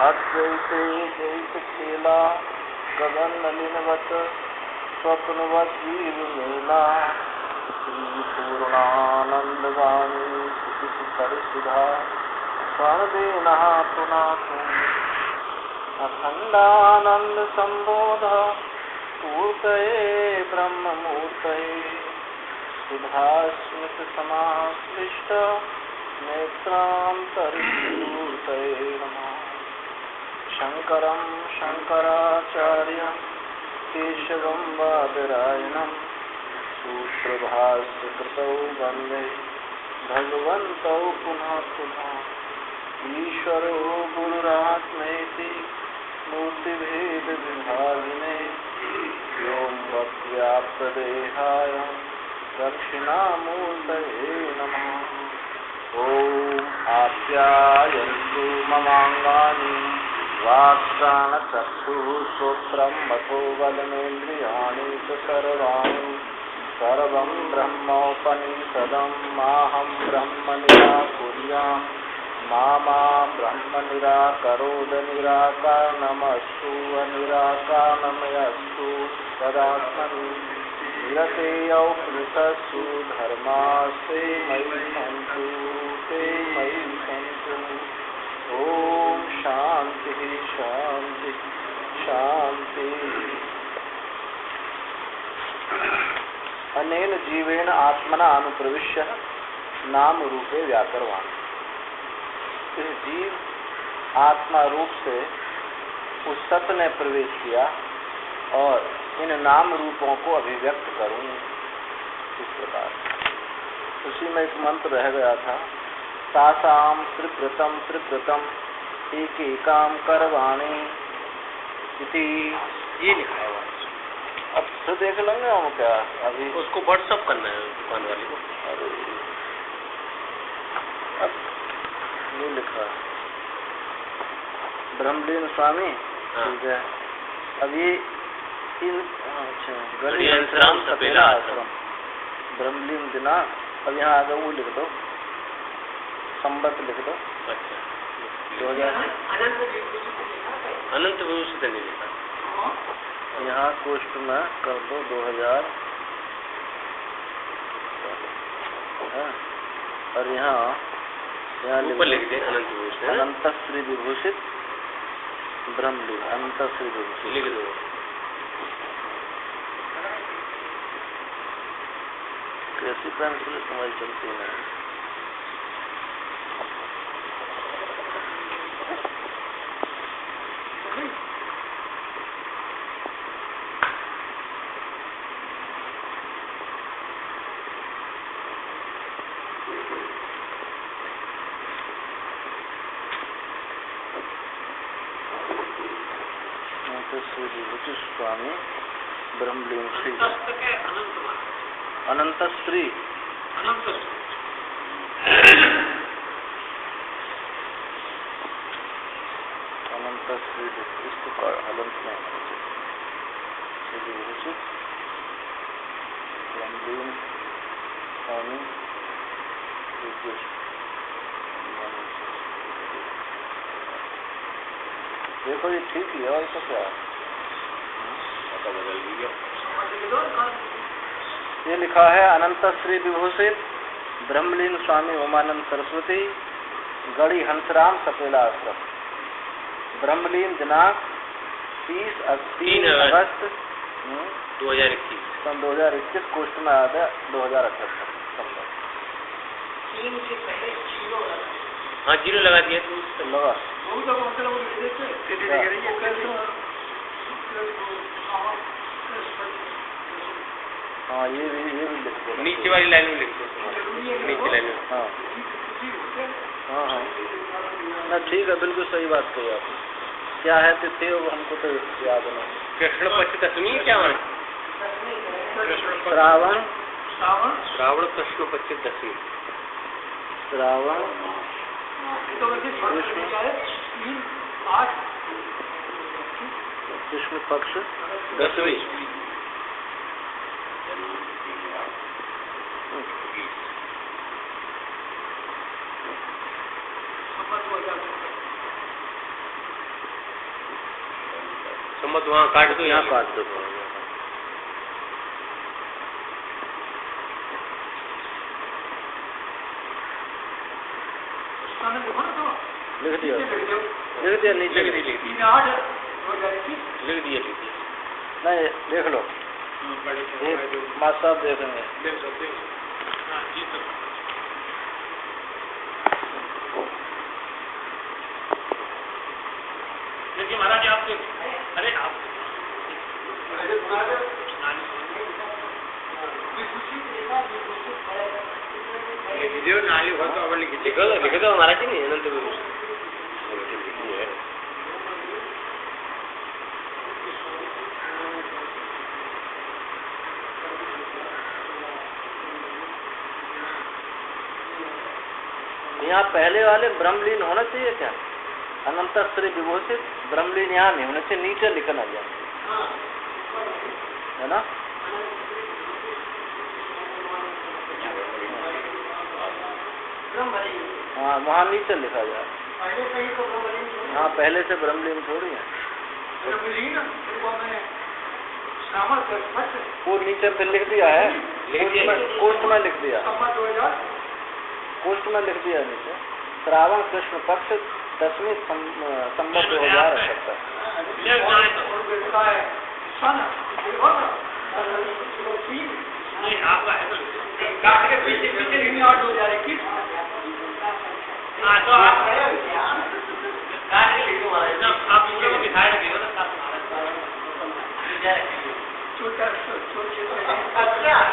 रात्रिते जैसे खेला गगन नलिनवत स्वप्नवत जीव मेला श्री पूर्णानंदगामी सुखितर सुधा स्वर्णदेना पुनातु अखंडानंद संबोध पूर्तये ब्रह्ममूर्तये सुधास्मित समाश्लिष्ट नेत्रांतरिमूर्तये नमः। शंकरं शंकराचार्यं केशवं बादरायणं सूत्रभाष्यकृतौ वन्दे भगवन्तौ पुनः पुनः। ईश्वरो गुरुरात्मेति मूर्तिभेद विभागिने व्योमव्याप्तदेहाय दक्षिणामूर्तये नमः। ओम आप्यायन्तु ममाङ्गानि वाक्प्राणचक्षुः श्रोत्रं मतो बलमेन्द्रियाणि च सर्वाणि सर्वं ब्रह्मोपनिषदं माहं ब्रह्म निराकुर्याम् मा ब्रह्म निराकरोद निराकारणमस्तु अनिराकारणमयस्तु तदात्मनि निरतेयौ पृथस्सु धर्मास्ते मयि सन्तु ते मयि सन्तु। ओम शांति शांति शांति। अनेन जीवेन आत्मना अनुप्रविश्य नाम रूपे व्याकरवान्। इस जीव आत्मा रूप से उस सत्य ने प्रवेश किया और इन नाम रूपों को अभिव्यक्त करूं। इस प्रकार उसी में एक मंत्र रह गया था, तासाम त्रिकृतम एक एकाम करवाणी इति। ये लिखा है। अब फिर देख लेंगे हम क्या, अभी उसको व्हाट्सअप करना है दुकान वाले को। अब ये लिखा है ब्रह्मलीन स्वामी। ठीक है, अब ये इन अच्छा गढ़ी हंसराम सपेला आश्रम ब्रह्मलीन दिना। अब यहाँ आगे वो लिख दो, संबत लिख दो। अच्छा 2000 अनंत विभूषित नहीं लिखा। यहाँ कोष्ठ में कर दो 2000 और यहाँ ऊपर लिख दे अनंत विभूषित। अनंत श्री विभूषित ब्रह्मलीन अनंत श्री विभूषित लिख दो। कैसी पेंसिल तुम्हारी चलती है? श्री विभूति स्वामी ब्रह्मलीन श्री अनंत श्री अनंत श्री इसको अनंत में श्री विभूषित ब्रह्मलीन स्वामी। देखो ये ठीक ही है, और तो क्या बदल दिया। ये लिखा है अनंत श्री विभूषित ब्रह्मलीन स्वामी उमानंद सरस्वती गढ़ी हंसराम सपेला आश्रम ब्रह्मलीन दिनांक 3 अगस्त 2021 सन 2021 कोष्ठ में आया था 2078। हाँ 0 लगा दिया तो लगा। हाँ ये भी लिख दो, नीचे वाली लाइन में लिख दो। नीचे लाइन में हाँ ना ठीक है, बिल्कुल सही बात कही आपने। क्या है तिथि वो हमको तो याद नहीं। कृष्ण पक्ष दशमी क्या है? श्रावण कृष्ण पक्ष दशमी। श्रावण कृष्ण पक्ष दशमी। सम्मत वहाँ काट दो, यहाँ काट दो। लिख दिया नीचे लिख दिया। नहीं, देख लो माँ साहब देखेंगे। देखिए महाराज आप अरे आप लिख दो महाराज जी नहीं अनंत लिखी है। यहाँ पहले वाले ब्रह्मलीन होना चाहिए क्या? अनंत श्री विभूषित ब्रह्मलीन यहाँ नहीं होना चाहिए, नीचे लिखना जाए है ना। हाँ वहाँ नीचे लिखा जाए। हाँ पहले से ब्रह्मलीन थोड़ी है वो नीचे पे लिख दिया है, कोष्ठ में लिख दिया, कोष्ठ में लिख दिया नीचे। श्रावण कृष्ण पक्ष 10वीं संवत 2078। तो आप दिखाए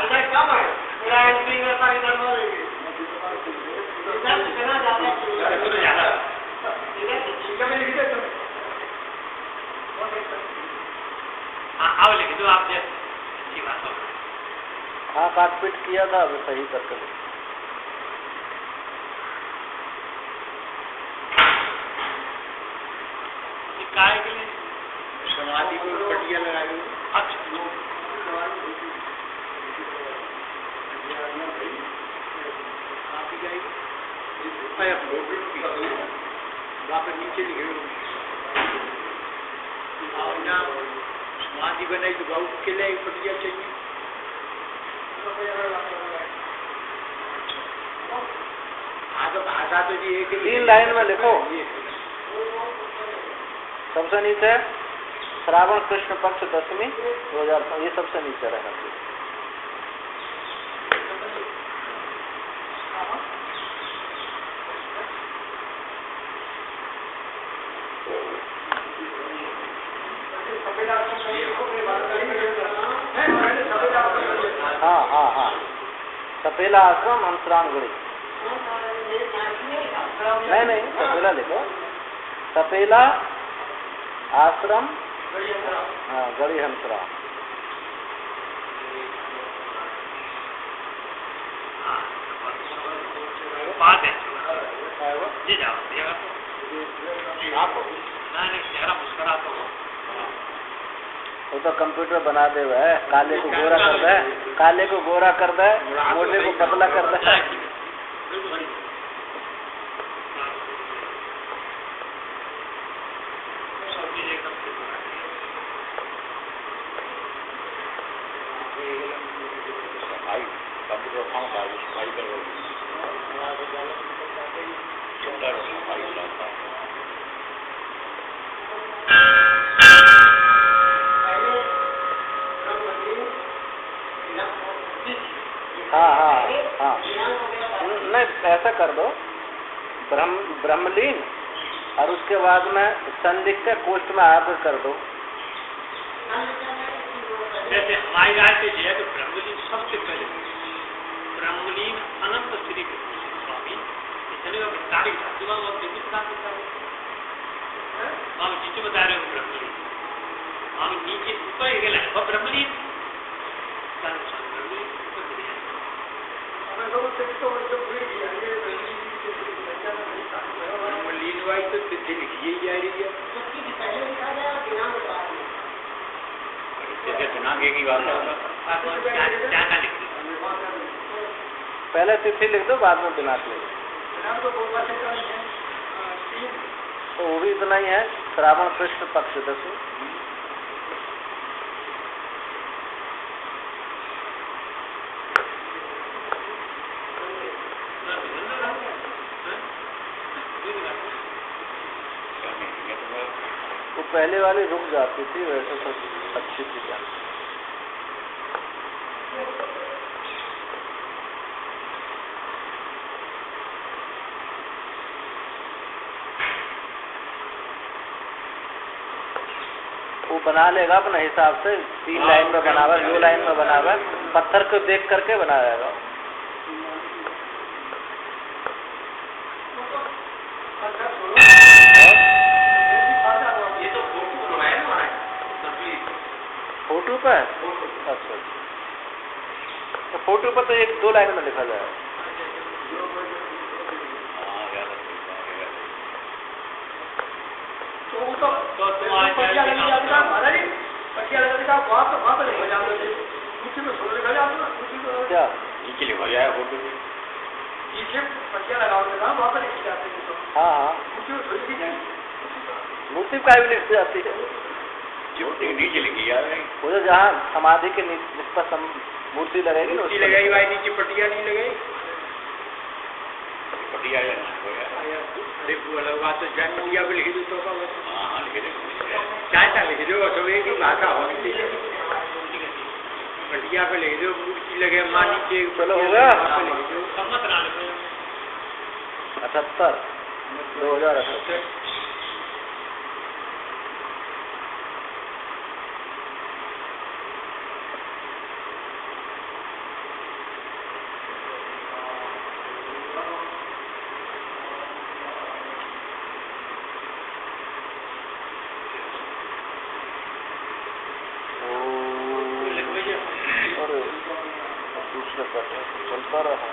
इधर कम है पूरा एंट्री करता इधर आओ लिख दो आप। अच्छी बात हो। हाँ काटपीट किया था, अब सही करके काय के लिए समाधि को पटिया लगाई। अच्छा नीचे समाधि बनाई तो बाबू के लिए पटिया चाहिए। भाषा तो जी 3 लाइन में लिखो। सबसे नीचे श्रावण कृष्ण पक्ष 10वीं 2000, ये सबसे नीचे रहना चाहिए। हाँ हाँ हाँ सपेला आश्रम हंसरामगढ़ी। नहीं सपेला लिखो, सपेला आश्रम हाँ गढ़ी हंसराम। बात है जी जाओ मुस्कुरा तो वो तो कंप्यूटर बना दे है, काले को गोरा कर दे, काले को गोरा कर दे, मोटे को पतला कर दे। हाँ नहीं ऐसा कर दो ब्रह्मलीन और उसके बाद में संदिग्ध के कोष्ठ में आगे कर दो। जैसे हमारी राज्य जो है तो ब्रह्मलीन सबसे पहले ब्रह्मलीन अनंत श्री स्वामी इसलिए तारीख हम नीचे बता रहे हो ब्रह्मलीन हम नीचे ऊपर गए ब्रह्मलीन तो तिथि लिखी जा रही है दिनांक की बात पहले तिथि लिख दो बाद में दिनांक लिख दो। तो वो भी इतना ही है, श्रावण कृष्ण पक्ष 10वीं पहले वाली रुक जाती थी, वैसे तो अच्छी थी क्या। वो बना लेगा अपने हिसाब से, 3 लाइन में बनावा, 2 लाइन में बनावा, पत्थर को देख करके बनाएगा। फोटो पे? अच्छा, तो फोटो पर तो 1-2 लाइन में लिखा जाए। क्या नीचे लिखा जाए फोटो पे? हाँ हाँ, मूर्ति का भी लिख जाती है, नीचे लिखी यार। वो जो जहाँ समाधि के जिस पर मूर्ति लगेगी ना, मूर्ति लगाई भाई, नीचे पटिया नहीं लगाई, पटिया अलग बात। तो जन्म भी लिख दो तो हाँ लिख दो, चाहता लिख दो, सब एक ही भाषा होनी चाहिए। पटिया पे लिख दो, मूर्ति लगे माँ नीचे, चलो हो गया। 78 2078। चलता रहा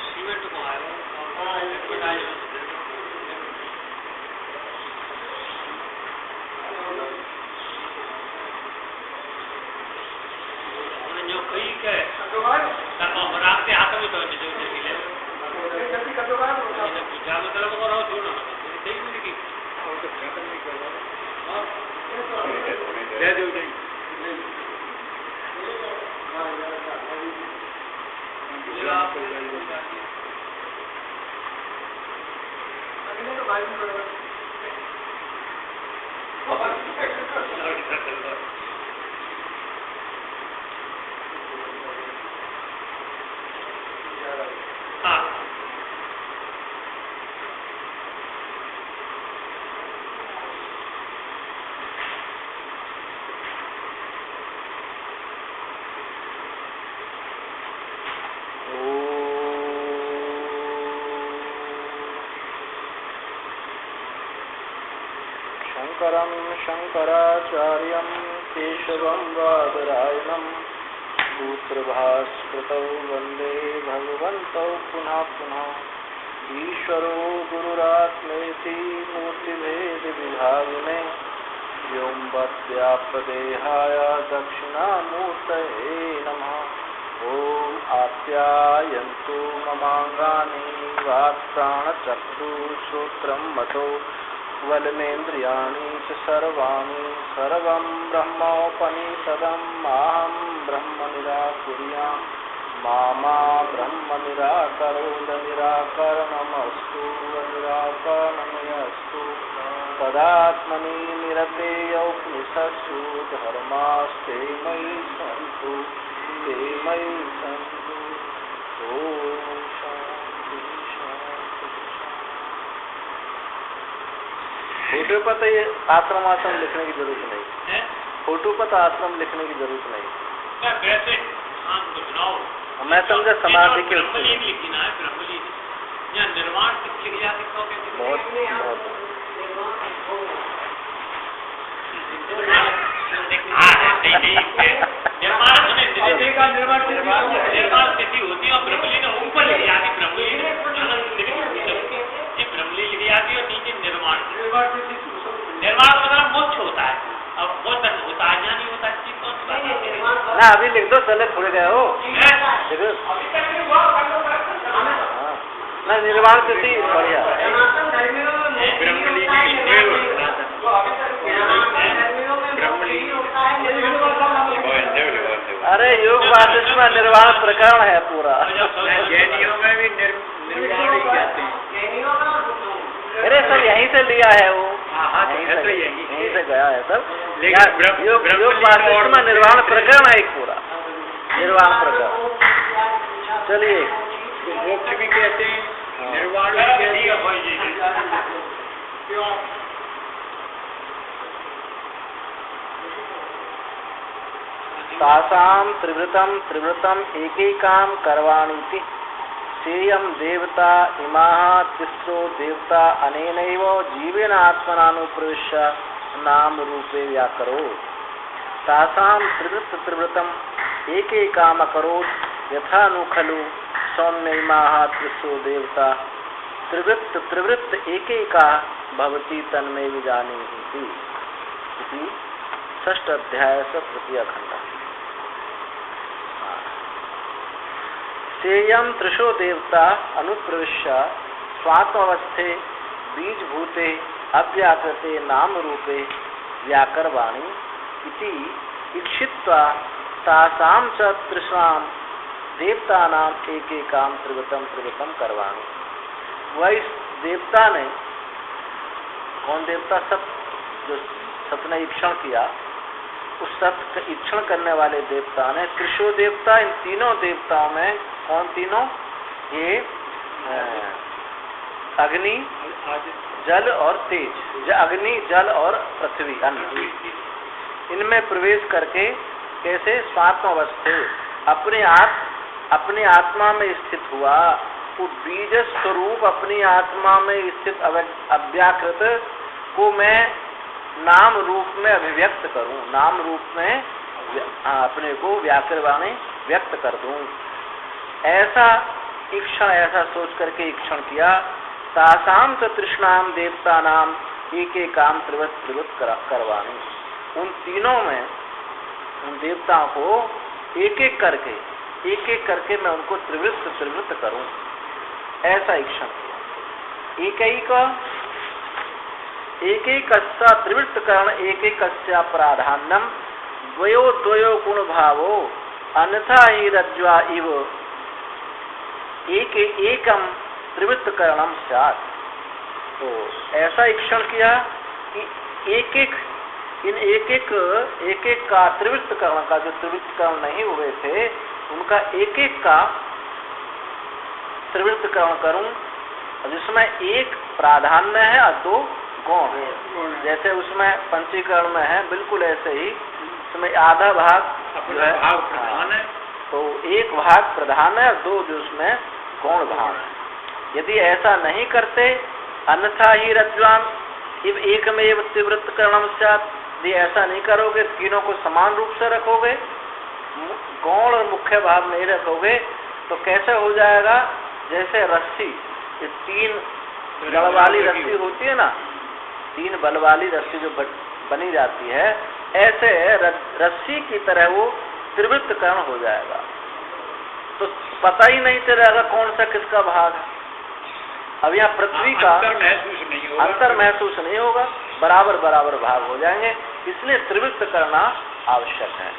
सीमेंट को आया रास्ते आता भी तो शंकरं शंकराचार्यं केशवं बादरायणं सूत्रभास्कृतौ वन्दे भगवन्तौ पुनः पुनः। ईश्वरो गुरुरात्मेति मूर्तिभेदविभागिने व्योमवद्व्याप्तदेहाय दक्षिणामूर्तये नमः। ॐ आप्यायन्तु ममाङ्गानि वाक्प्राणचक्षुश्रोत्रं मतो बलमेन्द्रियाणि च सर्वाणि। सर्वं ब्रह्मोपनिषदं माहं ब्रह्म निराकुर्याम्। मा ब्रह्म निराकरोद निराकरणमस्तु निराकरणमस्तु। तदात्मनि निरतेयोपनिषत्सु धर्मास्ते मयि सन्तु ते मयि सन्तु। ॐ शान्ति शान्ति। फोटो पर तो ये आश्रम लिखने की जरूरत नहीं है। फोटो पर तो आश्रम लिखने की जरूरत नहीं। वैसे मैं समझा समाधि के ब्रह्मलीन लिखी ना है, ब्रह्मलीन या निर्वाण किस लिख जाती है? बहुत निर्माण स्थिति होती है और ब्रह्मलीन ऊपर लिखी जाती है। ब्रह्मलीन ब्रह्मलीन लिखी जाती है और नीचे निर्माण मतलब मोक्ष होता है। अब मोक्ष होता है, ज्ञानी होता है, कौन सी बात है? ना अभी लिख दो, चले भूल गए हो। देखो ना, निर्वाण तिथि बढ़िया। अरे योग वासिष्ठ में निर्वाण प्रकरण है पूरा। जैनियों में भी निर्वाण ही कहते हैं। अरे सब यहीं से लिया है वो, यहीं से गया है सब। लेकिन योग वासिष्ठ में निर्वाण प्रकरण है एक पूरा, निर्वाण प्रकरण। चलिए, मोक्ष भी कहते हैं, निर्वाण भी कहते हैं। तासाम त्रिवृतम एकैकाम करवाणीति सेयम देवता इमाः तिस्रो देवता अनेनैव जीवेन आत्मनानुप्रविश्य नाम रूपे व्याकरो। तासाम त्रिवृतम एकैकाम अकरोत् यथा नु खलु सौम्य इमाः तिस्रो देवता त्रिवृत्त एकैका भवति तन्मे विजानीहि। इति षष्ठ अध्याय से तृतीय खंड। सेयम त्रिशो देवता अनुप्रविश्य स्वात्मवस्थे बीजभूते अव्याकृते नाम रूपे व्याकरवाणी इति इक्षित्वा तासां च त्रिशां देवतानां एकैकां त्रिवृतम करवाणी। वह इस देवता ने, कौन देवता? सत, जो सत ने ईक्षण किया, उस सत का ईक्षण करने वाले देवता ने त्रिशो देवता, इन तीनों देवताओं में कौन तीनों? ये अग्नि, जल और तेज, अग्नि, जल और पृथ्वी, अन्न, इनमें प्रवेश करके कैसे? स्वात्मावस्थे, अपने आत्मा में स्थित हुआ। वो बीज स्वरूप अपनी आत्मा में स्थित अव्याकृत को मैं नाम रूप में अभिव्यक्त करूं, नाम रूप में अपने को व्याकरवाणी व्यक्त कर दूं। ऐसा ईक्षण, ऐसा सोच करके ईक्षण किया। तासाम च तृष्णाम देवता नाम एकैकाम त्रिवृत करवाणी। उन तीनों में, उन देवताओं को एक एक करके मैं उनको त्रिवृत करूं, ऐसा ईक्षण किया। एकैकस्य त्रिवृत्तकरण एकैकस्य प्राधान्यम द्वयो गुण भावो अन्यथा ही रज्ज्वा इव एकम त्रिवृत्तकरणम स्यात्। तो ऐसा ईक्षण किया कि एक एक का त्रिवृत्तकरण का, जो त्रिवृत्तकरण नहीं हुए थे उनका एक एक का त्रिवृत्तकरण करूं, जिसमें एक प्राधान्य है और दो गौण है। जैसे उसमें पंचीकरण में है, बिल्कुल ऐसे ही उसमें आधा भाग जो है प्रधान है, तो एक भाग प्रधान है और दो जो उसमें गौण भाग है। यदि ऐसा नहीं करते, अन्यथा ही रज्ज्वाम इव एकमेव त्रिवृत्तकरणम स्यात्, यदि ऐसा नहीं करोगे, तीनों को समान रूप से रखोगे, गौण और मुख्य भाग नहीं रखोगे, तो कैसे हो जाएगा? जैसे रस्सी, ये तीन बल वाली रस्सी होती है ना, तीन बल वाली रस्सी जो बनी जाती है, ऐसे रस्सी की तरह वो त्रिवृत्तकरण हो जाएगा। तो पता ही नहीं चलेगा कौन सा किसका भाग है। अब यहाँ पृथ्वी का अंतर महसूस नहीं होगा, बराबर बराबर भाग हो जाएंगे। इसलिए त्रिवृत्त करना आवश्यक है,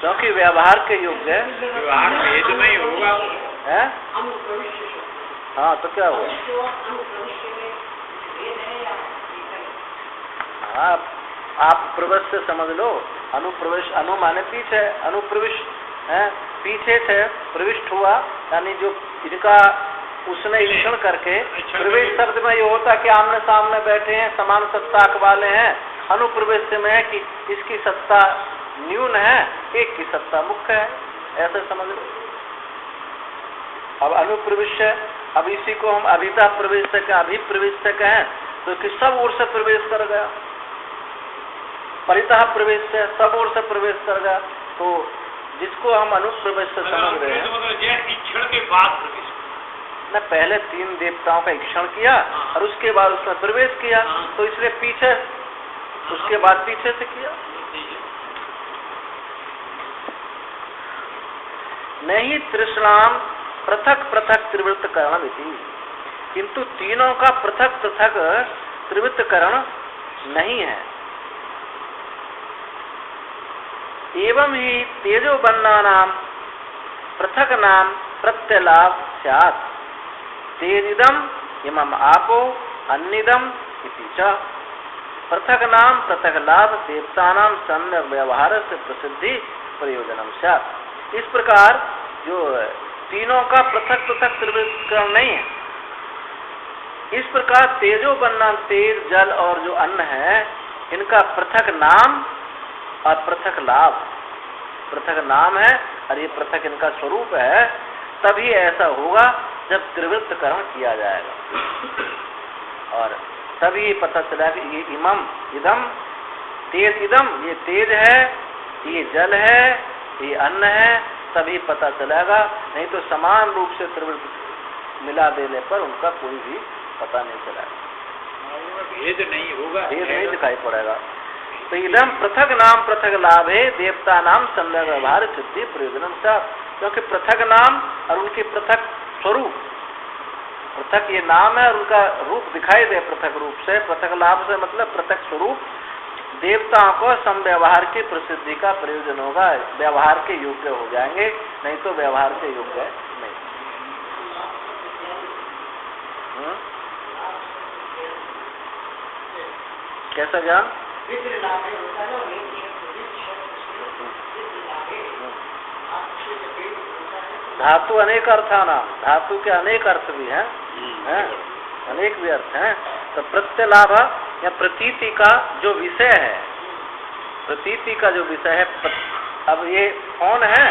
क्योंकि व्यवहार के योग्य में ही होगा है। हाँ, तो क्या हुआ? आप प्रवेश से समझ लो। अनुप्रवेश, अनु माने पीछे, अनुप्रवेश है पीछे से प्रविष्ट हुआ, यानी जो इनका उसने ईक्षण करके, प्रवेश शब्द में ये होता कि आमने सामने बैठे हैं, समान सत्ता वाले हैं। अनुप्रवेश में है कि इसकी सत्ता न्यून है, एक की सत्ता मुख्य है, ऐसे समझ लो। अब अनुप्रवेश, अब इसी को हम अभिता प्रवेश से अभिप्रवेश से कहें तो कि सब ओर से प्रवेश कर गया, परितः प्रवेश से सब ओर से प्रवेश कर गया। तो जिसको हम अनुप्रवेश से समझ रहे हैं, ईक्षण के बाद प्रवेश न पहले तीन देवताओं का ईक्षण किया और उसके बाद उसमें प्रवेश किया, तो इसलिए पीछे, उसके बाद पीछे से किया। नहीं तृष्णाम पृथक पृथक त्रिवृत्त करण, किंतु तीनों का पृथक पृथक त्रिवृत्त करण नहीं है। एवं ही तेजो बन्ना नाम पृथक नाम प्रत्यलाभ स्यात्, तेजिदम इमम आपो अन्निदम इति च। पृथक नाम पृथक लाभ देवता नाम सम्यक व्यवहार से प्रसिद्धि प्रयोजनम स्यात्। इस प्रकार जो तीनों का पृथक पृथक त्रिवृत्त नहीं है, इस प्रकार तेजो बनना, तेज जल और जो अन्न है, इनका पृथक नाम और पृथक लाभ, पृथक नाम है और ये पृथक इनका स्वरूप है। तभी ऐसा होगा जब त्रिवृत्तकरण किया जाएगा, और तभी पता चला कि ये इमम इदम तेज, इदम ये तेज है, ये जल है, ये अन्न है, तभी पता चलेगा। नहीं तो समान रूप से त्रिवृत्त मिला देने पर उनका कोई भी पता नहीं चलेगा, भेद नहीं होगा, भेद नहीं दिखाई पड़ेगा। तो इदम पृथक नाम पृथक लाभ है देवता नाम सम्यक व्यवहार सिद्धि प्रयोजनम सा, क्योंकि पृथक नाम और उनके पृथक स्वरूप, पृथक ये नाम है और उनका रूप दिखाई दे पृथक रूप से, पृथक लाभ से मतलब पृथक स्वरूप, देवताओं को समव्यवहार की प्रसिद्धि का प्रयोजन होगा, व्यवहार के योग्य हो जाएंगे, नहीं तो व्यवहार के योग्य नहीं। कैसा ज्ञान? धातु अनेक अर्थाना, धातु के अनेक अर्थ भी हैं, अनेक भी अर्थ हैं। तो प्रत्यलाभ या प्रतीति का जो विषय है, प्रतीति का जो विषय है, अब ये कौन है,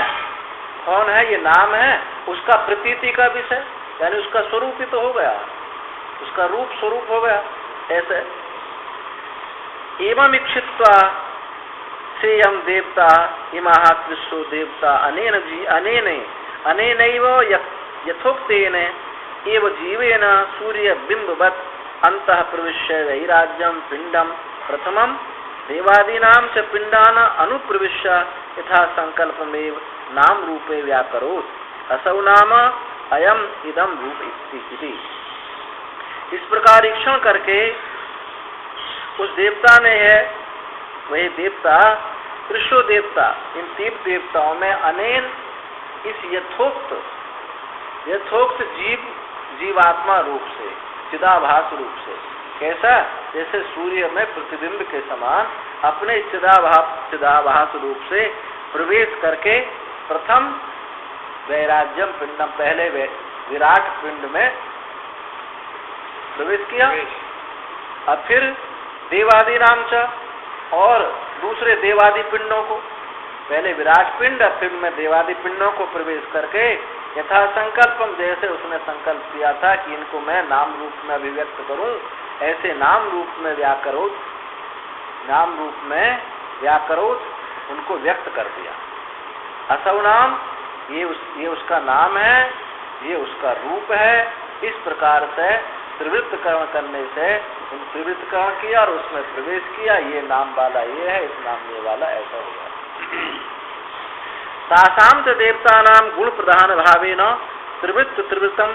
कौन है, ये नाम है, उसका प्रतीति का विषय यानी उसका स्वरूप ही तो हो गया, उसका रूप स्वरूप हो गया। ऐसे एवं इक्षित्वा सेयम देवता इमाह कृष्णो देवता अनेन जी अनेनैव यथोक्तेन एव जीवेन सूर्य बिंबवत् अंतः प्रविश्य वैराज्यम पिंडम प्रथमम देवादीनां च पिंडान अनुप्रविश्य यथा संकल्पमेव नाम रूपे व्याकरोत् असौ नाम अयम इदम रूप इति। इस प्रकार ईक्षण करके उस देवता ने है, वही देवता कृष्ण देवता, इन तीन देवताओं में अनेन इस यथोक्त जीवात्मा रूप से, चिदाभास रूप से, कैसा, जैसे सूर्य में प्रतिबिंब के समान अपने चिदाभास रूप से प्रवेश करके प्रथम वैराज्यम पिंडम, पहले विराट पिंड में प्रवेश किया, और फिर देवादि नाम च, और दूसरे देवादि पिंडों को, पहले विराट पिंड फिर में देवादि पिंडों को प्रवेश करके यथा संकल्पम, जैसे उसने संकल्प किया था कि इनको मैं नाम रूप में अभिव्यक्त करूं, ऐसे नाम रूप में व्याकरोत, नाम रूप में व्याकरोत उनको व्यक्त कर दिया। असौ नाम, ये उसका नाम है, ये उसका रूप है। इस प्रकार से त्रिवृत्तकरण करने से त्रिवृत्तकरण किया और उसमें प्रवेश किया, ये नाम वाला ये है, इस नाम ये वाला ऐसा होगा। तासाम च देवतानां गुण प्रधान भावेन त्रिवृत्त त्रिवृत्तम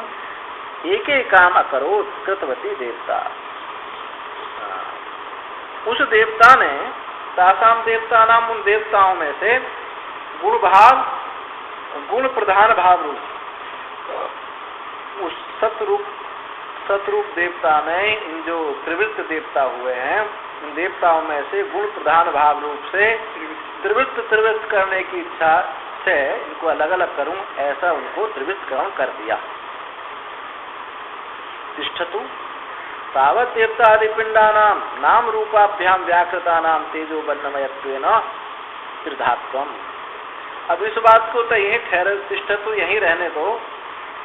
एक काम अकरोत् कृतवती देवता। उस देवता ने, तासाम देवता नाम, उन देवताओं में से गुण भाव, गुण प्रधान भाव रूप, उस सतरूप देवता ने, इन जो त्रिवृत्त देवता हुए हैं, इन देवताओं में से गुण प्रधान भाव रूप से त्रिवृत्त करने की इच्छा से इनको अलग अलग करूं, ऐसा उनको त्रिवृत्तकरण कर दिया। तिष्ठतु तावत् देवता आदि पिंडानां नाम रूपाभ्याम व्याकृतानां तेजो वर्णमयत्वेन त्रिधात्वम। अब इस बात को तो यही ठहरे, तिष्ठतु यहीं रहने दो।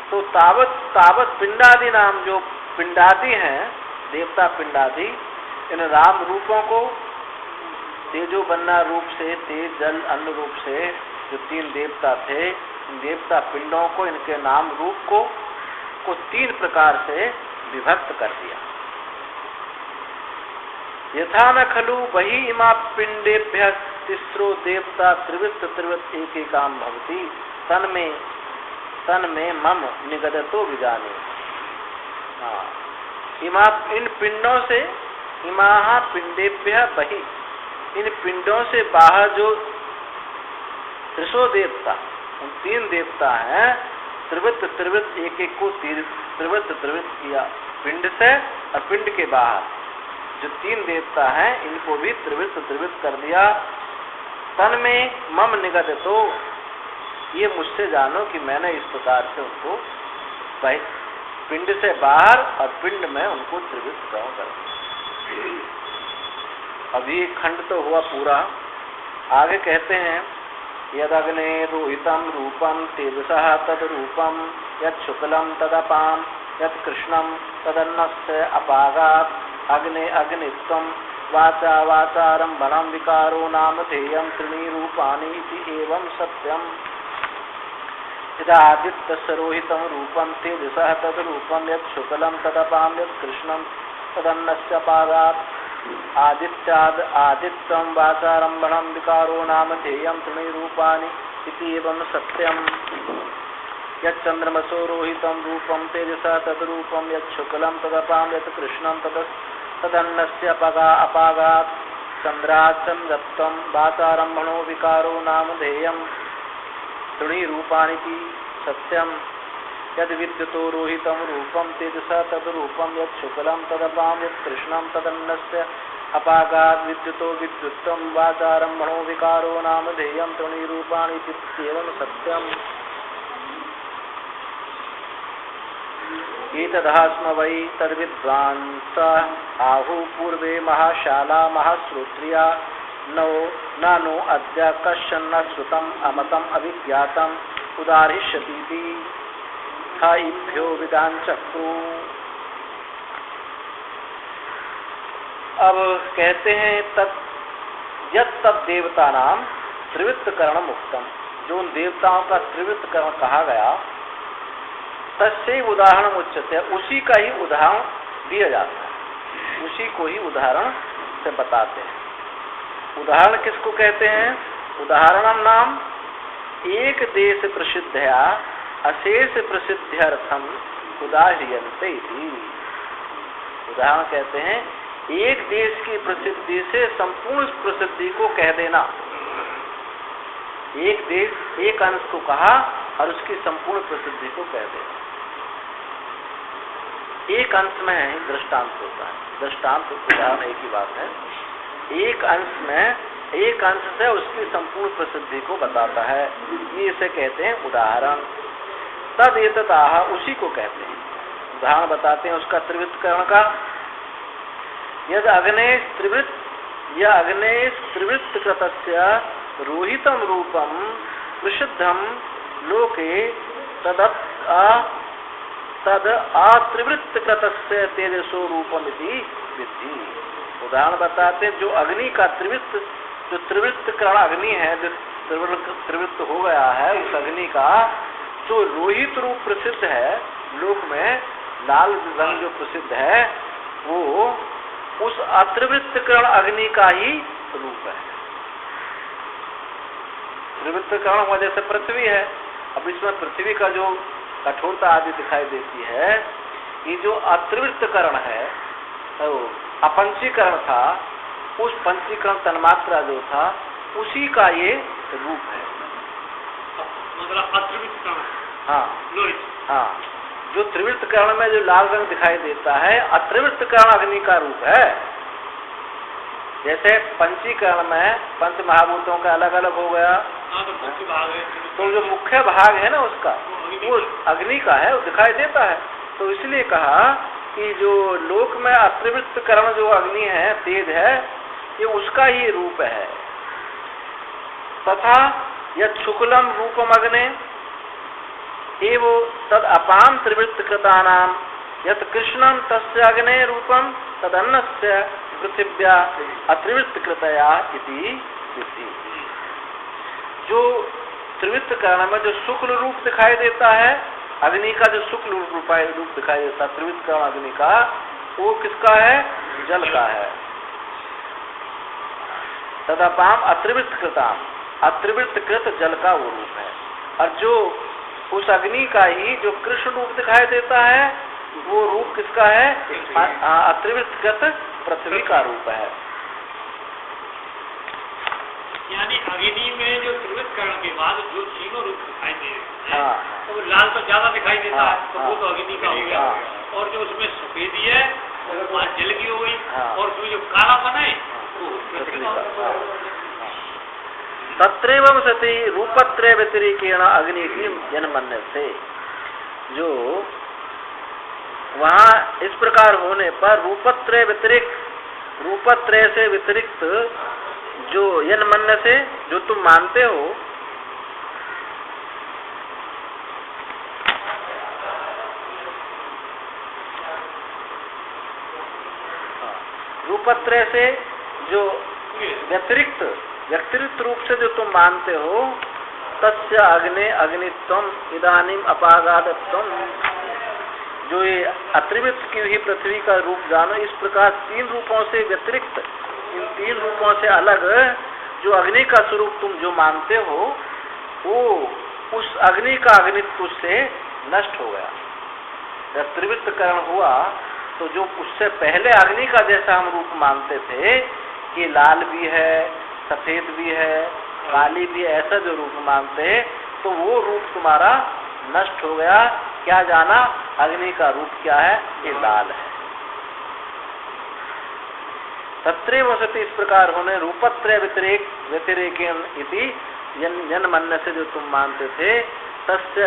तो तावत पिंडादि नाम, जो पिंडादि हैं, देवता पिंडादि, इन राम रूपों को तेजो बन्ना रूप से, तेज जल अन्न रूप से जो तीन देवता थे, इन देवता पिंडों को, इनके नाम रूप को तीन प्रकार से विभक्त कर दिया। यथा न खलु वही इमा पिंडेभ्य तिस्रो देवता त्रिवृत्त त्रिवृत्त एकेकाम भवति तन में मम निगदतो विजाने। इन पिंडों से इमाहा पिंडेभ्य बहि, इन पिंडों से बाहर जो त्रिशो देवता, उन 3 देवता हैं, त्रिवृत्त त्रिवृत्त एक एक को त्रिवृत्त त्रिवृत्त किया पिंड से, और पिंड के बाहर जो 3 देवता हैं इनको भी त्रिवृत्त त्रिवृत्त कर दिया। तन में मम निगद, तो ये मुझसे जानो कि मैंने इस प्रकार से उनको पिंड से बाहर और पिंड में उनको त्रिवृत्त कर दिया। अभी खंड तो हुआ पूरा, आगे कहते हैं यदग्ने रोहितम रूपम तेजसः तद रूपम यत् शुक्लम तदपाम यत् कृष्णम तदन्नस्य अपागात् अग्ने अग्नित्वं वाचा वाचारंभणं विकारो नाम ध्येयं त्रीणि रूपाणि इति एवं सत्यम्। यदादित्यस्य रोहितं रूपं तेजसः तद रूपं यत् शुक्लं तदपां यत् कृष्णं तदन्नस्य अपागात् आदित्याद आदित्यं वाचारंभणं विकारो नाम ध्येयं त्रीणि रूपाणि इति एवं सत्यम्। यच्चंद्रमसो रोहितं रूपं तेजसः तद रूपं यत् शुक्लं तदपां यत् कृष्णं तदन्नस्य अपागात् चंद्राचंद्रत्वं वाचारंभणो विकारो नाम ध्येयं त्रीणि रूपाणि इति सत्यम्। यद् विद्युतो रोहितं रूपं तेजसः तद रूपं यत् शुक्लं तदपां यत् कृष्णं तदन्नस्य अपागात् विद्युतो विद्युत्वं वाचारंभणो विकारो नाम ध्येयं त्रीणि रूपाणि इत्येवं सत्यम्। एतदस्म वै तद्विद्वांसः आहुः पूर्वे महाशाला महाश्रोत्रिया नो अद्य कश्चन न श्रुतम् अमतम् अभिज्ञातम् उदाहरिष्यतीति इभ्यो विदान चक्रु। अब कहते हैं तत् देवता नाम त्रिवृत्त करणम उक्तम, जो उन देवताओं का त्रिवृत्त करण कहा गया, तस्से उदाहरण उच्चते, उसी का ही उदाहरण दिया जाता है, उसी को ही उदाहरण से बताते हैं। उदाहरण किसको कहते हैं? उदाहरणम नाम एक देश प्रसिद्धया अशेष प्रसिद्ध्यर्थम उदाह्रियन्ते इति। उदाहरण कहते हैं एक देश की प्रसिद्धि से संपूर्ण प्रसिद्धि को कह देना। एक देश एक अंश को कहा और उसकी संपूर्ण प्रसिद्धि को कह देना। एक अंश में ही दृष्टांत होता है, दृष्टांत उदाहरण एक ही बात है। एक अंश में एक अंश से उसकी संपूर्ण प्रसिद्धि को बताता है, ये इसे कहते हैं उदाहरण। तद एतदाह, उसी को कहते हैं उदाहरण, बताते हैं उसका त्रिवृत्तकरण का। यद अग्नेश त्रिवृत्त या अग्नेश त्रिवृत्त कृतस्य रोहितम रूपम प्रसिद्धम लोके तद अत्रिवृत्त कृतस्य तेजसो रूपमिति विद्धि। उदाहरण बताते जो अग्नि का त्रिवृत्त, जो त्रिवृत्तकरण अग्नि है, जो त्रिवृत्त हो गया है, उस अग्नि का जो रोहित रूप प्रसिद्ध है लोक में, लाल रंग जो प्रसिद्ध है, वो उस अत्रिवृत्तकरण अग्नि का ही रूप है। त्रिवृत्तकरण वजह से पृथ्वी है। अब इसमें पृथ्वी का जो कठोरता आदि दिखाई देती है, ये जो अत्रिवृत्तकरण है, तो अपंचीकरण था, उस पंचीकरण तन्मात्रा जो था, उसी का ये रूप है। मतलब अत्रिवृत्तकरण, हाँ हाँ, जो त्रिवृत्तकरण में जो लाल रंग दिखाई देता है, अत्रिवृत्तकरण अग्नि का रूप है। जैसे पंचीकरण में पंच महाभूतों का अलग अलग हो गया, तो जो मुख्य भाग है ना उसका, वो अग्नि का है, वो दिखाई देता है। तो इसलिए कहा कि जो लोक में अत्रिवृत्तकरण जो अग्नि है, तेज है, ये उसका ही रूप है। तथा यत् शुक्लम रूपम अग्ने एवो तद अपाम त्रिवृत्तकृतानाम यत् कृष्णम तस्य अग्ने रूपम तदन्नस्य पृथिव्या अत्रिवृत्तकृतया इति विद्धि। जो त्रिवृत्तकरण में जो शुक्ल रूप दिखाई देता है, अग्नि का जो शुक्ल रूप दिखाई देता है त्रिवृत्तकरण अग्नि का, वो किसका है? जल का है। तदपाम अत्रिवृत्त कृताम, अत्रिवृत्त कृत जल का वो रूप है। और जो उस अग्नि का ही जो कृष्ण रूप दिखाई देता है वो रूप किसका है? अत्रिवृत्त कृत पृथ्वी का रूप है। यानी अग्नि में जो त्रिवृत्त करण के बाद जो तीनों रूप दिखाई दे रहे हैं, हाँ। तो लाल तो ज्यादा दिखाई देता है, तो वो हाँ। तो अग्नि का हो गया। हाँ। और जो उसमें सफेदी है वो जल की हो गई, हाँ। और उसमें जो काला बना है वो पृथ्वी का हो गया। तत्रैवं सति रूपत्रय व्यतिरेकेण अग्नि की जन्मन्य से, जो वहाँ इस प्रकार होने पर रूपत्रय व्यतिरिक्त, रूपत्रय से व्यतिरिक्त जो यन्मन्य से जो तुम मानते हो, रूपत्रय से जो व्यतिरिक्त रूप से जो तुम मानते हो, तस्य अग्ने अग्नित्वम इदानीम अपागादत्वम, जो ये अत्रिवृत्त की ही पृथ्वी का रूप जानो, इस प्रकार तीन रूपों से व्यतिरिक्त, इन तीन रूपों से अलग जो अग्नि का स्वरूप तुम जो मानते हो, वो उस अग्नि का अग्नित्व से नष्ट हो गया। जब त्रिवृत्तकरण हुआ तो जो उससे पहले अग्नि का जैसा हम रूप मानते थे कि लाल भी है, सफेद भी है, काली भी है, ऐसा जो रूप मानते हैं, तो वो रूप तुम्हारा नष्ट हो गया। क्या जाना? अग्नि का रूप क्या है? ये लाल है। तत्रैव सति, इस प्रकार होने रूपत्रय व्यतिरेकेन इति जन्मन्य से जो तुम मानते थे, तस्य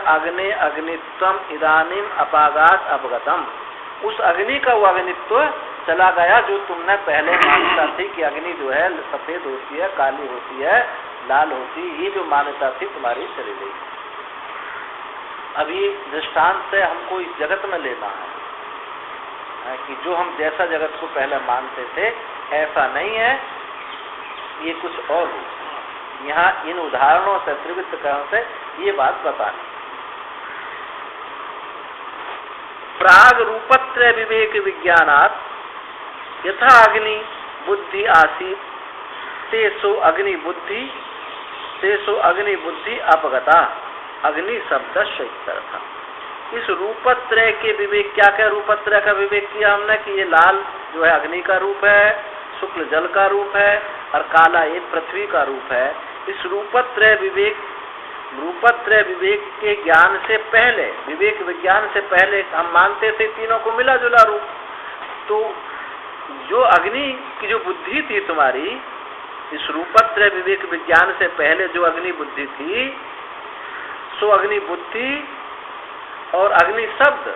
अग्नि अग्नित्वम इदानीम अपागात अपगतम, उस अग्नि का वो अग्नित्व चला गया जो तुमने पहले मान्यता थी कि अग्नि जो है सफेद होती है, काली होती है, लाल होती है, ये जो मान्यता थी तुम्हारी चली गई। अभी दृष्टांत से हमको इस जगत में लेना है कि जो हम जैसा जगत को पहले मानते थे ऐसा नहीं है, ये कुछ और हो। यहाँ इन उदाहरणों से, त्रिवृत्तकरण से ये बात बतानी। प्राग रूपत्रय विवेक विज्ञानात् यथा अग्नि बुद्धि आसीत तेसो अग्नि बुद्धि अपगता, अग्नि शब्द था। इस रूपत्रय के विवेक, क्या क्या रूपत्रय का विवेक किया हमने कि ये लाल जो है अग्नि का रूप है, शुक्ल जल का रूप है और काला ये पृथ्वी का रूप है। इस रूपत्रय विवेक के ज्ञान से पहले, विवेक विज्ञान से पहले हम मानते थे तीनों को मिला जुला रूप। तो जो अग्नि की जो बुद्धि थी तुम्हारी, इस रूपत्रय विवेक विज्ञान से पहले जो अग्नि बुद्धि थी, सो अग्नि बुद्धि और अग्नि शब्द,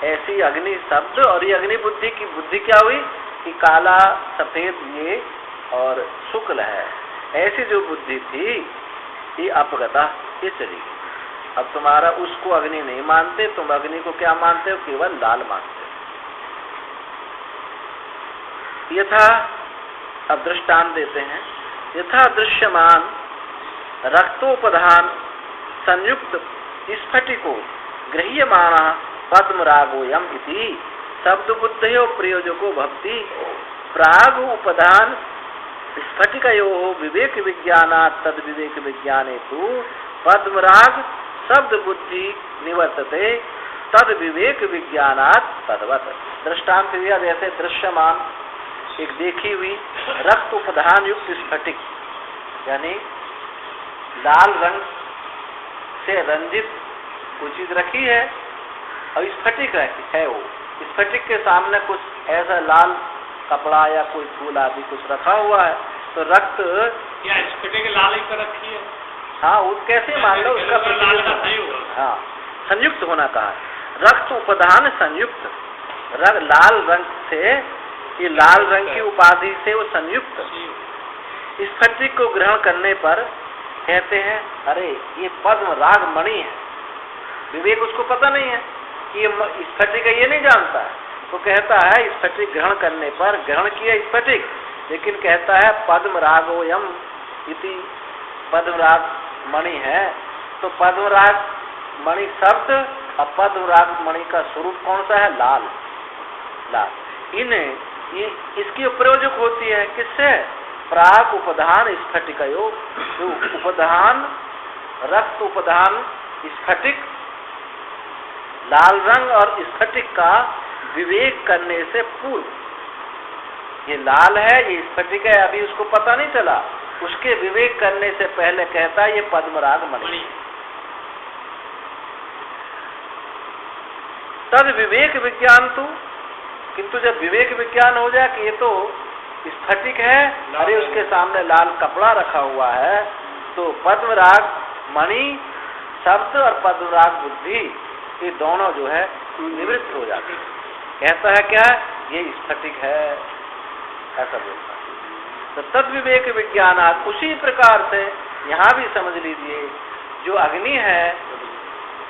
ऐसी अग्नि शब्द और ये अग्नि बुद्धि की बुद्धि क्या हुई कि काला सफेद ये और शुक्ल है, ऐसी जो बुद्धि थी ये अपगता, ये चली गई। अब तुम्हारा उसको अग्नि नहीं मानते, तुम अग्नि को क्या मानते हो? केवल लाल मानते हो। यथा, अब दृष्टांत देते हैं, यथा दृश्यमान रक्तोपधान संयुक्त स्फटिको गृह्यमाना पद्मरागोयम इति शब्द बुद्धयो प्रयोजको भवति। प्राग उपधान स्फटिकयोः विवेक विज्ञानात् तद विवेक विज्ञाने तु पद्मराग शब्द बुद्धि निवर्तते तद विवेक विज्ञानात् तद्वत्। दृष्टांत दिया जैसे दृश्यमान, एक देखी हुई रक्त उपधान युक्त स्फटिक, यानी लाल रंग से रंजित कोई चीज रखी है और स्फटिक है, वो स्फटिक के सामने कुछ ऐसा लाल कपड़ा या कोई फूल आदि कुछ रखा हुआ है, तो रक्त या स्फटिक लाल ही पर रखी है। हाँ, वो कैसे मान लो उसका हाँ संयुक्त होना कहा है। रक्त उपधान संयुक्त, लाल रंग से, ये लाल रंग की उपाधि से वो संयुक्त स्फटिक को ग्रहण करने पर कहते हैं अरे ये पद्म राग मणि है। विवेक उसको पता नहीं है कि ये स्फटिक है, ये नहीं जानता है, तो कहता है स्फटिक ग्रहण करने पर, ग्रहण किया स्फटिक, लेकिन कहता है पद्म रागोयम इति, पद्म राग मणि है। तो पद्म राग मणि शब्द और पद्म राग मणि का स्वरूप कौन सा है? लाल। लाल। इन ये इसकी प्रयोजक होती है किससे? प्राक उपधान स्फटिकयो, जो उपधान रक्त उपधान स्फटिक लाल रंग और स्फटिक का विवेक करने से पूर्व, ये लाल है ये स्फटिक है अभी उसको पता नहीं चला, उसके विवेक करने से पहले कहता है ये पद्मराग मणि। तद विवेक विज्ञान तो, किंतु जब विवेक विज्ञान हो जाए कि ये तो स्फटिक है, अरे उसके सामने लाल कपड़ा रखा हुआ है, तो पद्मराग मणि शब्द और पद्मराग बुद्धि ये दोनों जो है निवृत्त हो जाते हैं। कहता है क्या? ये स्फटिक है, ऐसा बोलता है। तो तद विवेक विज्ञान उसी प्रकार से यहाँ भी समझ लीजिए, जो अग्नि है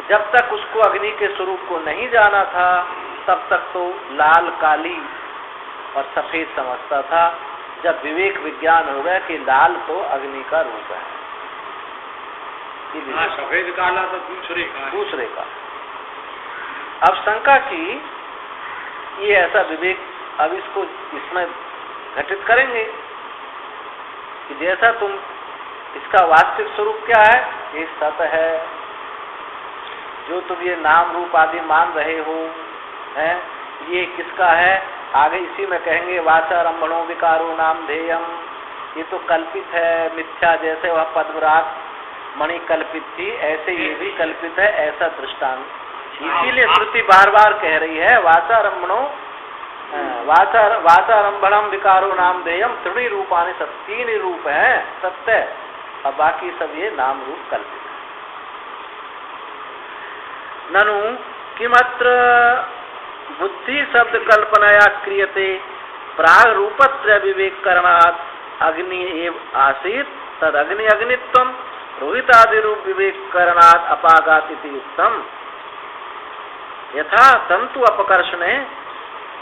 जब तक उसको अग्नि के स्वरूप को नहीं जाना था तब तक तो लाल काली और सफेद समझता था। जब विवेक विज्ञान हो गया कि लाल तो अग्नि का रूप है, सफेद काला तो दूसरे का। अब शंका की ये ऐसा विवेक, अब इसको इसमें घटित करेंगे कि जैसा तुम इसका वास्तविक स्वरूप क्या है? ये सत है, जो तुम ये नाम रूप आदि मान रहे हो हैं, ये किसका है? आगे इसी में कहेंगे वाचारंभणो विकारो नाम ध्येयम, ये तो कल्पित है मिथ्या, जैसे वह पद्मराग मणि कल्पित थी ऐसे ये भी कल्पित है, ऐसा दृष्टांत। इसीलिए श्रुति बार बार कह रही है वाचारंभणो वाचारंभणम विकारो नाम ध्येयम त्रिणी रूपानि सब, 3 रूप है सत्य और बाकी सब ये नाम रूप कल्पित है। ननु किमत्र बुद्धि शब्द कल्पनाया क्रियते प्राग रूपत्र विवेक करणात् अग्नि एव आसीत तद अग्नि अग्नित्वम रोहित आदि रूप विवेक करणात् अपागात इति उत्तम यथा तंतु अपकर्षणे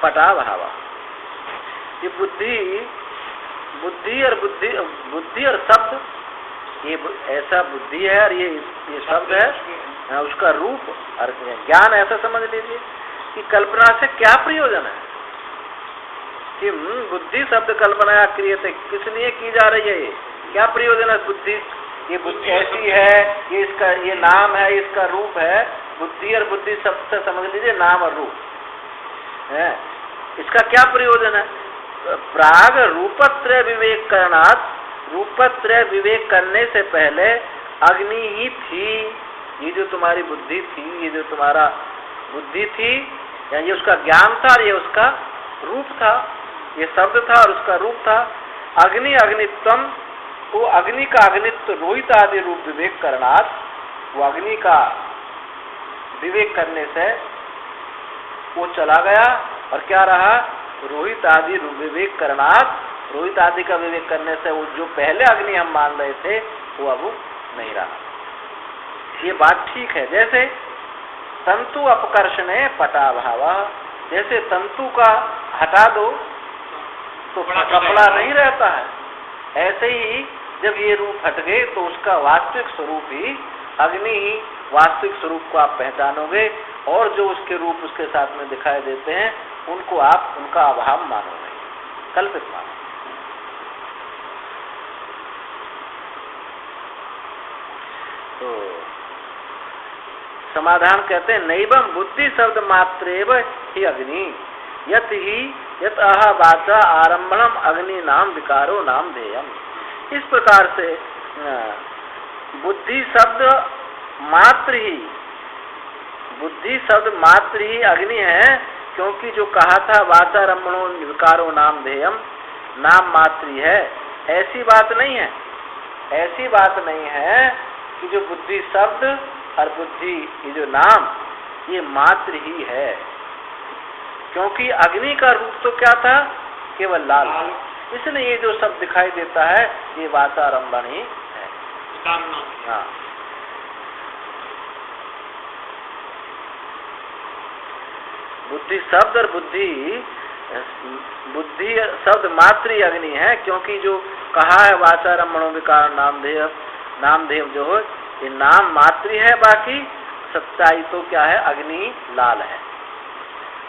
पटा भावा। ये बुद्धि और शब्द, ये ऐसा बुद्धि है और ये शब्द है, उसका रूप और ज्ञान ऐसा समझ लीजिए कि कल्पना से क्या प्रयोजन है कि बुद्धि शब्द कल्पना क्रियते, किस लिए की जा रही है, ये क्या प्रयोजन है बुद्धि? ये बुद्धि ऐसी है, ये इसका ये नाम है, इसका रूप है। बुद्धि और बुद्धि शब्द से समझ लीजिए नाम और रूप है, इसका क्या प्रयोजन है? प्राग रूपत्रय विवेक करणात्, रूपत्रय विवेक करने से पहले अग्नि ही थी, ये जो तुम्हारी बुद्धि थी, ये जो तुम्हारा बुद्धि थी, या ये उसका ज्ञान था और ये उसका रूप था, ये शब्द था और उसका रूप था। अग्नि अग्नित्वम, वो अग्नि का अग्नित्व रोहित आदि रूप विवेक करणात्, वो अग्नि का विवेक करने से वो चला गया और क्या रहा? रोहित आदि रूप विवेक करणात्, रोहित आदि का विवेक करने से वो जो पहले अग्नि हम मान रहे थे वो अब नहीं रहा। ये बात ठीक है। जैसे तंतु अपकर्षणे पटा भावा, जैसे तंतु का हटा दो तो कपड़ा नहीं रहता है, ऐसे ही जब ये रूप हट गए तो उसका वास्तविक स्वरूप ही अग्नि ही वास्तविक स्वरूप को आप पहचानोगे, और जो उसके रूप उसके साथ में दिखाई देते हैं उनको आप उनका अभाव मानोगे, कल्पित मानो। तो समाधान कहते हैं नैवम बुद्धि शब्द मात्रेव ही अग्नि यत आह वाचा आरंभणम अग्नि नाम विकारो नाम ध्येयम। इस प्रकार से बुद्धि शब्द मात्र ही अग्नि है, क्योंकि जो कहा था वाचारंभणो विकारो नाम ध्येयम, नाम मात्र ही है। ऐसी बात नहीं है, ऐसी बात नहीं है कि जो बुद्धि शब्द और बुद्धि ये जो नाम ये मात्र ही है, क्योंकि अग्नि का रूप तो क्या था? केवल लाल। इसलिए ये जो सब दिखाई देता है ये वाचारंभण ही है। हाँ, बुद्धि शब्द और बुद्धि शब्द मात्र ही अग्नि है, क्योंकि जो कहा है वाचारंभणो विकार नामधेय जो हो ये नाम मात्र है, बाकी सच्चाई तो क्या है? अग्नि लाल है।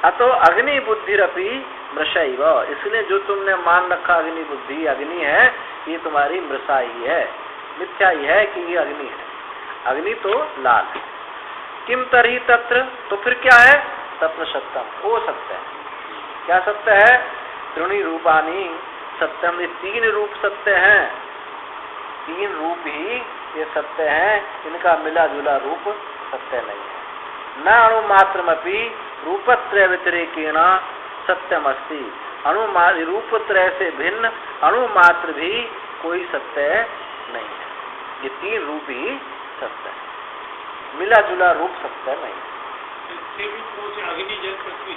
अतो अग्नि बुद्धिरपि मृषैव, इसलिए जो तुमने मान रखा अग्नि बुद्धि अग्नि है, ये तुम्हारी मृषा ही है, मिथ्या ही है कि ये अग्नि है। अग्नि तो लाल है। किम तरी तत्र, तो फिर क्या है? तत्र सत्यम, वो सत्य है। क्या सत्य है? त्रिणी रूपानी सत्यम, ये तीन रूप सत्य हैं, तीन रूप ही ये सत्य है, इनका मिला जुला रूप सत्य नहीं है। न अणुमात्रमपि रूपत्रय व्यतिरेकेण सत्यमस्ति, रूपत्रय से भिन्न अणुमात्र भी कोई सत्य नहीं है। ये तीन रूप ही सत्य है, मिला जुला रूप सत्य नहीं है। अग्नि जल पृथ्वी,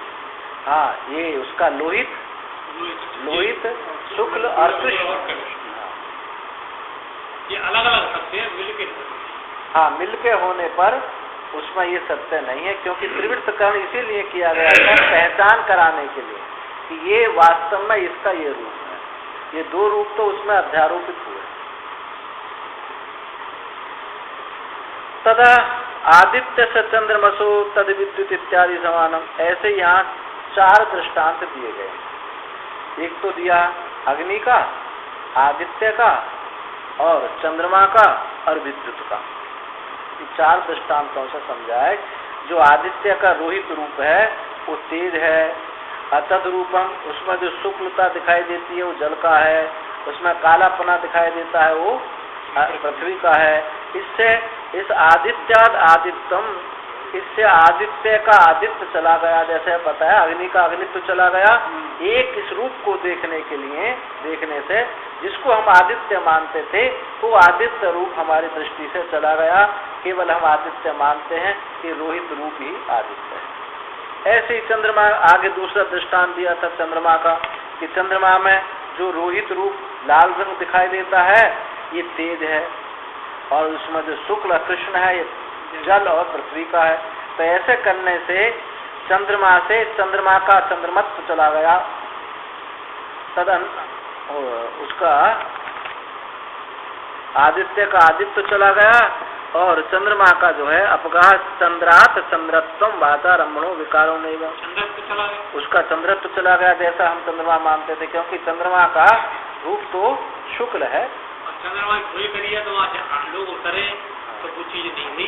हाँ, ये उसका लोहित शुक्ल और कृष्ण, ये अलग अलग सत्य है मिलके। हाँ, मिलके होने पर उसमें ये सत्य नहीं है, क्योंकि त्रिवृत्तकरण इसीलिए किया गया है पहचान कराने के लिए कि ये वास्तव में इसका ये रूप है। ये दो रूप तो उसमें अध्यारोपित हुए। तदा आदित्य से चंद्रमसो तद विद्युत इत्यादि समानम, ऐसे यहाँ चार दृष्टांत दिए गए। एक तो दिया अग्नि का, आदित्य का और चंद्रमा का और विद्युत का। चार दृष्टांतों से समझाए। जो आदित्य का रोहित रूप है वो तेज है, अतद रूपम, उसमें जो शुक्लता दिखाई देती है वो जल का है, उसमें कालापना दिखाई देता है वो पृथ्वी का है। इससे इस आदित्याद आदित्यम, इससे आदित्य का आदित्य चला गया, जैसे बताया अग्नि का अग्नित्व चला गया। एक इस रूप को देखने के लिए, देखने से जिसको हम आदित्य मानते थे वो आदित्य रूप हमारी दृष्टि से चला गया। केवल हम आदित्य मानते हैं कि रोहित रूप ही आदित्य है। ऐसे ही चंद्रमा, आगे दूसरा दृष्टांत दिया था चंद्रमा का कि चंद्रमा में जो रोहित रूप लाल रंग दिखाई देता है ये तेज है, और उसमें जो शुक्ल कृष्ण है ये जल और पृथ्वी का है। तो ऐसे करने से चंद्रमा से चंद्रमा का चंद्रमत्व चला गया, तदन उसका आदित्य का आदित्य चला गया, और चंद्रमा का जो है अपगाह चंद्रात चंद्रत्वम वातारंभणो विकारो नहीं, उसका चंद्रत्व चला गया जैसा हम चंद्रमा मानते थे, क्योंकि चंद्रमा का रूप तो शुक्ल है। चंद्रमा भूल करिए तो लोग उतरे तो कुछ चीज नहीं हुई।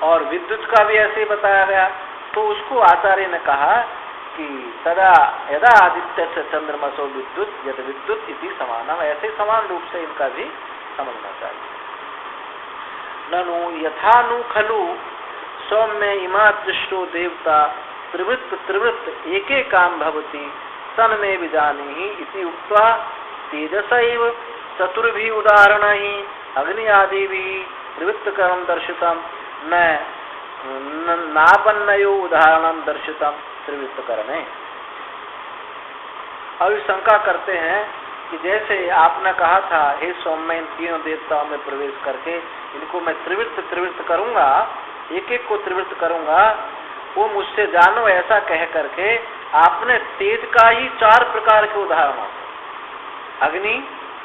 और विद्युत का भी ऐसे ही बताया गया। तो उसको आचार्य ने कहा कि तदा यदा आदित्य से चंद्रमसो विद्युत यद विद्युत इति समानम, ऐसे समान रूप से इनका भी समझना चाहिए। ननु यथानु खलु सौम्य इमा दृष्टो देवता त्रिवृत्त त्रिवृत्त एके काम भवति सन में विजानी ही इति उक्त्वा तेजसैव चतुर्भि उदाहरण ही अग्नि आदि भी त्रिवृत्तकरण दर्शितम नापन्नयो उदाहरण दर्शितम त्रिवृत्तकरणे। अभी शंका करते हैं कि जैसे आपने कहा था हे सौम्य इन तीनों देवताओं में प्रवेश करके इनको मैं त्रिवृत्त करूंगा, एक एक को त्रिवृत्त करूंगा, वो मुझसे जानो ऐसा कह करके आपने तेज का ही चार प्रकार के उदाहरणों, अग्नि,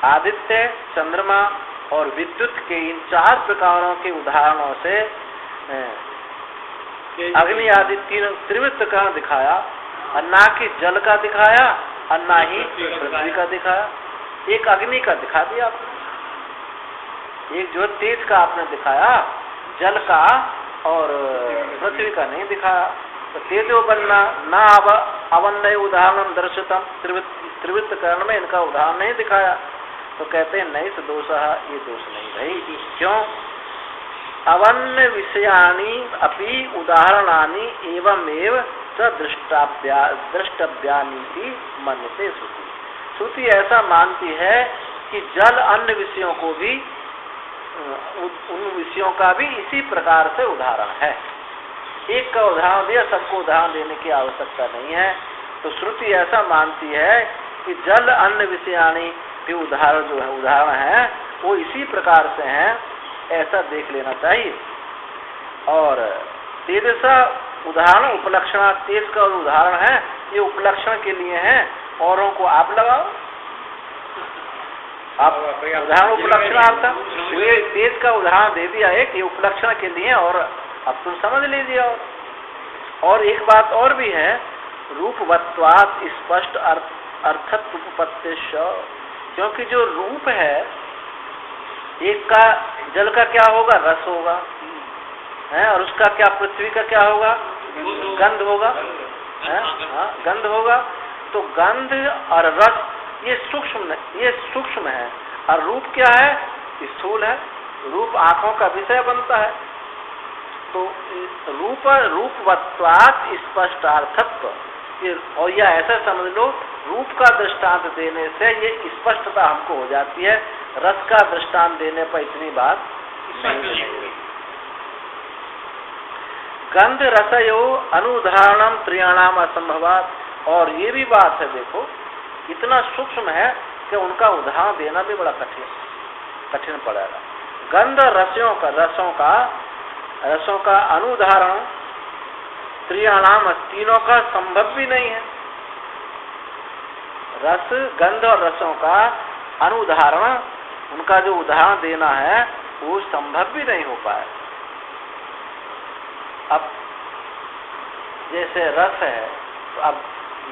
आदित्य, चंद्रमा और विद्युत के इन चार प्रकारों के उदाहरणों से अग्नि आदि तीन त्रिवृत्त का दिखाया, और ना कि जल का दिखाया और ना ही पृथ्वी का दिखाया। एक अग्नि का दिखा दिया आपने, एक जो तेज का आपने दिखाया, जल का और पृथ्वी का नहीं दिखाया। तो तेजो बनना ना अवन्नय उदाहरण दर्शितम, त्रिवृत्त करण में इनका उदाहरण नहीं दिखाया। तो कहते हैं नहीं तो दोष, ये दोष नहीं भाई। क्यों? अवन्य विषयानी अपि उदाहरणानि एवमेव च द्रष्टव्यानीति मन्यते श्रुति। श्रुति ऐसा मानती है कि जल अन्य विषयों को भी, उन विषयों का भी इसी प्रकार से उदाहरण है। एक का उदाहरण दिया, सबको उदाहरण देने की आवश्यकता नहीं है। तो श्रुति ऐसा मानती है कि जल अन्य विषयानी भी उदाहरण जो है उदाहरण है वो इसी प्रकार से हैं, ऐसा देख लेना चाहिए। और तेजसा उदाहरण उपलक्षण, तेज का उदाहरण है, ये उपलक्षण के लिए है, औरों को आप लगाओ, आप उदाहरण उपलक्षणार्थ, ये तेज का उदाहरण दे दिया एक, ये उपलक्षण के लिए, और अब तुम समझ लीजिए। और एक बात और भी है रूपवत्वात् स्पष्ट अर्थत्व उपपत्तिश्च, क्योंकि जो रूप है, एक का जल का क्या होगा, रस होगा है, और उसका क्या पृथ्वी का क्या होगा, गंध होगा है, गंध होगा। तो गंध और रस ये सूक्ष्म है, और रूप क्या है, स्थूल है। रूप आंखों का विषय बनता है। तो रूपवत्वात् स्पष्टार्थत्व, और यह ऐसा समझ लो, रूप का दृष्टांत देने से ये स्पष्टता हमको हो जाती है, रस का दृष्टांत देने पर इतनी बात नहीं है। गंध रसयो अनुदाहरणम त्रियाणाम असंभवात, और ये भी बात है, देखो इतना सूक्ष्म है कि उनका उदाहरण देना भी बड़ा कठिन पड़ेगा। गंध रसों का अनुदाहरण त्रियाणाम, तीनों का संभव भी नहीं है। रस, गंध और रसों का अनुदाहरण, उनका जो उदाहरण देना है वो संभव भी नहीं हो पाए। अब जैसे रस है, तो अब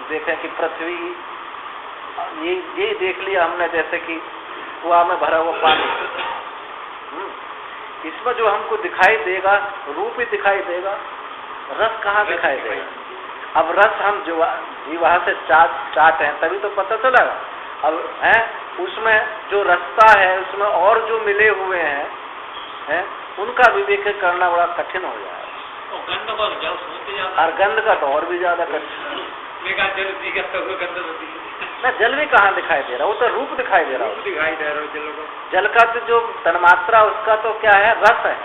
देखें कि पृथ्वी, ये देख लिया हमने, जैसे कि कुआं में भरा हुआ पानी, इसमें जो हमको दिखाई देगा रूप ही दिखाई देगा, रस कहाँ दिखाई देगा। अब रस हम जीवा से चाट हैं तभी तो पता चलेगा। अब है उसमें जो रास्ता है, उसमें और जो मिले हुए हैं उनका विवेक करना बड़ा कठिन हो जाएगा। और गंध का तो और भी ज्यादा कठिन। ना जल भी कहाँ दिखाई दे रहा, वो तो रूप दिखाई दे रहा है। जल का तो जो तन्मात्रा, उसका तो क्या है, रस है।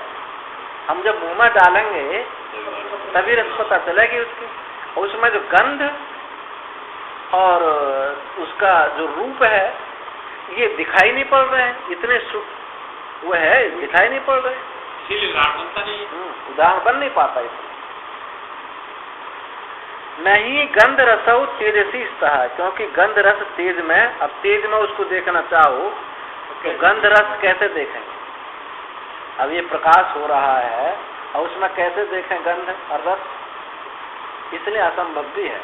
हम जब मुंह में डालेंगे तभी रस पता चलेगी उसकी। उसमें जो गंध और उसका जो रूप है, ये दिखाई नहीं पड़ रहे हैं, इतने वो है, दिखाई नहीं पड़ रहे, उदाहरण बन नहीं पाता इसमें। नहीं गंध रसौ तेजसी है, क्योंकि गंध रस तेज में, अब तेज में उसको देखना चाहो तो गंध रस कैसे देखेंगे। अब ये प्रकाश हो रहा है और उसमें कैसे देखें गंध और रस, इसलिए असंभव भी है।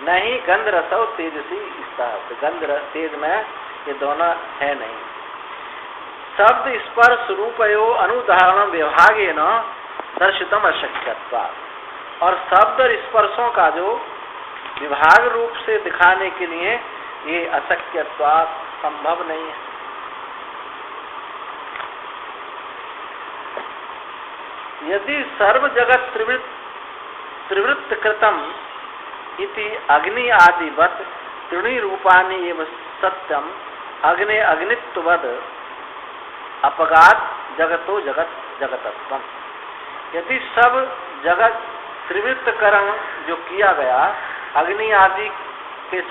नहीं गंध रसौ तेजसी है, तो गंध रस तेज में ये दोनों है नहीं। शब्द स्पर्श रूपयो अनुदाहरण विभागेन दर्शितम अशक्यत्वा, और शब्द और स्पर्शों का जो विभाग रूप से दिखाने के लिए ये अशक्यत्वा, संभव नहीं है। यदि सर्व जगत त्रिवृत्त कृतम इति अग्नि आदिवत त्रिणी रूपानि एव सत्यम अग्नि अग्नित्ववद अपगात जगतो जगतत्वम। यदि सब जगत त्रिवृत्तकरण जो किया गया अग्नि आदि के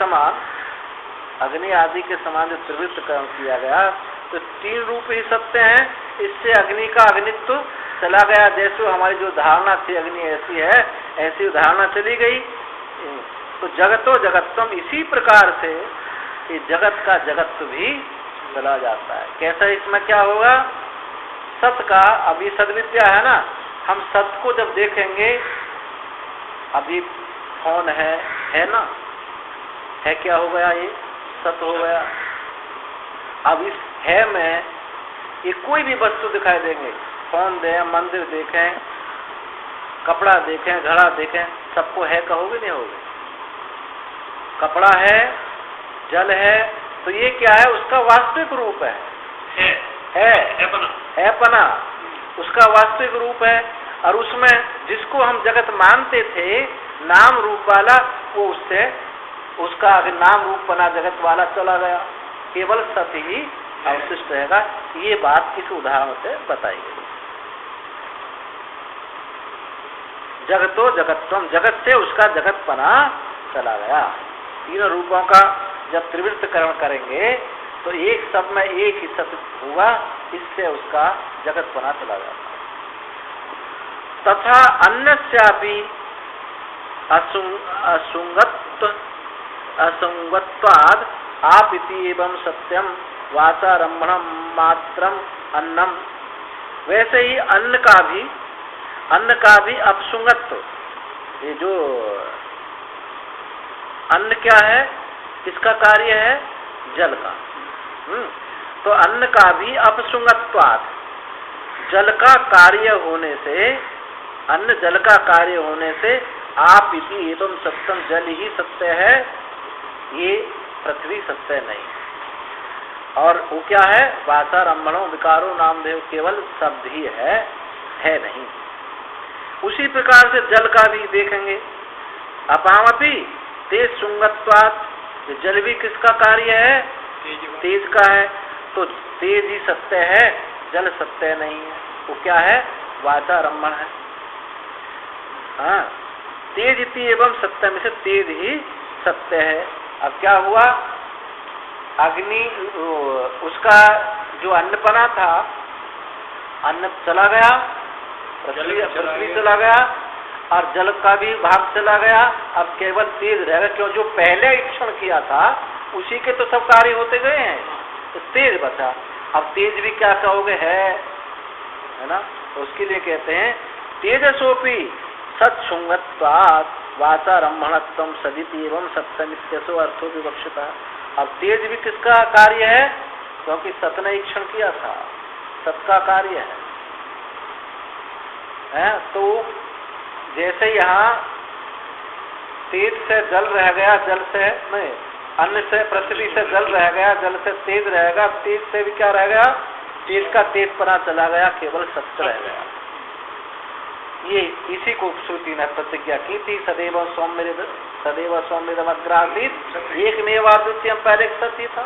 समान, जो त्रिवृत्तकरण किया गया, तो तीन रूप ही सत्य हैं। इससे अग्नि का अग्नित्व चला गया। जैसे हमारी जो धारणा थी अग्नि ऐसी है, ऐसी धारणा चली गई। तो जगतो जगत्वम, इसी प्रकार से ये जगत का जगत्व भी चला जाता है। कैसा, इसमें क्या होगा, सत का, अभी सद्विद्या है ना, हम सत को जब देखेंगे, अभी फोन है ना, है क्या हो गया, ये सत हो गया। अब इस है में ये कोई भी वस्तु दिखाई देंगे, फोन दें, मंदिर देखें, कपड़ा देखें, घड़ा देखें, सबको है कहोगे नहीं होगे। कपड़ा है, जल है, तो ये क्या है, उसका वास्तविक रूप है पना, उसका वास्तविक रूप है। और उसमें जिसको हम जगत मानते थे नाम रूप वाला, वो उससे उसका नाम रूप पना जगत वाला चला गया, केवल सत्य ही अवशिष्ट रहेगा। ये बात किस उदाहरण से बताई गई। जगतो जगत्वम, जगत से उसका जगतपना चला गया। तीनों रूपों का जब त्रिवृत्तकरण करेंगे तो एक सब में एक ही सत्य होगा, इससे उसका जगतपना चला जाता है। तथा अन्यस्यापि असंगत्वाद आप इति एवं सत्यम वाचारंभणम मात्रम अन्नम, वैसे ही अन्न का भी अपसुंगत्व, ये जो अन्न क्या है, किसका कार्य है, जल का। तो अन्न का भी अपसुंगत्वात्, जल का कार्य होने से, अन्न जल का कार्य होने से आप इति एवं सत्यम, जल ही सत्य है, ये पृथ्वी सत्य नहीं। और वो क्या है, वासा रम्भणो विकारो नामधेय, केवल शब्द ही है नहीं। उसी प्रकार से जल का भी देखेंगे, अपामपि तेज सुंगत्वात्, जल भी किसका कार्य है, तेज का है, तो तेज ही सत्य है, जल सत्य नहीं है। वो क्या है, वाचा रम्भण है। हाँ, तेज इति एवं सत्य में से तेज ही सत्य है। अब क्या हुआ, अग्नि, उसका जो अन्नपना था, अन्न चला गया, पृथ्वी चला गया, और जल का भी भाग चला गया। अब केवल तेज रहेगा, क्यों, जो पहले ईक्षण किया था उसी के तो सब कार्य होते गए हैं, तो तेज बचा। अब तेज भी क्या कहोगे, है ना, तो उसके लिए कहते हैं तेजसोपि सत्सुंगत्वात् वाचा रम्भणत्वं सदिति एवं सत्यमित्यसो अर्थो विवक्षिता। अब तेज भी किसका कार्य है, क्योंकि सत ने ईक्षण किया था, सत का कार्य है। तो जैसे यहाँ तेज से जल रह गया, जल से नहीं, अन्न से पृथ्वी से जल रह गया, जल से तेज रहेगा, तेज से भी क्या रह गया, तेज का तेजपना चला गया, केवल सत्य रह गया। ये इसी को श्रुति ने प्रतिज्ञा की थी, सदैव सौम्यदमग्रासीत एकमेवाद्वितीयम, पहले सत्य था,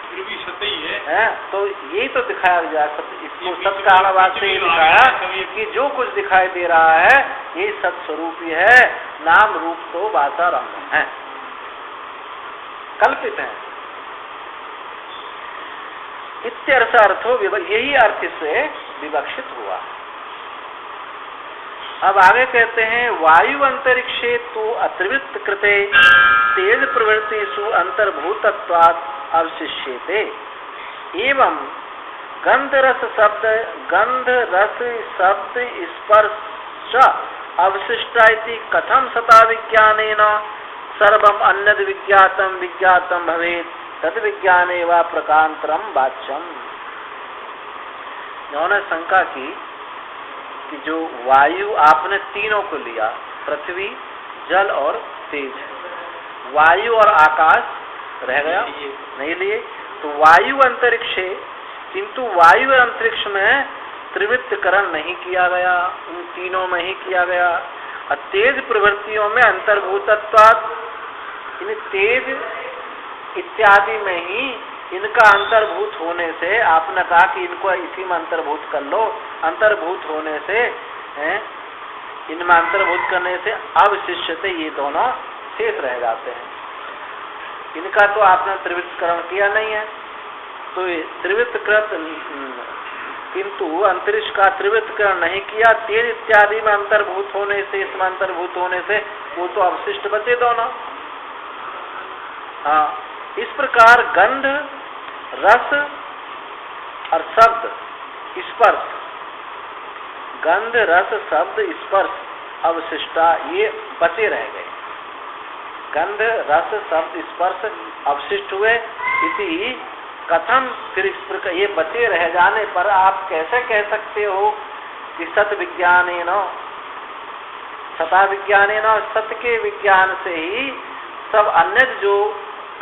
फिर भी सत्य ही है। तो यही तो दिखाया जा सकता, इसको सत्कारणवाद से ही दिखाया कि जो कुछ दिखाई दे रहा है ये सत्स्वरूप ही है, नाम रूप तो वाचा रम्भण है, कल्पित है। इत्यर्थ अर्थो, यही अर्थ से विवक्षित हुआ। अब आगे कहते हैं, वायु अंतरिक्षे तो अत्रिवृत्त कृते तेज प्रवृत्तिषु अंतर्भूतत्वात् अवशिष्यते, एवं गंध रस शब्द स्पर्श अवशिष्टा इति कथम सता विज्ञानेन सर्वम अन्यद विज्ञातम भवेत् तद विज्ञाने वा प्रकांतरम वाच्यम। उन्होंने शंका की कि जो वायु आपने तीनों को लिया, पृथ्वी, जल और तेज, वायु और आकाश रह गया, नहीं लिए, तो वायु अंतरिक्षे, किंतु वायु अंतरिक्ष में त्रिवृत्तकरण नहीं किया गया, उन तीनों में ही किया गया। और तेज प्रवृत्तियों में अंतर्भूतत्वात्, इन तेज इत्यादि में ही इनका अंतर्भूत होने से, आपने कहा कि इनको इसी में अंतर्भूत कर लो, अंतर्भूत होने से, इनमें अंतर्भूत करने से अवशिष्यते, ये दोनों शेष रह जाते हैं। इनका तो आपने त्रिवृत्तकरण किया नहीं है, तो त्रिवृत्तकृत, किंतु अंतरिक्ष का त्रिवृत्तकरण नहीं किया, तेज इत्यादि में अंतर्भूत होने से, इसमें अंतर्भूत होने से वो तो अवशिष्ट बचे दोनों। हाँ, इस प्रकार गंध, रस और शब्द स्पर्श, गंध रस शब्द स्पर्श अवशिष्टा, ये बचे रह गए। गंध रस शब्द स्पर्श अवशिष्ट हुए, इति कथम, फिर इस प्रकार ये बचे रह जाने पर आप कैसे कह सकते हो कि सत विज्ञानेन, सता विज्ञानेन, सत्य के विज्ञान से ही सब अन्य जो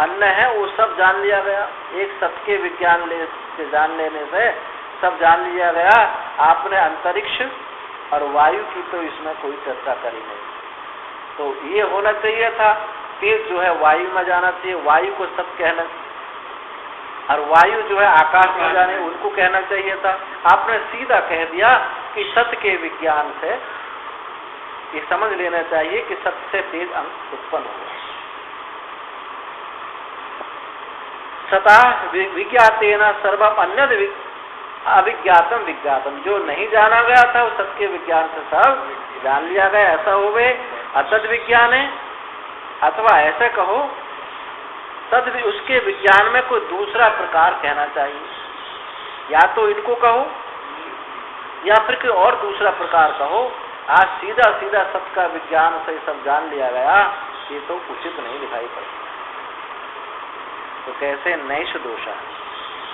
अन्न है वो सब जान लिया गया। एक सत्य के विज्ञान से जान लेने से सब जान लिया गया। आपने अंतरिक्ष और वायु की तो इसमें कोई चर्चा करी नहीं। तो ये होना चाहिए था, तेज जो है वायु में जाना चाहिए, वायु को सब कहना, और वायु जो है आकाश में जाने, उनको कहना चाहिए था। आपने सीधा कह दिया कि सत्य के विज्ञान से ये समझ लेना चाहिए कि सत्य से तेज अंग उत्पन्न हुआ। सता विज्ञातेन सर्वम अन्यद अविज्ञातम विज्ञातम, जो नहीं जाना गया था वो सत्य के विज्ञान से सब जान लिया गया। ऐसा हो गए असद विज्ञान है, अथवा ऐसे कहो तद उसके विज्ञान में कोई दूसरा प्रकार कहना चाहिए, या तो इनको कहो या फिर कोई और दूसरा प्रकार कहो। आज सीधा सीधा सत्य का विज्ञान से सब जान लिया गया, ये तो उचित नहीं दिखाई पड़ता। तो कैसे नैष दोष है,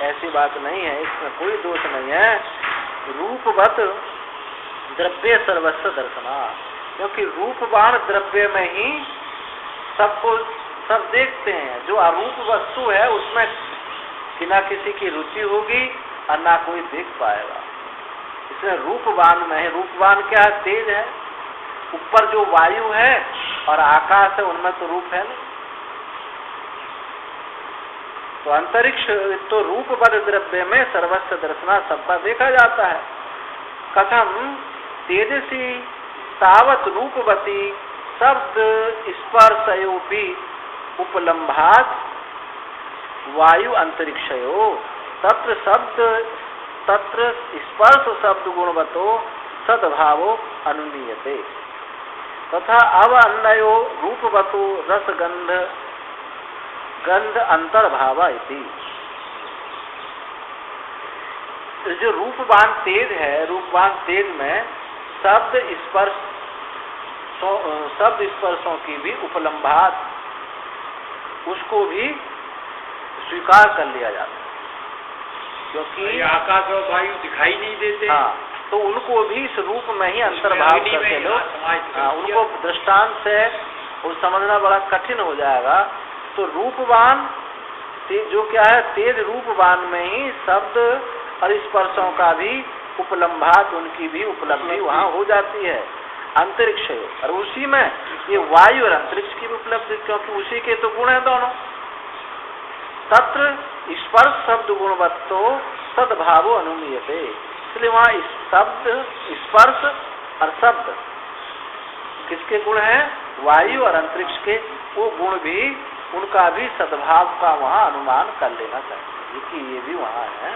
ऐसी बात नहीं है, इसमें कोई दोष नहीं है। रूपवत द्रव्य सर्वस्व दर्शना, क्योंकि रूपवान द्रव्य में ही सबको सब देखते हैं। जो अरूप वस्तु है उसमें कि ना किसी की रुचि होगी और ना कोई देख पाएगा। इसलिए रूपवान में है। रूपवान क्या है? तेज है। ऊपर जो वायु है और आकाश है उनमें तो रूप है नहीं। तो अंतरिक्ष तो रूपवद द्रव्य में सर्वस्व दर्शना, सबका देखा जाता है। कथम तेजसी तावत रूपवती शब्द स्पर्शयोपि उपलम्भात वायु अंतरिक्षयो तत्र स्पर्श शब्द गुणवतो सद्भावो अनुमीयते तथा अवन्नयो रूपवतो रसगंध गंध अंतर्भाव इति। जो रूपवान तेज है, रूपवान तेज में शब्द स्पर्शों की भी उपलम्भात, उसको भी स्वीकार कर लिया जाता है, क्योंकि आकाश और वायु दिखाई नहीं देते। हाँ, तो उनको भी इस रूप में ही अंतर्भाव करके लो। उनको दृष्टांत से वो समझना बड़ा कठिन हो जाएगा। तो रूपवान जो क्या है, तेज रूपवान में ही शब्द और स्पर्शों का भी उपलम्भात, उनकी भी उपलब्धि वहाँ हो जाती है। अंतरिक्ष और उसी में ये वायु और अंतरिक्ष की भी उपलब्धि, क्योंकि उसी के तो गुण है दोनों। तत्र स्पर्श शब्द गुणवत्तो सद्भावो अनुमीयते, इसलिए वहाँ शब्द स्पर्श और शब्द किसके गुण हैं? वायु और अंतरिक्ष के। वो गुण भी, उनका भी सद्भाव का वहाँ अनुमान कर लेना चाहिए कि ये भी वहाँ है।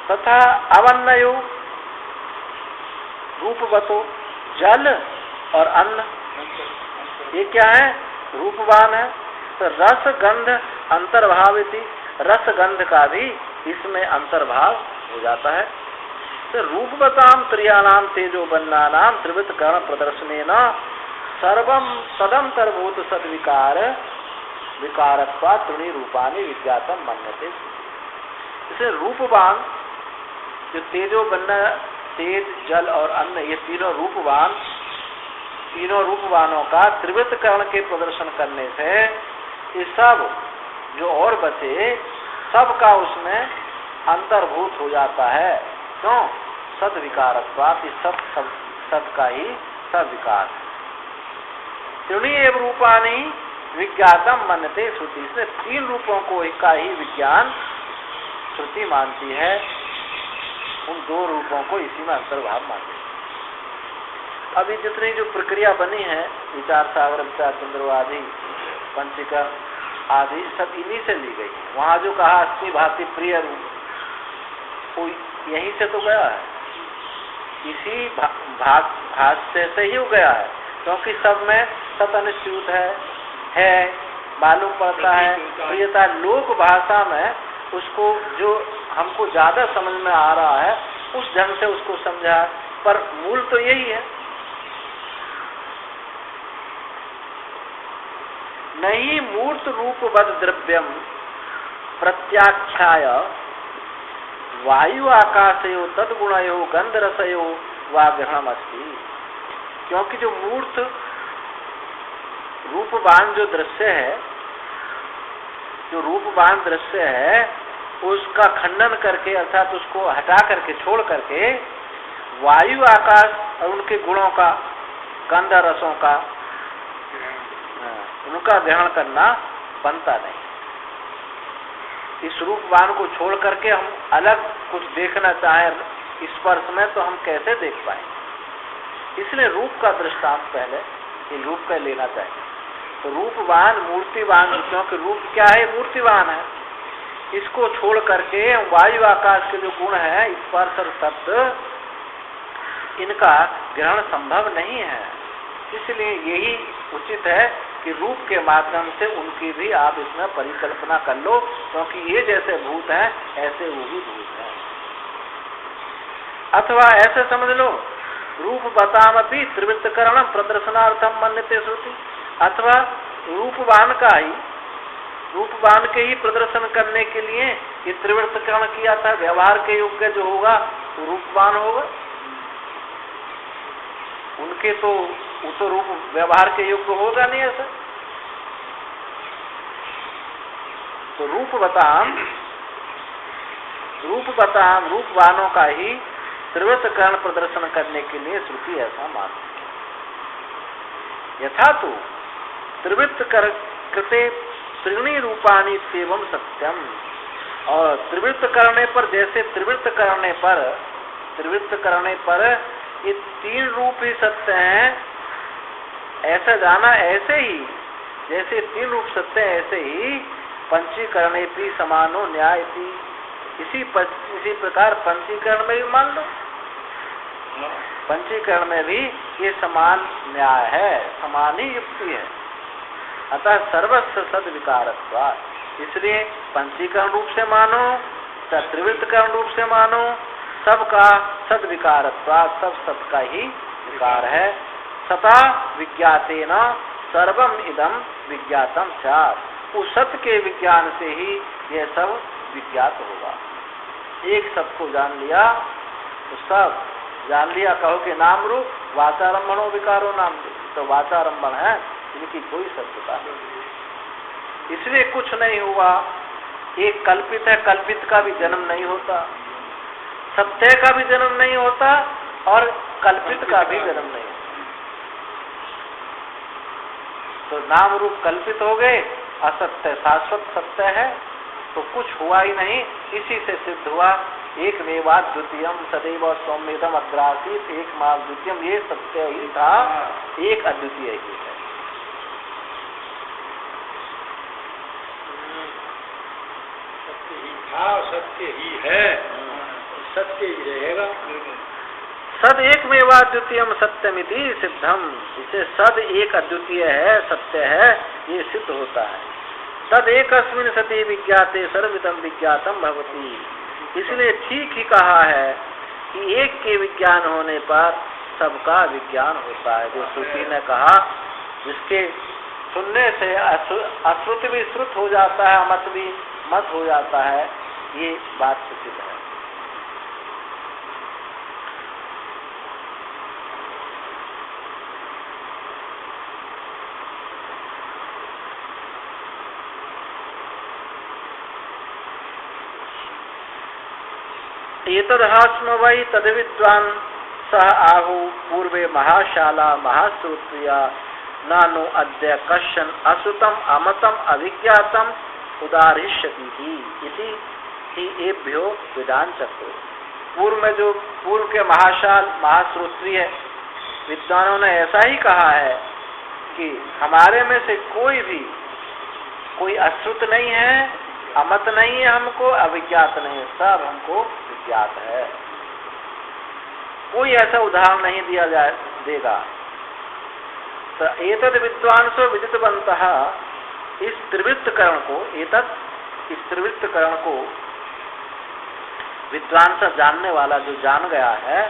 तथा अवन्नयो रूपवतो जल और अन्न, ये क्या है? रूपवान है। तो रस गंध अंतर्भाविति, रस गंध का भी इसमें अंतर्भाव हो जाता है। तो रूपवताम त्रियाणाम तेजो बन्नानाम त्रिवृत कर्ण प्रदर्शनेन सर्वम सदंतर्भूत सद्विकार विकारत्वा त्रिणी रूपानि विज्ञातम मन्यते। इसे रूपवान जो तेजो बन्ना, तेज जल और अन्न, ये तीनों रूपवानों का त्रिवृत कर्ण के प्रदर्शन करने से ये सब जो और बचे सबका उसमें अंतर्भूत हो जाता है। क्यों? सद्विकारत्वात्, सब का ही सद्विकार। त्रिणी एव रूपानि विज्ञातम मन्यते श्रुति, इसने तीन रूपों को का ही विज्ञान श्रुति मानती है। उन दो रूपों को इसी में अंतर्भाव मानते हैं। अभी जितनी जो प्रक्रिया बनी है, विचार सागर, विचार चंद्र आदि, पंचिका आदि, सब इन्हीं से ली गई। वहाँ जो कहा अस्ति भाति प्रिय रूप, वो यहीं से तो गया है, इसी भाष्य से ही गया है। क्योंकि सब में सत अनिश्चित है मालूम पड़ता है। तो ये था लोक भाषा में उसको जो हमको ज्यादा समझ में आ रहा है उस ढंग से उसको समझा, पर मूल तो यही है। नहीं मूर्त रूपवद द्रव्यम प्रत्याख्याय वायु आकाशयो तद्गुणयो गंध रसयो वा ग्रहणम अस्ति। क्योंकि जो मूर्त रूपवान जो दृश्य है, जो रूपवान दृश्य है, उसका खंडन करके अर्थात उसको हटा करके छोड़ करके वायु आकाश और उनके गुणों का, गंध रसों का, उनका ग्रहण करना बनता नहीं। इस रूपवान को छोड़ करके हम अलग कुछ देखना चाहें स्पर्श में तो हम कैसे देख पाएंगे? इसलिए रूप का दृष्टांत पहले ये रूप का लेना चाहिए। तो रूपवान मूर्तिवान, क्योंकि रूप क्या है? मूर्तिवान है। इसको छोड़ करके वायु आकाश के जो गुण है, स्पर्श और शब्द, इनका ग्रहण संभव नहीं है। इसलिए यही उचित है कि रूप के माध्यम से उनकी भी आप इसमें परिकल्पना कर लो, क्योंकि ये जैसे भूत हैं ऐसे वो भी भूत हैं। अथवा ऐसे समझ लो, रूप बतामपि त्रिवृत्तकरण प्रदर्शनार्थम मन्यते श्रुति, अथवा रूपवान का ही, रूपवान के ही प्रदर्शन करने के लिए ये त्रिवृत्तकरण किया था। व्यवहार के योग्य जो होगा वो रूपवान होगा। उनके तो वो तो रूप व्यवहार के योग्य होगा नहीं ऐसा। तो रूपवताम रूपवानों का ही त्रिवृत्तकरण प्रदर्शन करने के लिए श्रुति ऐसा मानती है। यथा तो त्रिवृत्त कृते त्रिणी रूपाणी एवं सत्यम, और त्रिवृत्त करने पर, जैसे त्रिवृत्त करने पर ये 3 रूप ही सत्य हैं, ऐसा जाना। ऐसे ही जैसे 3 रूप सत्य है, ऐसे ही पंचीकरणे भी समानो न्याय भी, इसी प्रकार पंचीकरण में भी मान लो, पंचीकरण में भी ये समान न्याय है, समान ही युक्ति है। अतः सर्वस्व सद विकारत्वात्, इसलिए पंचीकरण रूप से मानो, त्रिवृत्तकरण रूप से मानो, सबका सद विकारत्वात्, सब सबका ही विकार है। सता विज्ञातेन सर्वम इदम विज्ञातम स्यात्, उस सत्य के विज्ञान से ही यह सब विज्ञात होगा। एक सबको जान लिया तो सब जान लिया। कहो कि नाम रूप वाचारंभणो विकारो नाम, तो वाचारंभण है, इनकी कोई सत्यता नहीं, इसलिए कुछ नहीं हुआ। एक कल्पित है, कल्पित का भी जन्म नहीं होता, सत्य का भी जन्म नहीं होता और कल्पित का भी जन्म नहीं होता। तो नाम रूप कल्पित हो गए, असत्य शाश्वत सत्य है, तो कुछ हुआ ही नहीं। इसी से सिद्ध हुआ एकमेवा द्वितीयम सदैव सौम्यतम अग्रासीत, एकमात्र द्वितीयम, ये सत्य ही था, एक अद्वितीय ही है। सत्य ही था, सत्य ही है, सत्य ही रहेगा। सद एकमेवा द्वितीयम सत्यमिति सिद्धम, इसे सद एक अद्वितीय है, सत्य है, ये सिद्ध होता है। तद एकस्मिन् सति विज्ञाते सर्वमिदं विज्ञातम भवति, इसलिए ठीक ही कहा है कि एक के विज्ञान होने पर सबका विज्ञान होता है। जो श्रुति ने कहा, जिसके सुनने से अश्रुत भी श्रुत हो जाता है, मत भी मत हो जाता है, ये बात प्रसिद्ध है। एतद्हास्म वै तद्विद्वान् सह आहु पूर्वे महाशाला महाश्रोत्रिया नानो अद्य कश्चन अश्रुतम अमतम अभिज्ञातम उदाहरिष्यति इति ही एभ्यो विधान चक्रो। पूर्व में जो पूर्व के महाशाल महाश्रोत्रिय विद्वानों ने ऐसा ही कहा है कि हमारे में से कोई अश्रुत नहीं है, अमत नहीं है, हमको अभिज्ञात नहीं है, सब हमको विज्ञात है। कोई ऐसा उदाहरण नहीं दिया देगा। तो एतद विद्वांसो विदितवन्तः, इस त्रिवृत्तकरण को विद्वांस जानने वाला जो जान गया है,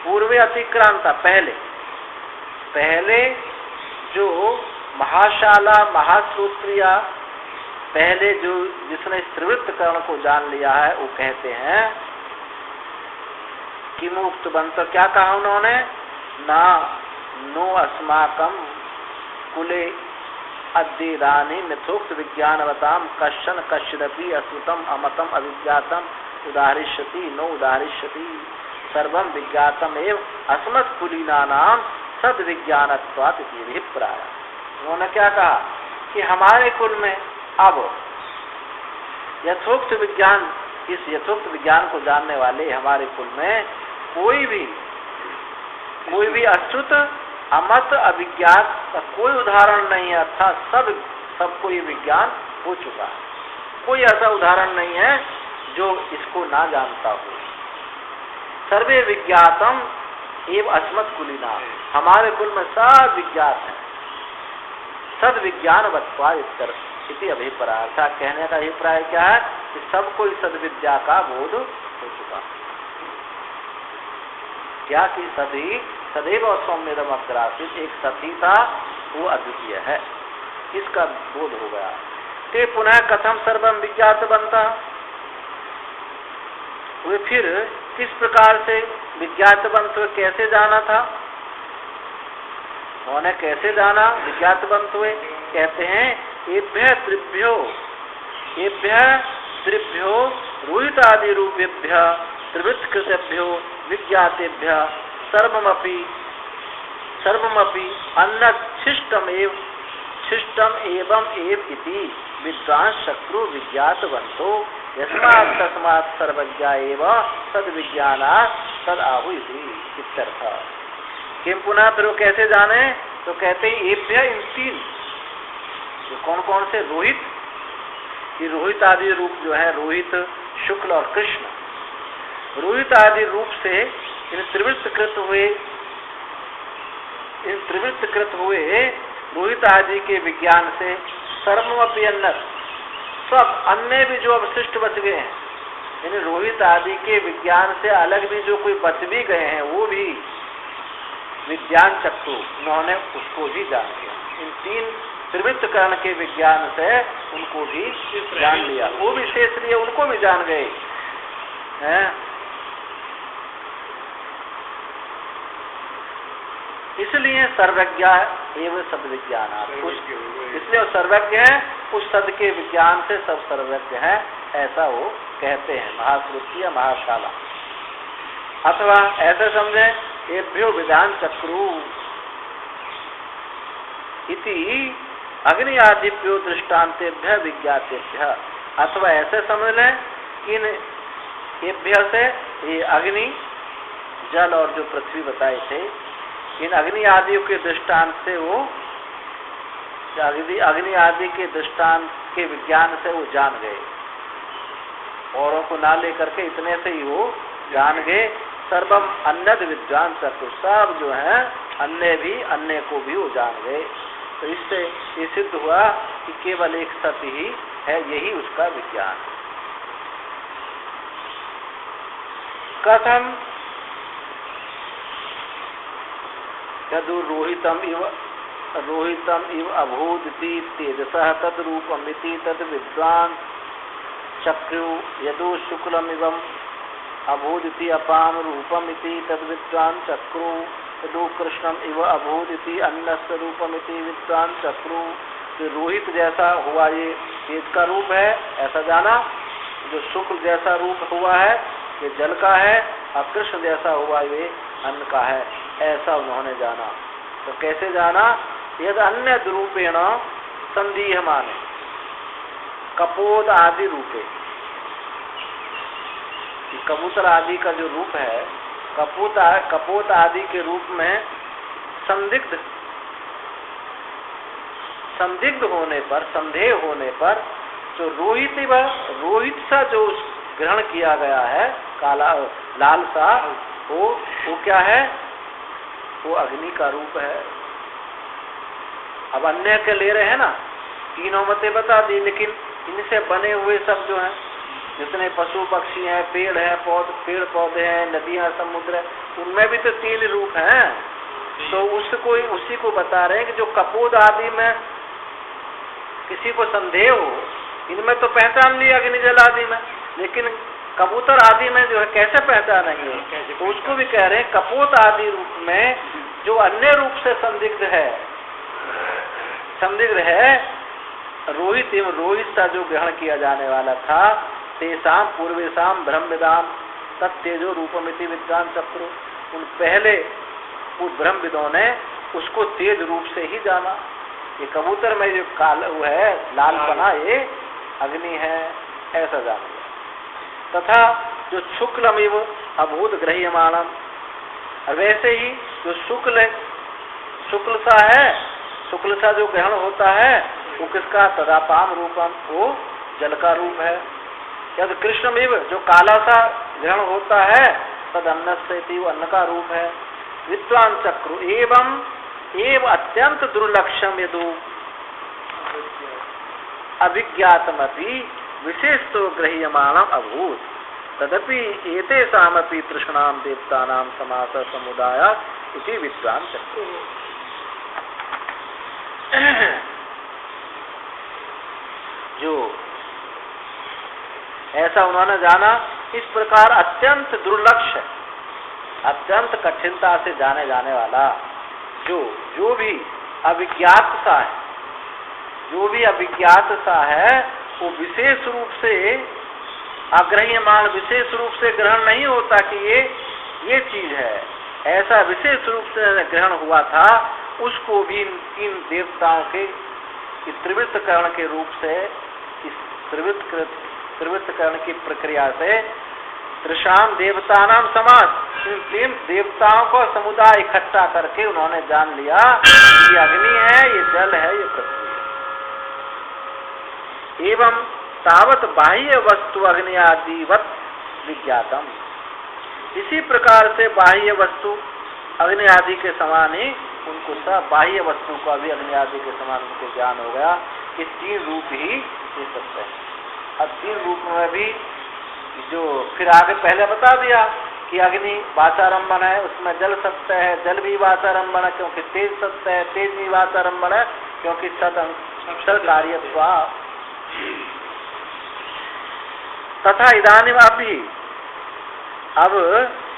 पूर्वे अतिक्रांता, पहले जो महाशाला महाश्रोत्रिया, पहले जो जिसने इस त्रिवृत्तकरण को जान लिया है, वो कहते हैं कि मुक्त बंत, क्या कहा उन्होंने, ना नो अस्माकम कुले अद्यदानी मिथोक्त विज्ञानवताम कश्चन कश्चिदपि अश्रुतम अमतम अविज्ञातम उदाहरिष्यति नो उदाहरिष्यति सर्वम विज्ञातम एव अस्मत् कुलीनानाम सद विज्ञानत्वात् इति अभिप्राय। उन्होंने क्या कहा कि हमारे कुल में अब यथोक्त विज्ञान, इस यथोक्त विज्ञान को जानने वाले हमारे कुल में कोई भी अश्रुत अमत अभिज्ञात का कोई उदाहरण नहीं है, अर्थात सबको ये विज्ञान हो चुका है। कोई ऐसा उदाहरण नहीं है जो इसको ना जानता हो। सर्वे विज्ञातम एवं अस्मत् कुलीना, हमारे कुल में सब विज्ञात है, सद विज्ञान वत्वा इति अभिप्राय। अर्थात कहने का अभिप्राय क्या है कि सबको इस सद्विद्या का बोध हो चुका। क्या कि सदैव सौम्यदम अग्रासित, एक सती था वो अद्वितीय है, इसका बोध हो गया। ते पुनः कथम सर्वम विज्ञात बनता, वे फिर किस प्रकार से विज्ञात बंत, कैसे जाना था, उन्होंने कैसे जाना विज्ञात बंत हुए। कहते हैं एभ्य त्रिभ्यो रोहित आदि रूपेभ्य त्रिवृत्तकृतेभ्यो विज्ञातेभ्य सर्वमपि अन्नच्छिष्टम एवं एव इति विद्वान शत्रु विज्ञातवंतो यस्मात् तस्मात् सर्वज्ञा एव तद विज्ञानात् तद आहु इति इत्यर्थ। किम पुनः फिर वो कैसे जाने, तो कहते हैं एभ्य, इन तीन, ये कौन कौन से, रोहित, ये रोहित आदि रूप जो है, रोहित, शुक्ल और कृष्ण, रोहित आदि रूप से इन त्रिवृत्तकृत हुए रोहित आदि के विज्ञान से सर्वमपि अन्नत, सब अन्य भी जो अवशिष्ट बच गए हैं, यानी रोहित आदि के विज्ञान से अलग भी जो कोई बच भी गए हैं, वो भी विज्ञान चक्षु, उन्होंने उसको भी जान लिया। इन तीन त्रिवृत्तकरण के विज्ञान से उनको भी जान लिया, वो भी शेष लिए उनको भी जान गए हैं। इसलिए सर्वज्ञ एवं सद विज्ञान, इसलिए वो सर्वज्ञ है, उस सद के विज्ञान से सब सर्वज्ञ है, ऐसा वो कहते हैं महाश्रुति या महाशाला। अथवा ऐसे समझे एभ्यो विधान चक्रु इति अग्नि आदिभ्यो दृष्टांतेभ्य विज्ञातेभ्य, अथवा ऐसे समझ लें इन एभ्य से ये अग्नि, जल और जो पृथ्वी बताए थे, इन अग्नि आदि के दृष्टांत से वो अग्नि आदि के दृष्टांत के विज्ञान से वो जान गए, औरों को ना लेकर के इतने से ही वो जान गए। सर्वम अन्नद विद्वान चतुर, सब जो है अन्य भी अन्य को भी वो जान गए। तो इससे ये सिद्ध हुआ कि केवल एक सत्य ही है, यही उसका विज्ञान। कथम यदु रोहितम इव अभूदिति तेजसः तद रूपमिति तद विद्वान चक्रु, यदु शुक्लम इवं अभूदिति अपाम रूपमिति तद विद्वान चक्रु, यदु कृष्णम इव अभूदिति अन्नस्य रूपमिति विद्वान चक्रु। जो रोहित जैसा हुआ ये तेज का रूप है, ऐसा जाना। जो शुक्ल जैसा रूप हुआ है ये जल का है, और कृष्ण जैसा हुआ ये अन्न का है, ऐसा उन्होंने जाना। तो कैसे जाना, यद अन्य रूपेण संदीयमाने कपोत आदि रूपे, कबूतर आदि का जो रूप है, कपोत आदि के रूप में संदिग्ध होने पर, संदेह होने पर, जो रोहित सा जो ग्रहण किया गया है, काला लाल सा, वो क्या है, वो अग्नि का रूप है। अब अन्य के ले रहे हैं ना, तीनों मतें बता दी, लेकिन इनसे बने हुए सब जो हैं, जितने पशु पक्षी हैं, पेड़ पौधे हैं, नदियां, समुद्र, उनमें भी तो तीन रूप हैं। तो उसी को बता रहे हैं कि जो कपूर आदि में किसी को संदेह हो, इनमें तो पहचान लिया अग्नि जल आदि में, लेकिन कबूतर आदि में जो है कैसे पहचानेंगे, तो उसको भी कह रहे हैं कपोत आदि रूप में जो अन्य रूप से संदिग्ध है, रोहित सा जो ग्रहण किया जाने वाला था, तेसाम पूर्वेशाम ब्रह्मविदाम तत्तेजो रूपमिति विद्वान चक्रु, उन पहले ब्रह्मविदों ने उसको तेज रूप से ही जाना। ये कबूतर में जो काल है, लाल बना, ये अग्नि है, ऐसा जान लिया। तथा जो शुक्लमिव अभूत ग्रह्यमाणम, वैसे ही जो शुक्ल सा जो ग्रहण होता है, वो किसका, तदापाम रूपम, वो जल का रूप है। यद कृष्णमिव जो काला सा ग्रहण होता है, तद अन्न से वो अन्न का रूप है। विद्वान चक्रु एवं अत्यंत दुर्लक्षम यदु अभिज्ञातमपि विशेषतो ग्रह्यमाणम अभूत, तदपि एतेषामपि तृष्णाम देवतानां समास समुदाय इति विद्वान चक्रु। जो ऐसा उन्होंने जाना, इस प्रकार अत्यंत दुर्लक्ष्य, अत्यंत कठिनता से जाने जाने वाला जो भी अविज्ञात सा है, जो भी अविज्ञात सा है, वो विशेष रूप से अग्रह्यमान, विशेष रूप से ग्रहण नहीं होता कि ये चीज है, ऐसा विशेष रूप से ग्रहण हुआ था, उसको भी इन देवताओं के त्रिवृत्तकरण के रूप से, इस त्रिवृत्तकरण की प्रक्रिया से त्रिशाम देवतानाम समास, इन तीन देवताओं को समुदाय इकट्ठा करके उन्होंने जान लिया ये अग्नि है, ये जल है, ये पृथ्वी है। एवं तावत बाह्य वस्तु अग्नि आदिवत विज्ञातम, इसी प्रकार से बाह्य वस्तु अग्नि आदि के समान ही उनको सब बाह्य वस्तु का भी अग्नि आदि के समान उनको ज्ञान हो गया कि तीन रूप ही ये सत्य है। अब तीन रूप में भी जो फिर आगे पहले बता दिया कि अग्नि वाचारंभन है, उसमें जल सत्य है, जल भी वाचारंभन है क्योंकि तेज सत्य है, तेज भी वाचारंभन है क्योंकि सत कार्यत्व। तथा इदानीम अभी अब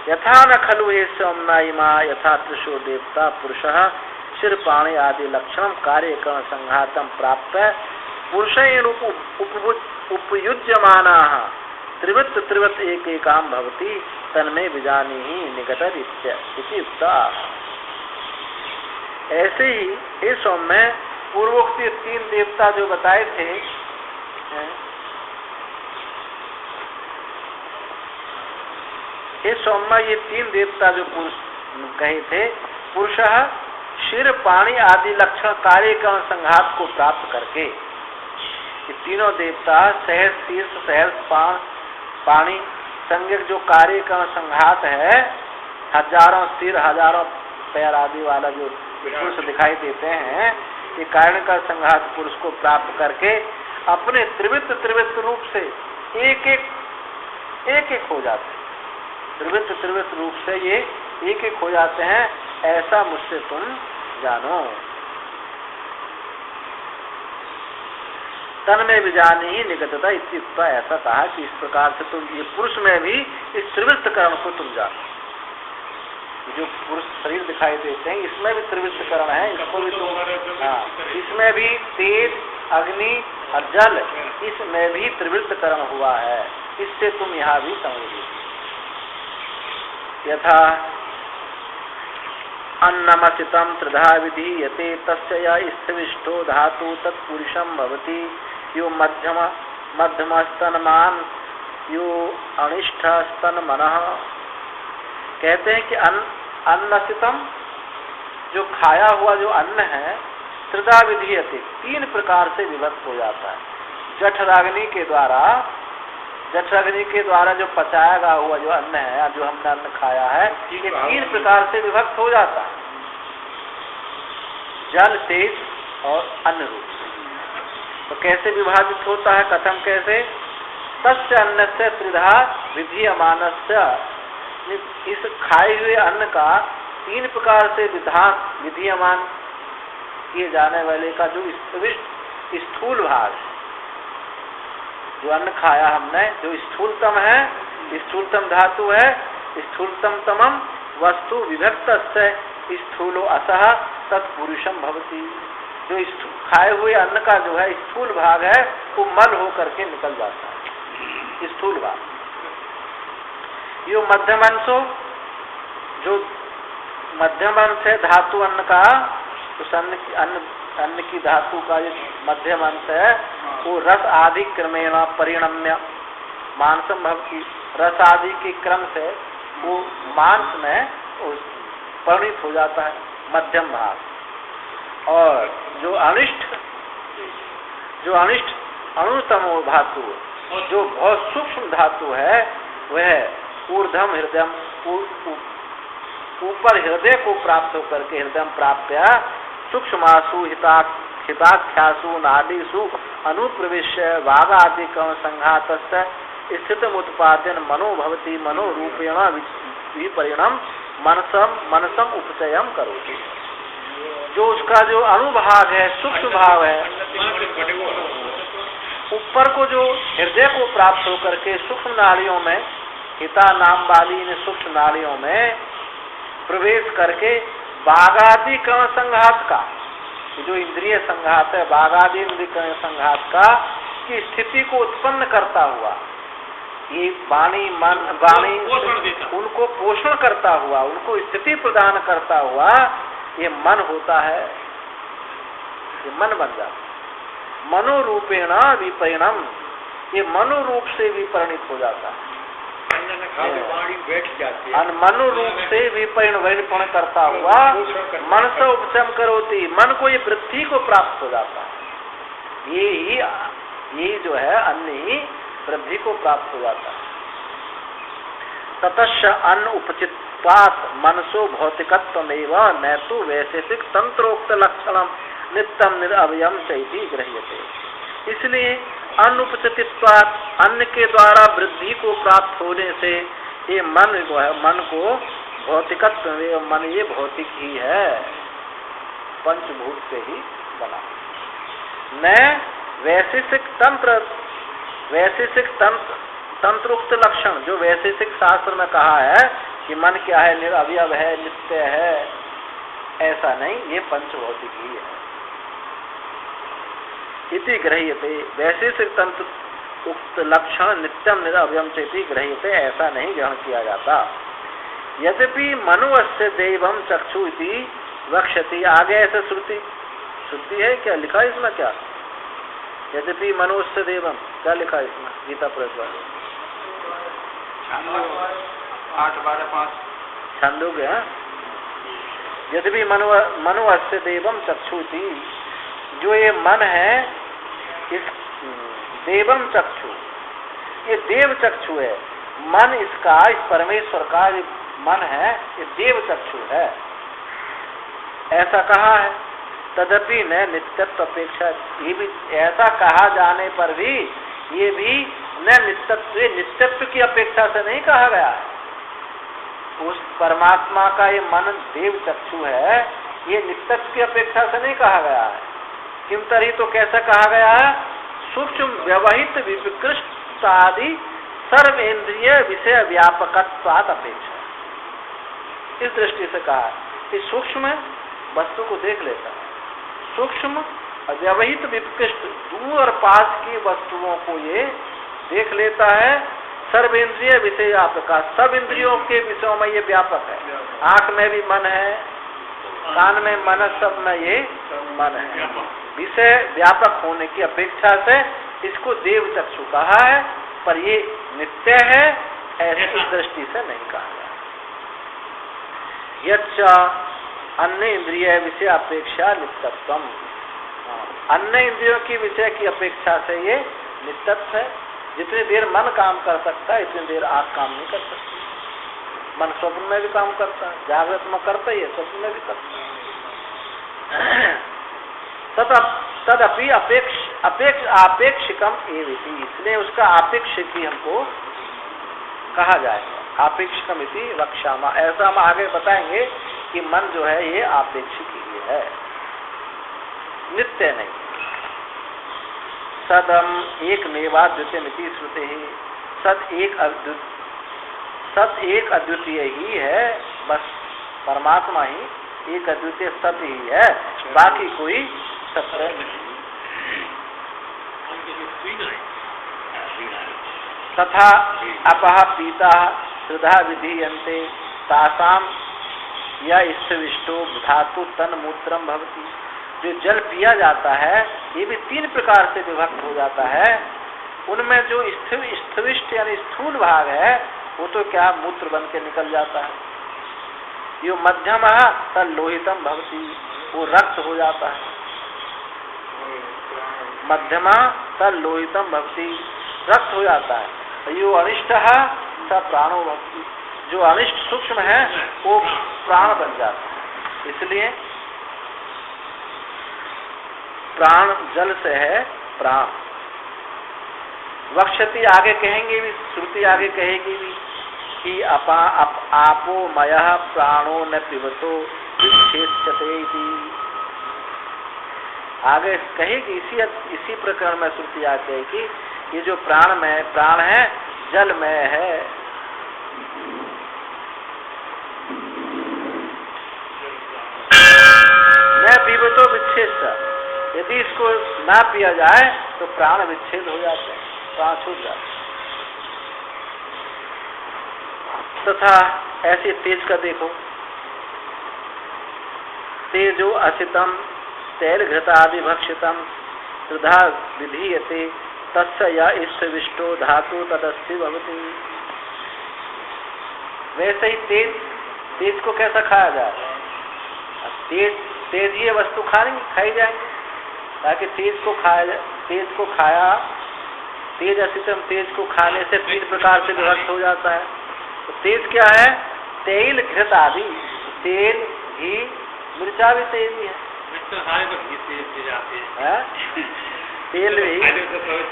यथा न खलु हे सोमना इमा यथा त्रिशो देवता पुरुषः शिरपाणि आदि लक्षणम कार्यकरण संघातम प्राप्त पुरुषेण उपयुज्यमानाः त्रिवृत्त त्रिवृत्त एक एकाम भवति तन्मे विजानी ही निगतर इति उक्ता। ऐसे ही हे सौम्य पूर्वोक्त तीन देवता जो बताए थे, हे सौम्य ये तीन देवता जो पुरुष कहे थे, पुरुष शिर पाणी आदि लक्षण कार्यकरण संघात को प्राप्त करके, ये तीनों देवता सहज शीर्ष सहज पाणी संज्ञक जो कार्यकरण संघात है, हजारों सिर हजारों पैर आदि वाला जो पुरुष दिखाई देते हैं, ये कारण का संघात पुरुष को प्राप्त करके अपने त्रिवृत्त रूप से एक एक हो जाते हैं, त्रिवृत्त रूप से ये एक एक हो जाते हैं, ऐसा मुझसे तुम जानो। तन में भी जानी ही निगतता इत्युक्ता, ऐसा कहा कि इस प्रकार से तुम ये पुरुष में भी इस त्रिवृत्तकरण को तुम जानो। जो पुरुष शरीर दिखाई देते हैं इसमें भी त्रिवृत्तकरण है, इसको भी तुम, इसमें भी तेज अग्नि और जल, इसमें भी त्रिवृत्तकरण हुआ है, इससे तुम यहाँ भी समझो। यथा अन्नमसितं त्रिधा विधीयते तस्य य स्थिविष्टो धातु तत्पुरुषं भवति यो मध्यमस्तनमान यो अनिष्ठस्तनमनः। कहते हैं कि अन्नसितम जो खाया हुआ जो अन्न है, त्रिधा विधीयते तीन प्रकार से विभक्त हो जाता है। जठराग्नि के द्वारा जो पचाया गया हुआ जो अन्न है, जो हमने अन्न खाया है, ये तीन प्रकार से विभक्त हो जाता है, जल तेज और अन्न रूप से। तो कैसे विभाजित होता है, कथम कैसे? तस्य अन्नस्य त्रिधा विधीयमानस्य, इस खाए हुए अन्न का तीन प्रकार से विधीयमान किए जाने वाले का जो स्थूल भाग, जो अन्न खाया हमने, जो स्थूलतम है, स्थूलतम धातु है, स्थूलतम तमम वस्तु विभक्तस्य स्थूलो असह तत्पुरुषम भवति। जो खाए हुए अन्न का जो है स्थूल भाग है, वो मल होकर के निकल जाता है, स्थूल भाग। यो मध्यम अंशो, जो मध्यम अंश है धातु अन्न का, उस अन्न की धातु का जो मध्यम अंश है, वो रस आदि क्रमेण परिणम्य मांसम भवति। रस आदि के क्रम से वो मांस में परिणित हो जाता है, मध्यम भाग। और जो अनिष्ट अनुतम धातु, जो बहुत सूक्ष्म धातु है, वह ऊर्ध्वम हृदय, ऊपर हृदय को प्राप्त होकर के हृदय प्राप्य सूक्ष्मासु हिताख्यासु नाडीसु अनुप्रविश्य वागादिकं संघातस्य स्थितम् उत्पाद्यन मनो भवति, मनो रूपेण विपरिणम मनसम उपचयम करोति। जो उसका जो अनुभाग है, सूक्ष्म भाव है, ऊपर को जो हृदय को प्राप्त होकर के सूक्ष्म नाड़ियों में, हिता नाम वाली इन सूक्ष्म नाड़ियों में प्रवेश करके बागादि कर्ण संघात का, जो इंद्रिय संघात है, बागादि इंद्रिय कर्ण संघात का की स्थिति को उत्पन्न करता हुआ, ये वाणी मन वाणी उनको पोषण करता हुआ, उनको स्थिति प्रदान करता हुआ ये मन होता है, ये मन बन जाता है। मनोरूपेण विपरिणम, ये मनोरूप से विपरिणित हो जाता है, बैठ जाती है। मनोरूप से विपरिण करता हुआ मन से उपशम करोती, मन को ये वृद्धि को प्राप्त हो जाता है। ये जो है अन्य ही वृद्धि को प्राप्त हो जाता है। ततश्च अन्न उपचित्वात् मनसो भौतिकत्वमेव न तो वैशेषिक तंत्रोक्त लक्षणम नित्यम निरवयम चैति गृह्यते। इसलिए अनुपचित्वात्, अन्न के द्वारा वृद्धि को प्राप्त होने से ये मन जो है, मन को भौतिकत्व, मन ये भौतिक ही है, पंचभूत से ही बना। न वैशेषिक तंत्रोक्त लक्षण, जो वैशेषिक शास्त्र में कहा है कि मन क्या है, निरवयव है, नित्य है, ऐसा नहीं, ये पंचभौतिक ही है। इति गृह्यते, वैशेषिक तंत्र उक्त लक्षण नित्यम निरवयम चेति गृह्यते, ऐसा नहीं ग्रहण किया जाता। यद्यपि मनुवस्य देवम चक्षु इति वक्ष्यति, आगे ऐसे श्रुति है क्या, लिखा है इसमें क्या? यद्यपि मनुवस्य देवम, क्या लिखा है इसमें गीता प्रश्न 8-12-5 छंदोग्य। यद्यपि मनुवस्य देवम चक्षु इति, जो ये मन है, इस देवम चक्षु, ये देव चक्षु है, मन इसका, इस परमेश्वर का ये मन है, ये देव चक्षु है, ऐसा कहा है। तदपि न नित्यत्व अपेक्षा, ये भी ऐसा कहा जाने पर भी ये भी न नित्यत्व की अपेक्षा से नहीं कहा गया है। उस परमात्मा का ये मन देव चक्षु है, ये नित्यत्व की अपेक्षा से नहीं कहा गया है। किम तरी, तो कैसा कहा गया है? सूक्ष्म व्यवहित विकृष्टादि सर्वेन्द्रिय विषय व्यापकत्वात् अपेक्षा, इस दृष्टि से कहा कि सूक्ष्म वस्तु को देख लेता है, सूक्ष्म व्यवहित विकृष्ट दूर और पास की वस्तुओं को ये देख लेता है। सर्वेन्द्रिय विषय व्यापक, सब इंद्रियों के विषयों में ये व्यापक है। आंख में भी मन है, कान में मन है, सब में ये मन है। विषय व्यापक होने की अपेक्षा से इसको देव चक्षु कहा है, पर ये नित्य है, ऐसी दृष्टि से नहीं कहा गया। यच्च अन्य इंद्रिय विषय अपेक्षा नित्यत्वम, अन्य इंद्रियों की विषय की अपेक्षा से ये नित्यत्व है। जितनी देर मन काम कर सकता है, इतनी देर आँख काम नहीं कर सकती। मन स्वप्न में भी काम करता है, जागृत में करता ही है, स्वप्न में भी करता है। तदपि आपेक्षिकम एविति, इसलिए उसका आपेक्षिक ही हमको कहा जाएगा। आपेक्षिकम इति वक्ष्यामः, ऐसा हम आगे बताएंगे कि मन जो है ये आपेक्षिक ही है, नित्य नहीं। सदम एक मेवा द्वितीय श्रुति ही, सत एक अद्वितीय ही है, बस परमात्मा ही एक अद्वितीय सत्य ही है, बाकी कोई सत्य नहीं। तथा अपह पीता श्रद्धा विधीयन्ते तासाम या स्थविष्टो धातु तन मूत्रम भवति, जो जल पिया जाता है ये भी 3 प्रकार से विभक्त हो जाता है। उनमें जो स्थविष्ट यानी स्थूल भाग है वो तो क्या मूत्र बन के निकल जाता है। यो मध्यम तल लोहितम भवति, वो रक्त हो जाता है। मध्यमा तल लोहितम भवति, रक्त हो जाता है। यो अनिष्ट स प्राणो भवति, जो अनिष्ट सूक्ष्म है वो प्राण बन जाता है। इसलिए प्राण जल से है प्राण। वक्षति आगे कहेंगे भी, श्रुति आगे कहेगी भी कि आपो मयः प्राणो न पिबतो विच्छेदते इति। आगे कहेगी इसी प्रकरण में श्रुति आती है कि ये जो प्राण है जल में है। न पीबतो विच्छेद, यदि इसको ना पिया जाए तो प्राण विच्छेद हो जाते हैं, प्राण छूट जाते हैं। तथा ऐसे तेज का देखो, तेजो असितम तैल घृतादि भक्षितम त्रिधा विधीयते तस्य या इष्टविष्टो धातु तदस्थि भवति। वैसे ही तेज को कैसा खाया जाए? तेजीय वस्तु खाई जाएंगे, ताकि तेज को खाया, तेज असितम, तेज को खाने से 3 प्रकार से विभक्त हो जाता है। तो तेज क्या है? तेल घृत आदि, तेल घी मिर्चा भी तेज ही है।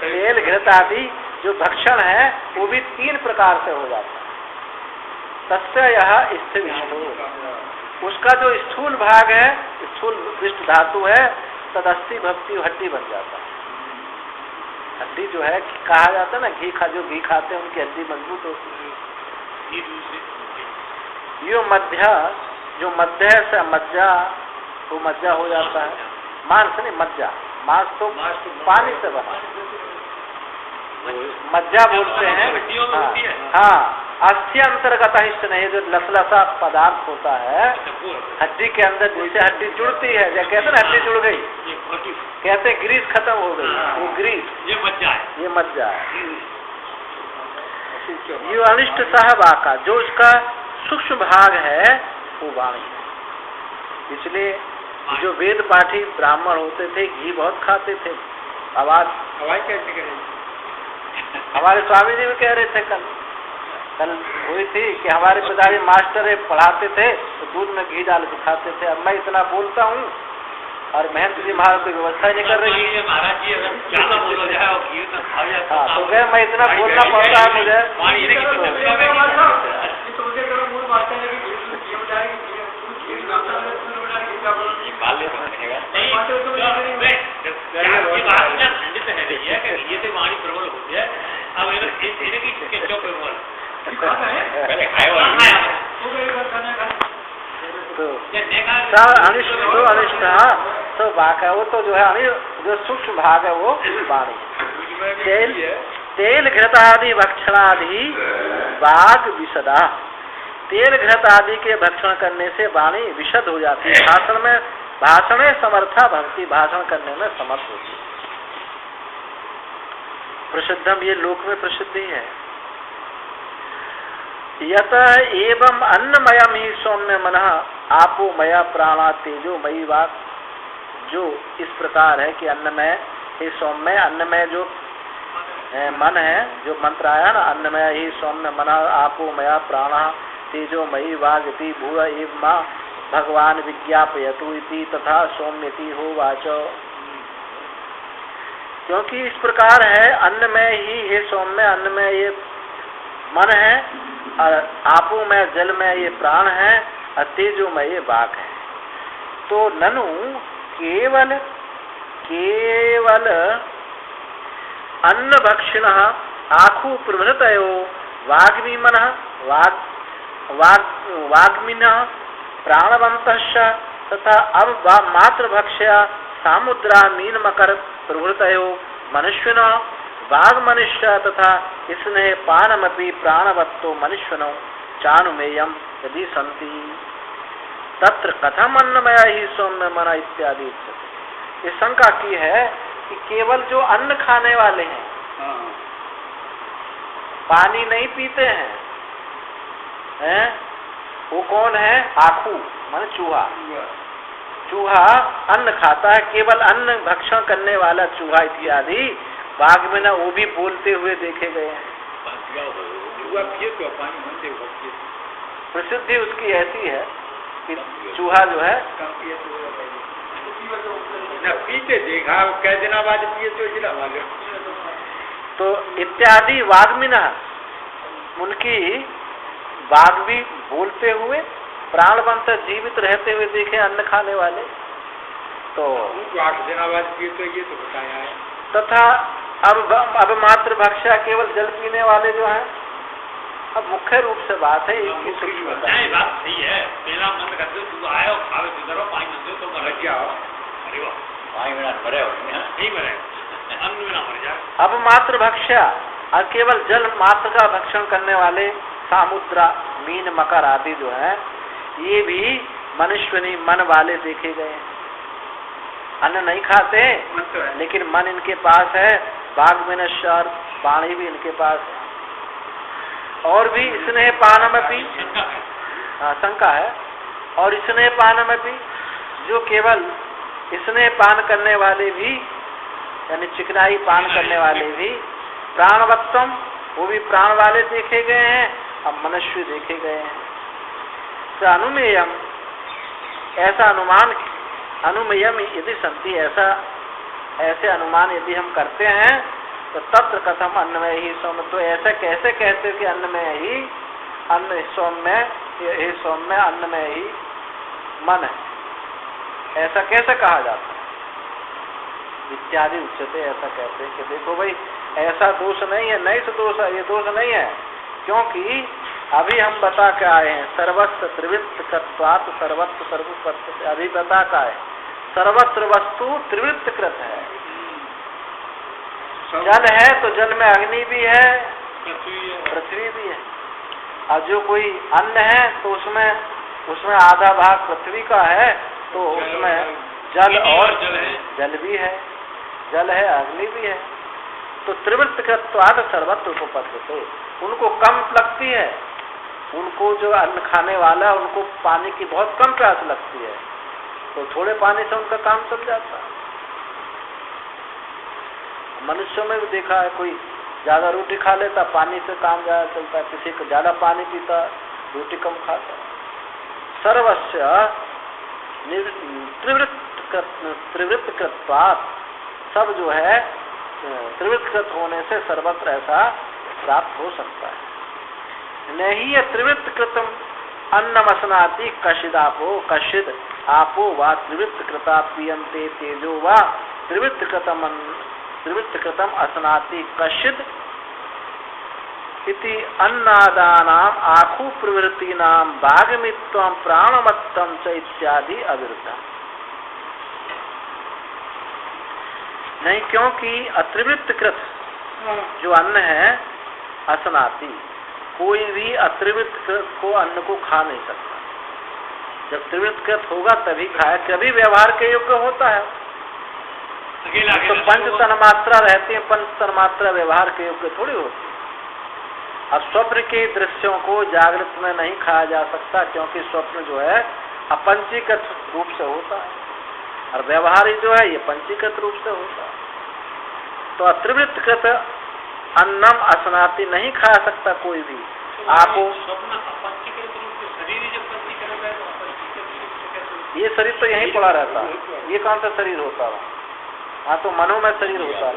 तेल घृत आदि जो भक्षण है वो भी 3 प्रकार से हो जाता है। तस्य यह स्थिविष्टो, उसका जो स्थूल भाग है, स्थूल विष्ट धातु है, तदस्थि भक्ति हड्डी बन जाता है। हड्डी जो है कहा जाता है ना, जो घी खाते हैं उनकी हड्डी मजबूत होती है। यो जो मध्य से मज्जा, वो मज्जा हो जाता है। मांस नहीं, मज्जा, मांस तो पानी से बना, मज्जा बोलते हैं। हाँ, अस्थि अंतर्गत हिस्सा नहीं, जो लसलसा पदार्थ होता है हड्डी के अंदर, जिससे हड्डी जुड़ती है। जैसे कहते हैं हड्डी जुड़ गई, कहते हैं ग्रीस खत्म हो गई, वो ग्रीस, ये मज्जा है। ये अनिष्ट सहवाका, जो उसका सूक्ष्म भाग है वो वाणी है। इसलिए जो वेद पाठी ब्राह्मण होते थे घी बहुत खाते थे। आवाज कैसे करें? हमारे स्वामी जी भी कह रहे थे, कल हुई थी कि हमारे पिताजी मास्टर पढ़ाते थे तो दूध में घी डाल के खाते थे। अब मैं इतना बोलता हूँ और महंत जी महाराज कोई व्यवस्था ही नहीं कर रही। हाँ, तो गए मैं इतना बोलना पड़ता है मुझे। अनिष्ट तो भाग है वो, तो जो है जो सूक्ष्म भाग है वो वाणी। तेल घृत आदि भक्षणादि वाग विशदा, तेल घृत आदि के भक्षण करने से वाणी विशद हो जाती है। भाषण समर्था भक्ति, भाषण करने में समर्थ होती है। प्रसिद्धम, ये लोक में प्रसिद्धि है। यत एवं अन्नमयम ही सौम्य मनः आपो मया प्राणा तेजो मयि वाक, जो इस प्रकार है कि अन्नमय ही सौम्य, अन्नमय जो मन है, जो मंत्र आया ना, अन्नमय ही सौम्य मनः आपो मया प्राणा तेजो मयि वाक इति भूय एव मां भगवान विज्ञापयतु इति तथा सौम्यति हो वाचो। क्योंकि इस प्रकार है, अन्नमय ही हे सौम्य, अन्नमय ये मन है, और आपो में जल में ये प्राण है, और तेजो में ये वाक है। तो ननु केवल अन्न भक्षिण आखु प्रभृतयो वाग्मीमन वाग्मिन प्राणवंतश्च तथा अब मात्र भक्ष्य सामुद्रा मीन मकर प्रभृतयो मनुष्यन वाग मनुष्य तथा स्नेह पानमपि प्राणवत्तो मनुष्यनो चानुमेयम यदि संति तत्र कथम अन्नमय ही सौम्य मन इत्यादि। ये शंका की है कि केवल जो अन्न खाने वाले हैं, पानी नहीं पीते हैं, वो कौन है? आखू माने चूहा। चूहा अन्न खाता है, केवल अन्न भक्षण करने वाला चूहा इत्यादि बाघ में ना, वो भी बोलते हुए देखे गए हैं। प्रसिद्धि उसकी ऐसी है कि चूहा जो है पीते देखा, कई दिना बाद पिए तो इत्यादि वाग्मिना, उनकी बाघ भी बोलते हुए प्राणवंत से जीवित रहते हुए देखे अन्न खाने वाले, तो 8 दिन बाद पिए तो ये तो बताया है। तथा अब मात्र भक्षा केवल जल पीने वाले जो हैं, अब मुख्य रूप से बात है एक ही नहीं, बात सही है। मेरा मन करते हो तू आए और खावे गुजरो, पानी न दो तो मर जाओ। अरे वाह, पानी बिना मरे हो नहीं मरे, अन्न बिना मर जाए। अब मात्र भक्षा और केवल जल मात्र का भक्षण करने वाले सामुद्रा, मीन, मकर आदि जो है, ये भी मनुष्यनी मन वाले देखे गए हैं। अन्न नहीं खाते लेकिन मन इनके पास है। बाघ में नश्वर, वाणी भी इनके पास है। और भी स्नेह पान में भी शंका है। और स्नेह पान में भी जो केवल स्नेह पान करने वाले भी, यानी चिकनाई पान करने वाले भी, प्राणवत्तम, वो भी प्राण वाले देखे गए हैं। अब मनुष्य देखे गए हैं। तो अनुमेयम, ऐसा अनुमान, अनुमेयम यदि संति, ऐसे अनुमान यदि हम करते हैं तो तत्र कथम अन्नमय ही सौम्य, तो ऐसा कैसे कहते कि अन्नमय ही अन्न सौम्य, हे सौम्य अन्नमय ही मन है, ऐसा कैसे कहा जाता है? इत्यादि उच्चते, ऐसा कहते हैं कि देखो भाई ऐसा दोष नहीं है, नहीं से दोष है, ये दोष नहीं है, क्योंकि अभी हम बता के आए हैं सर्वस्व त्रिवृत्त कृत्वात् सर्वत्र सर्वोपत्ति, अभी बता का है सर्वत्र वस्तु त्रिवृत्त कृत है। जल है तो जल में अग्नि भी है, पृथ्वी भी है। और जो कोई अन्न है तो उसमें आधा भाग पृथ्वी का है, तो उसमें जल और जल भी है, जल है, अग्नि भी है। तो त्रिवृत्त कृत्वात् सर्वत्र उपपद्यते, उनको कम लगती है, उनको जो अन्न खाने वाला है उनको पानी की बहुत कम प्यास लगती है, तो थोड़े पानी से उनका काम चल जाता है। मनुष्यों में भी देखा है, कोई ज्यादा रोटी खा लेता, पानी से काम ज्यादा चलता है, किसी को ज्यादा पानी पीता, रोटी कम खाता। सर्वस्व त्रिवृत्त कृत्वात्, सब जो है त्रिवृत्त कृत होने से सर्वत्र ऐसा प्राप्त हो सकता है। नहीं त्रिवृत्त कृतम अन्नमसनाति कशिद आपो वा त्रिवृत्त कृता पीयन्ते तेजो वा त्रिवृत्त कृतम असनाति कशिद इति अन्नादानाम आखु प्रवृत्तीनाम भागमित्वम प्राणमत्तम च इत्यादि अविरुद्ध। नहीं, क्योंकि अत्रिवृत्त कृत जो अन्न है असनाति, कोई भी अत्रिवृत्त कृत को अन्न को खा नहीं सकता। जब त्रिवृत्त कृत होगा तभी खाया, कभी व्यवहार के योग्य होता है। तो पंच तन्मात्रा रहती है, पंच तन्मात्रा व्यवहार के योग्य थोड़ी होती है। अब स्वप्न के दृश्यों को जागृत में नहीं खाया जा सकता, क्योंकि स्वप्न जो है अपंचीकृत रूप से होता है और व्यवहारिक जो है ये पंचीकृत रूप से होता है। तो अत्रिवृत्त कृत अन्नम असनाति नहीं खा सकता कोई भी। आप ये शरीर तो यहीं पड़ा रहता, ये कौन सा शरीर होता है? हाँ, तो मनो में शरीर होता है।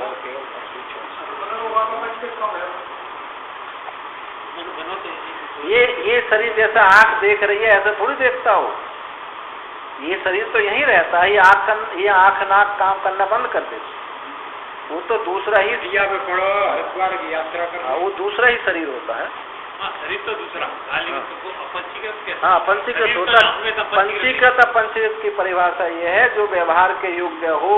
ये शरीर जैसा आंख देख रही है ऐसा थोड़ी देखता हो, ये शरीर तो यहीं रहता है। ये आंख नाक काम करना बंद कर देती, वो तो दूसरा ही दिया पे पड़ो, हरिद्वार की यात्रा कर, वो दूसरा ही शरीर होता है। शरीर तो दूसरा, हाँ पंचीकृत होता है। पंचीकृत अपंचीकृत की परिभाषा ये है, जो व्यवहार के योग्य हो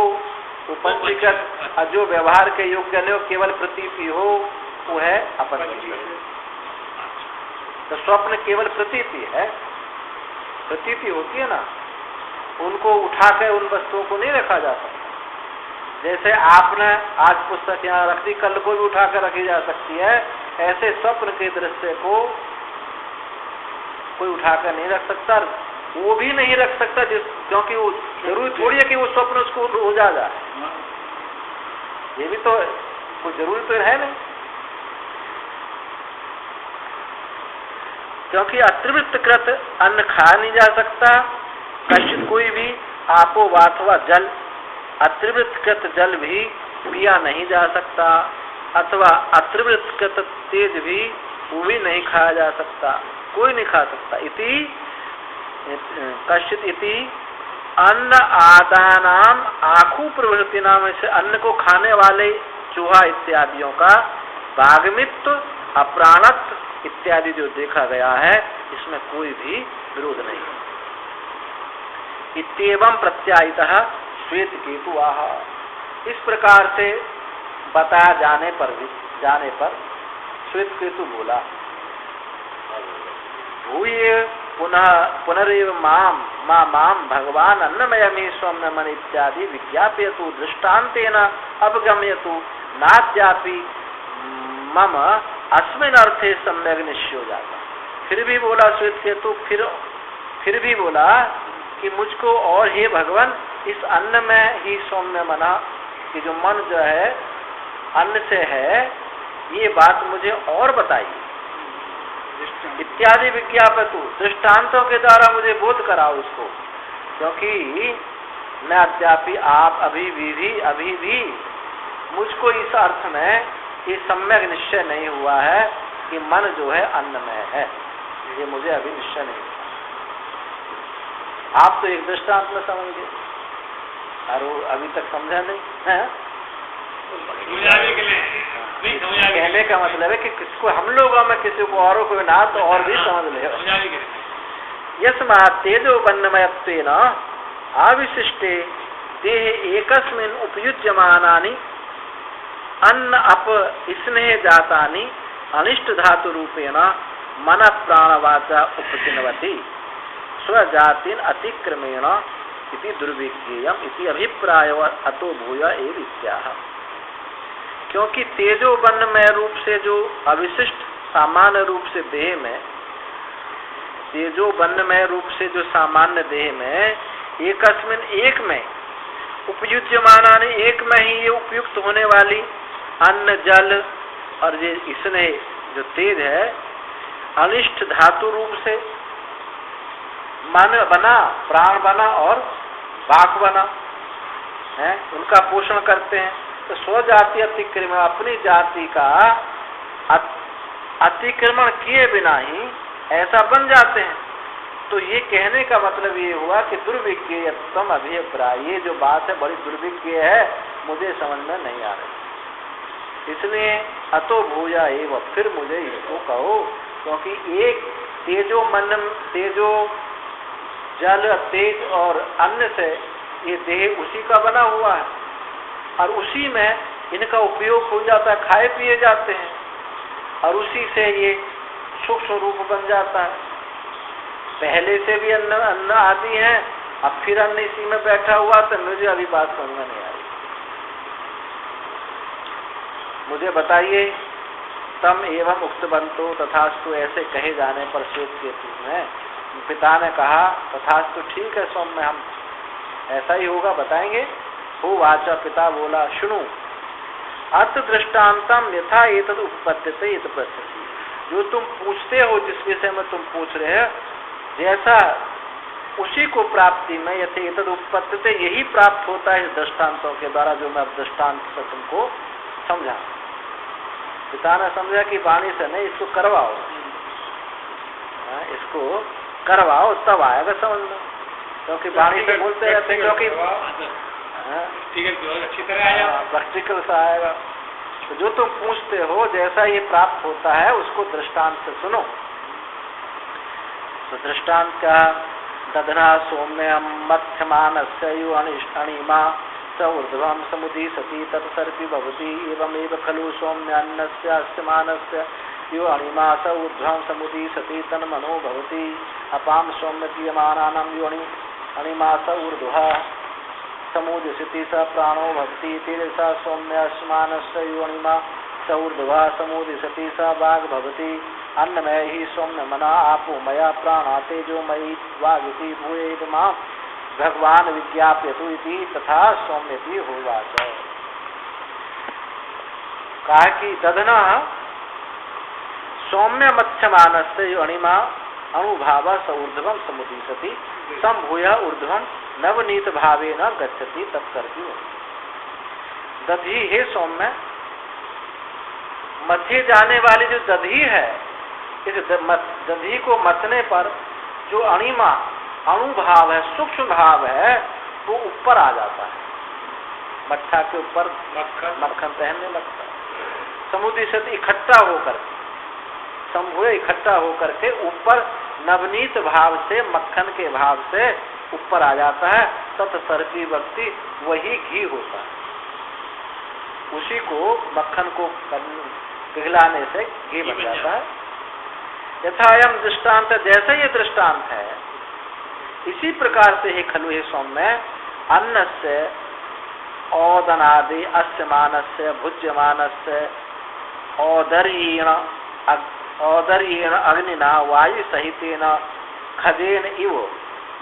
वो पंचीकृत, और जो व्यवहार के योग्य नहीं हो केवल प्रतीति हो वो है अपंचीकृत। तो स्वप्न केवल प्रतीति है, प्रतीति होती है ना, उनको उठा कर उन वस्तुओं को नहीं रखा जा सकता। जैसे आपने आज पुस्तक यहाँ रख दी, कल को भी उठा कर रखी जा सकती है, ऐसे स्वप्न के दृश्य को कोई उठाकर नहीं रख सकता, वो भी नहीं रख सकता क्योंकि वो जरूरी थोड़ी है कि वो स्वप्न उसको हो जाए, ये भी तो कोई जरूरी तो है नहीं। क्योंकि अत्रिवृत्त कृत अन्न खा नहीं जा सकता, कष्ट कोई भी आपो वाथवा जल, अत्रिवृत्त कृत जल भी पिया नहीं जा सकता, अथवा अत्रिवृत्त कृत तेज भी वो भी नहीं खाया जा सकता, कोई नहीं खा सकता। इति कश्चित इति अन्न आदानाम आखु प्रवृत्ति नाम से अन्न को खाने वाले चूहा इत्यादियों का भागमित्व अप्राणत्व इत्यादि जो देखा गया है, इसमें कोई भी विरोध नहीं है। इत्येवं प्रत्यायितः श्वेत केतु आह, इस प्रकार से बताया जाने पर श्वेत केतु बोला, भूये पुनरेव माम भगवान अन्नमयमी स्वम्न इत्यादि विज्ञापयतु दृष्टान्तेन अवगम्यतु नाद्यापि मम अस्मिन् अर्थे सम्यक निश्चयो जाता। फिर भी बोला श्वेत केतु, फिर भी बोला कि मुझको और हे भगवान इस अन्न में ही सौम्य मना कि जो मन जो है अन्न से है, ये बात मुझे और बताइए। इत्यादि विज्ञापतु, दृष्टांतों के द्वारा मुझे बोध कराओ उसको, क्योंकि मैं अद्यापि आप अभी भी मुझको इस अर्थ में ये सम्यक निश्चय नहीं हुआ है कि मन जो है अन्नमय है, ये मुझे अभी निश्चय नहीं हुआ। आप तो एक दृष्टांत में समझ गए और वो अभी तक समझा नहीं है। कहने का मतलब है कि किसको हम लोगों में किसी को औरों को ना तो और भी समझ ले। यस्मात् तेजो वन्नमयत्वेन आविशिष्टे देहे एकस्मिन् उपयुज्यमानानि अन्न अप स्नेह जातानि अनिष्ट धातु रूपेण मन प्राणवाचा उपचिन्वति स्वजातिन अतिक्रमेण इति दुर्विज्ञेयम इति अभिप्राय अतो भूय एव इत्याह। क्योंकि तेजो वर्णमय रूप से जो अविशिष्ट सामान्य रूप से देह में, तेजो वर्णमय रूप से जो सामान्य देह में एकस्मिन एक में उपयुज्यमानानि एक में ही ये उपयुक्त होने वाली अन्न जल और ये इसने जो तेज है अनिष्ट धातु रूप से मन बना, प्राण बना और वाक बना है, उनका पोषण करते हैं। तो स्वजाति अतिक्रमण, अपनी जाति का अतिक्रमण किए बिना ही ऐसा बन जाते हैं। तो ये कहने का मतलब ये हुआ कि दुर्विज्ञेयत्वम अभिप्राय, ये जो बात है बड़ी दुर्विज्ञेय है, मुझे समझ में नहीं आ रही। इसलिए अतो भूया एव, फिर मुझे इसको कहो, क्योंकि एक तेजो मन, तेजो जल, तेज और अन्न से ये देह उसी का बना हुआ है और उसी में इनका उपयोग हो जाता है, खाए पिए जाते हैं और उसी से ये सूक्ष्म रूप बन जाता है। पहले से भी अन्न आदि है, अब फिर अन्न इसी में बैठा हुआ, तो मुझे अभी बात समझ में नहीं आ रही। मुझे बताइए, तम एवं उक्तवंतो तथास्तु, ऐसे कहे जाने पर श्वेत केतु में पिता ने कहा तथास्तु, ठीक है सौम्य, हम ऐसा ही होगा, बताएंगे। हो वाचा, पिता बोला, सुनो, अत दृष्टांतम यथा एतद उपपद्यते इत पद्धति, जो तुम पूछते हो, जिस विषय में तुम पूछ रहे हो, जैसा उसी को प्राप्ति में यथे एतद उपपद्यते, यही प्राप्त होता है इस दृष्टांतों के द्वारा, जो मैं अब दृष्टांत से तुमको समझा। पिता ने समझा कि वाणी से नहीं, इसको करवाओ, इसको करवाओ तब आएगा समझ में, क्योंकि वाणी से बोलते रहते, क्योंकि अच्छी तरह आया, प्रैक्टिकल से आएगा। तो जो तुम पूछते हो, जैसा ये प्राप्त होता है, उसको दृष्टांत से सुनो। तो दृष्टांत का दधना सौम्यम मध्यमानस्य यु अणिमा स ऊर्ध्वं समुदीसति तत्सर्पि भवति एवमेव खलु सौम्यान्नस्य अस्यमानस्य यो अणिमा स ऊर्ध्वं समुदीसति तन्मनो भवति अपां सौम्यतीयमानानं यो अणिमा स ऊर्ध्वः समुदीसति स प्राणो भवति तेजसा सौम्यास्मानस्य यो अणिमा स ऊर्ध्वः समुदीसति स वाग् भवति अन्नमय ही सौम्य मना आपो मया प्राणा तेजोमयी वागिति भूयेद मां भगवान विज्ञाप्यतु इति तथा सौम्यति होवाच। कहा कि दधना सौम्य मत्स्यमानस्य अणिमा अणुभाव स ऊर्ध्वं समुदीसति संभूय ऊर्ध्वं नवनीत भावेन गच्छति तत्सर्पि। दधी हे सौम्य, मथे जाने वाली जो दधी है, इस दधी को मथने पर जो अणिमा अणुभाव है, सूक्ष्म भाव है, वो ऊपर आ जाता है, मट्ठा के ऊपर मक्खन तैरने लगता है। समुद्री सती इकट्ठा होकर समूह इकट्ठा होकर के ऊपर नवनीत भाव से, मक्खन के भाव से ऊपर आ जाता है। तत्सर्पी व्यक्ति वही घी होता है, उसी को मक्खन को पिघलाने से घी बन जाता है। यथायम दृष्टांत, जैसे ये दृष्टांत है, इसी प्रकार से ही खलु हे सौम्य अन्न से ओदनादि अस्य मानस्य भुज्यमानस्य औदर्येण अग्निना वायु सहितेन खदेन इव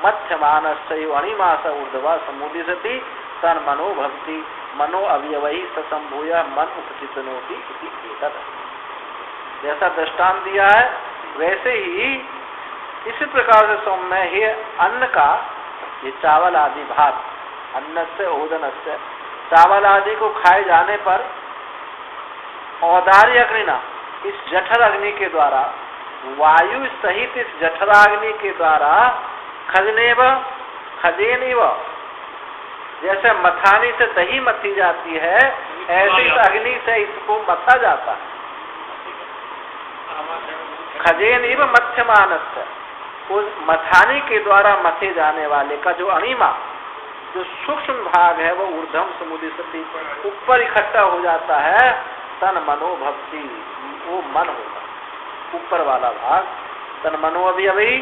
मध्यमानस्य अणिमास ऊर्ध्वा समुदिशति तन मनो भक्ति मनो अवयवही ससंभूय मन उपचितनोति इति एतत्। जैसा दृष्टांत दिया है वैसे ही इसी प्रकार से सौम्य ही अन्न का, ये चावल आदि भात, अन्न से ओदन से, चावल आदि को खाए जाने पर औदार्य अग्निना, इस जठर अग्नि के द्वारा, वायु सहित इस जठराग्नि के द्वारा खदेनेव, जैसे मथानी से दही मथी जाती है, ऐसे इस अग्नि से इसको मथा जाता है। खदेन इव मध्यमानस्य, उस मथानी के द्वारा मथे जाने वाले का जो अणिमा, जो सूक्ष्म भाग है, वो ऊर्ध्वम समुदिशति, ऊपर इकट्ठा हो जाता है। तन मनो भक्ति, वो मन होगा, ऊपर वाला भाग। तन मनो अवयवी,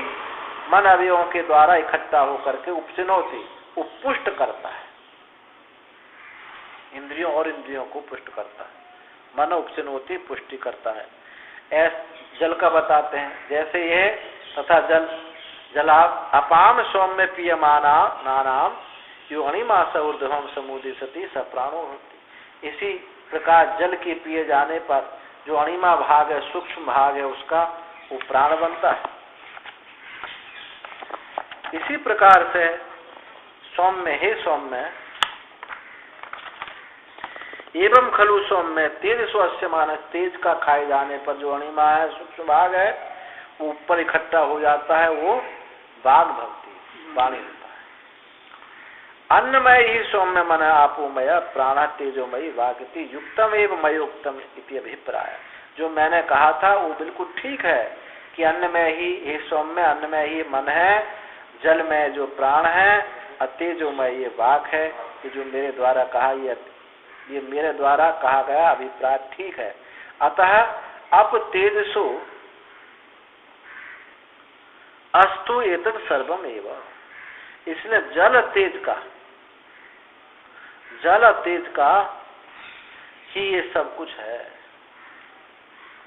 मन अवयवों के द्वारा इकट्ठा होकर के उपचिनोति, पुष्ट करता है, इंद्रियों और इंद्रियों को पुष्ट करता है। मन उपचिनोति, पुष्टि करता है। जल का बताते हैं, जैसे ये तथा जला अपाम सौम्य पीयमाना नानाम यो अणिमास ऊर्ध्वम समुदिशति स प्राणो भक्ति। इसी प्रकार जल के पिए जाने पर जो अणिमा भाग है, सूक्ष्म भाग है, उसका वो प्राण बनता है। इसी प्रकार से सौम्य हे सौम्य एवं खलु सौम्य तेज स्वस्य मानस, तेज का खाए जाने पर जो अणिमा है, सूक्ष्म भाग है, वो ऊपर इकट्ठा हो जाता है, वो बाघ भक्ति, वाणी होता है। अन्नमय ही सौम्य मन आपोमय प्राण तेजोमयी वागति युक्तम एवं मयोक्तम इति अभिप्राय। जो मैंने कहा था वो बिल्कुल ठीक है कि अन्नमय ही सौम्य, अन्नमय ही मन है, जल में जो प्राण है, अतेजोमय ये वाक है। कि जो मेरे द्वारा कहा, ये मेरे द्वारा कहा गया अभिप्राय ठीक है। अतः अप तेजसो अस्तु एतत् सर्वम एवं, इसलिए जल तेज का ही ये सब कुछ है,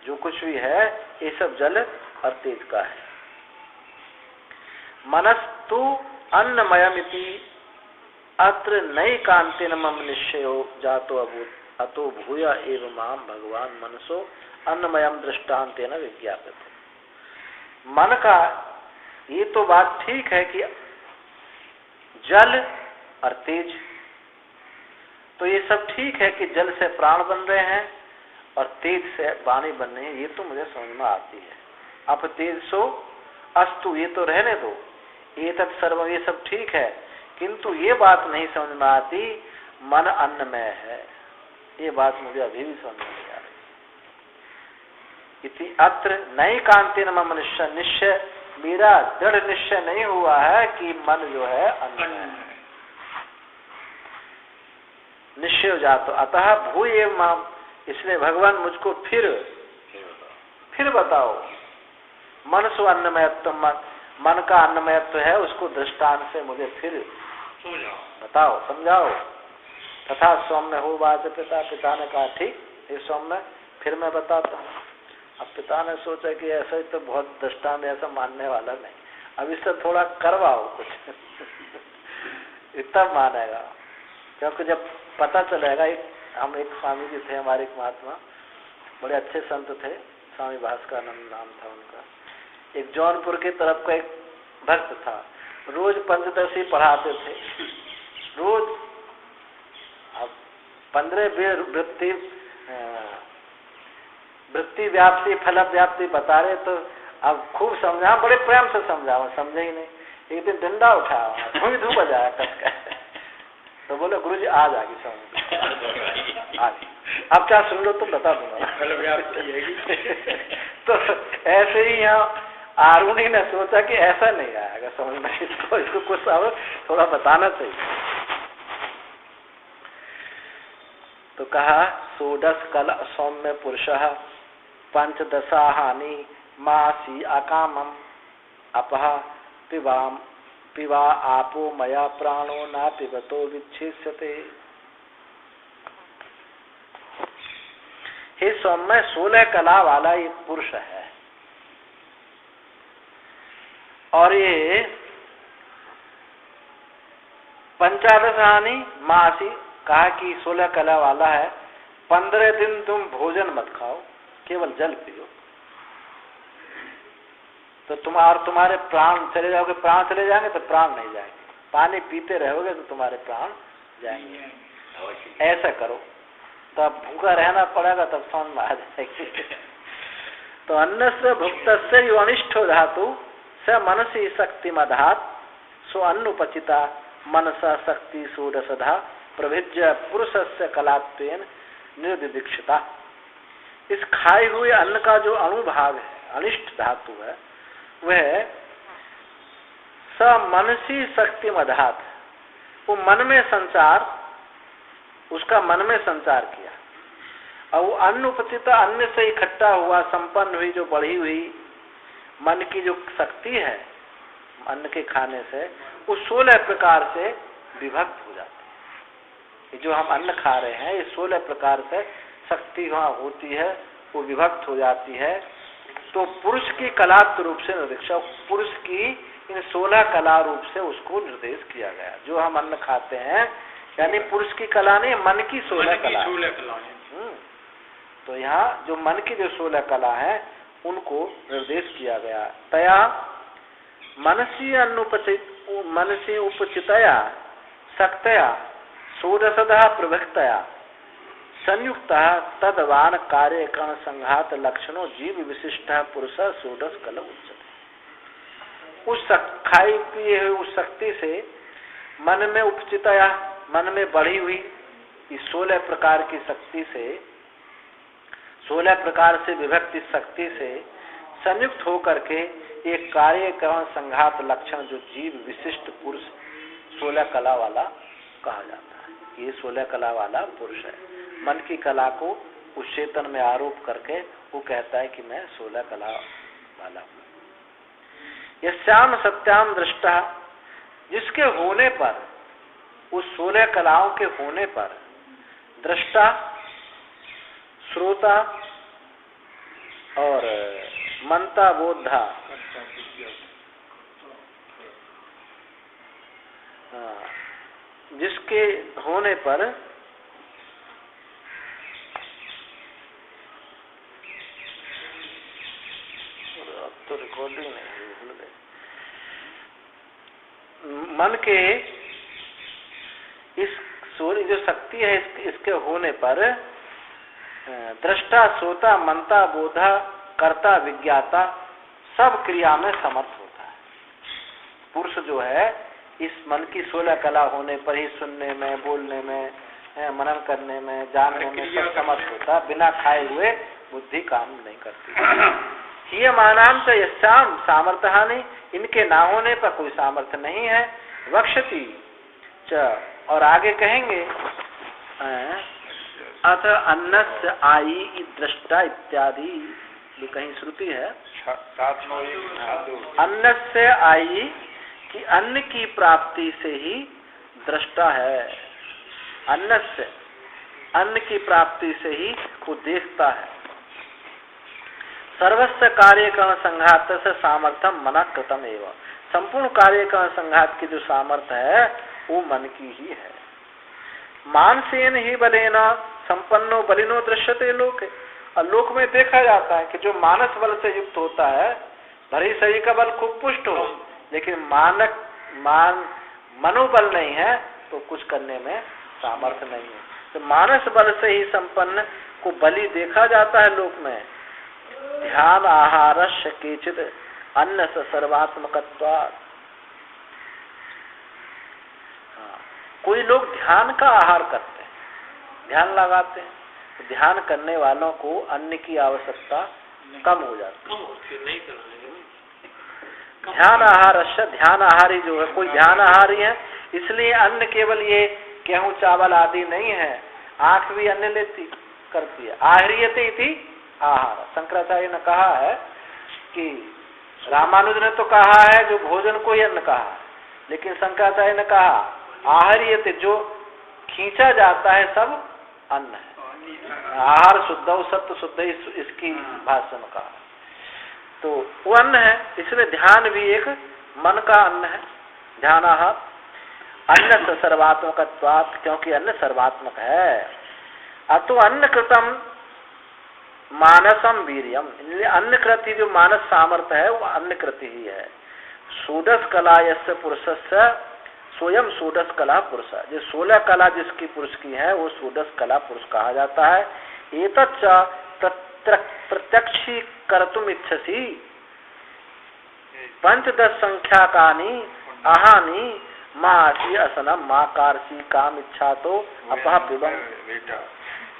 जो कुछ भी है ये सब जल और तेज का है। मनस्तु अन्नमयमिति अत्र नई कांतेन मम निश्चयो जातो अभूत अतो भूय एवं माम भगवान मनसो अन्नमयम दृष्टांतेन विज्ञापित। मन का ये तो बात ठीक है कि जल और तेज, तो ये सब ठीक है कि जल से प्राण बन रहे हैं और तेज से वाणी बन रही है, ये तो मुझे समझ में आती है। अब तेज सो अस्तु, ये तो रहने दो, ये तत् सर्व, ये सब ठीक है, किंतु ये बात नहीं समझ में आती मन अन्नमय है, ये बात मुझे अभी भी समझ में नहीं आ रही। इति अत्र नई कांतेन मम निश्चय, मेरा दृढ़ निश्चय नहीं हुआ है कि मन जो है अन्नमय है। निश्चय हो जातो अतः भूय माम, इसलिए भगवान मुझको फिर बताओ। मन सो अन्नमयत्व, मन का अन्नमयत्व है, उसको दृष्टांत से मुझे फिर बताओ, समझाओ। तथा सौम्य हो बात पिता ने कहा ठीक ये सौम्य, फिर मैं बताता हूँ। अब पिता ने सोचा कि ऐसा ही तो बहुत दृष्टांत, ऐसा मानने वाला नहीं, अब इससे थोड़ा करवाओ कुछ इतना मानेगा। क्योंकि जब पता चलेगा, हम एक स्वामी जी थे, हमारे एक महात्मा, बड़े अच्छे संत थे, स्वामी भास्करानंद नाम था उनका। एक जौनपुर की तरफ का एक भक्त था, रोज पंचदशी पढ़ाते थे, रोज। अब 15 वृत्ति व्याप्ति फल व्याप्ति बता रहे, तो अब खूब समझा, बड़े प्रेम से समझा, समझे ही नहीं। एक दिन डंडा उठाया, धू बजाया कसका। तो बोले गुरुजी आज आ गई समझ, आज अब क्या सुन लो तुम बता दूंगा। तो ऐसे ही यहाँ आरुणि ने सोचा कि ऐसा नहीं आएगा समझ में, इसको कुछ और थोड़ा बताना चाहिए। तो कहा षोडश कल सौम्य पुरुष पंचदशा हानि मासी अकामम अपह पिबा आपो मया प्राणो ना पिबतो विच्छेष्यते। हे सौम्य 16 कला वाला ये पुरुष है, और ये पंचादश हानि मासी कहा कि 16 कला वाला है। 15 दिन तुम भोजन मत खाओ, केवल जल पियो, तो तुम्हारे प्राण चले जाओगे, प्राण चले जाएंगे तो प्राण नहीं जाएंगे, पानी पीते रहोगे तो तुम्हारे प्राण जाएंगे। ऐसा करो, तब भूखा रहना पड़ेगा, तब समझ में आ जाएगी। तो अन्न से भुक्त से अनिष्ठो धातु स मनसी शक्ति मधात सो अन्नुपचिता मनसा शक्ति षोडशधा प्रभिज्य पुरुष से कलात्वेन निर्दिदीक्षिता। इस खाए हुए अन्न का जो अणुभाग है, अनिष्ट धातु है, वह स मनसी शक्ति मधात, वो मन में संचार, उसका मन में संचार किया, और वो अन्नुपचिता अन्न से इकट्ठा हुआ संपन्न हुई जो बढ़ी हुई मन की जो शक्ति है अन्न के खाने से, वो 16 प्रकार से विभक्त हो जाती है। जो हम अन्न खा रहे हैं ये 16 प्रकार से शक्ति वहाँ होती है, वो विभक्त हो जाती है। तो पुरुष की कलात्म रूप से निर्देश, पुरुष की इन 16 कला रूप से उसको निर्देश किया गया। जो हम अन्न खाते हैं यानी पुरुष की कला नहीं, मन की 16 कला। तो यहाँ जो मन की जो 16 कला है उनको निर्देश किया गया। तया मनसी उपचितया शक्तया षोडशधा प्रभक्तया संयुक्त तदवान कार्य कर्ण संघात लक्षणों जीव विशिष्ट पुरुष 16 कल उच्चते। उस खाई पिए हुई उस शक्ति से मन में उपचितया, मन में बढ़ी हुई इस 16 प्रकार की शक्ति से, 16 प्रकार से विभक्त शक्ति से संयुक्त होकर के एक कार्य कर्ण संघात लक्षण जो जीव विशिष्ट पुरुष 16 कला वाला कहा जाता है। ये 16 कला वाला पुरुष है। मन की कला को उस चेतन में आरोप करके वो कहता है कि मैं 16 कला वाला हूँ। यस्याम सत्याम दृष्टा, जिसके होने पर, उस 16 कलाओं के होने पर दृष्टा, श्रोता और मनता बोधा, जिसके होने पर तो रिकॉर्डिंग नहीं, भूल गए। मन के इस सूर्य जो शक्ति है इसके होने पर दृष्टा, श्रोता, मनता, बोधा, कर्ता, विज्ञाता सब क्रिया में समर्थ होता है। पुरुष जो है इस मन की 16 कला होने पर ही सुनने में, बोलने में, मनन करने में, जानने में सब समर्थ होता है। बिना खाए हुए बुद्धि काम नहीं करती। ये मानाम च यस्याम सामर्थ्य हानि, इनके ना होने पर कोई सामर्थ्य नहीं है। वक्षति च, और आगे कहेंगे अथ अन्नस्य आई दृष्टा इत्यादि, ये कहीं श्रुति है। अन्नस्य आई कि अन्न की प्राप्ति से ही दृष्टा है। अन्नस्य, अन्न की प्राप्ति से ही वो देखता है। सर्वस्व कार्यकरण संघात से सामर्थ्यम मना कृतम एवं, संपूर्ण कार्यकरण संघात की जो सामर्थ्य है वो मन की ही है। मानसेन ही बलेना संपन्नो बलिनो दृश्यते लोक, और लोक में देखा जाता है कि जो मानस बल से युक्त होता है, भरी शरीर का बल खूब पुष्ट हो, लेकिन मनोबल नहीं है तो कुछ करने में सामर्थ्य नहीं है। तो मानस बल से ही संपन्न को बलि देखा जाता है लोक में। ध्यान आहारस्य केचित अन्न से सर्वात्मकत्वात्, कोई लोग ध्यान का आहार करते हैं, ध्यान लगाते हैं, तो ध्यान करने वालों को अन्न की आवश्यकता कम हो जाती है। नहीं करना ध्यान आहार ध्यान आहारी जो है, कोई ध्यान आहारी है, इसलिए अन्न केवल ये गेहूं चावल आदि नहीं है, आंख भी अन्न लेती करती है। आहरियते इति आहार, शंकराचार्य ने कहा है कि रामानुज ने तो कहा है जो भोजन को ही अन्न कहा है, लेकिन शंकराचार्य ने कहा आहरियते, जो खींचा जाता है सब अन्न है। आहार शुद्ध सत्य शुद्ध, इसकी भाषा में कहा, तो वो अन्न है। इसलिए ध्यान भी एक मन का अन्न है, ध्यान आहार। अन्न से सर्वात्मकत्वात्, क्योंकि अन्न सर्वात्मक है। अतो अन्न कृतम मानसम वीर्यम, अन्न कृति जो मानस सामर्थ्य है वो अन्न कृति ही है। षोडश कला यस्य पुरुषस्य स्वयं षोडश कला पुरुष, जो 16 कला जिसकी पुरुष की है वो षोडश कला पुरुष कहा जाता है। एतच्च प्रत्यक्षी कर्तुम इच्छसी पंचदश संख्याकानि आहानि मासी असनम माँ कारसी काम इच्छा तो अपह पिबम।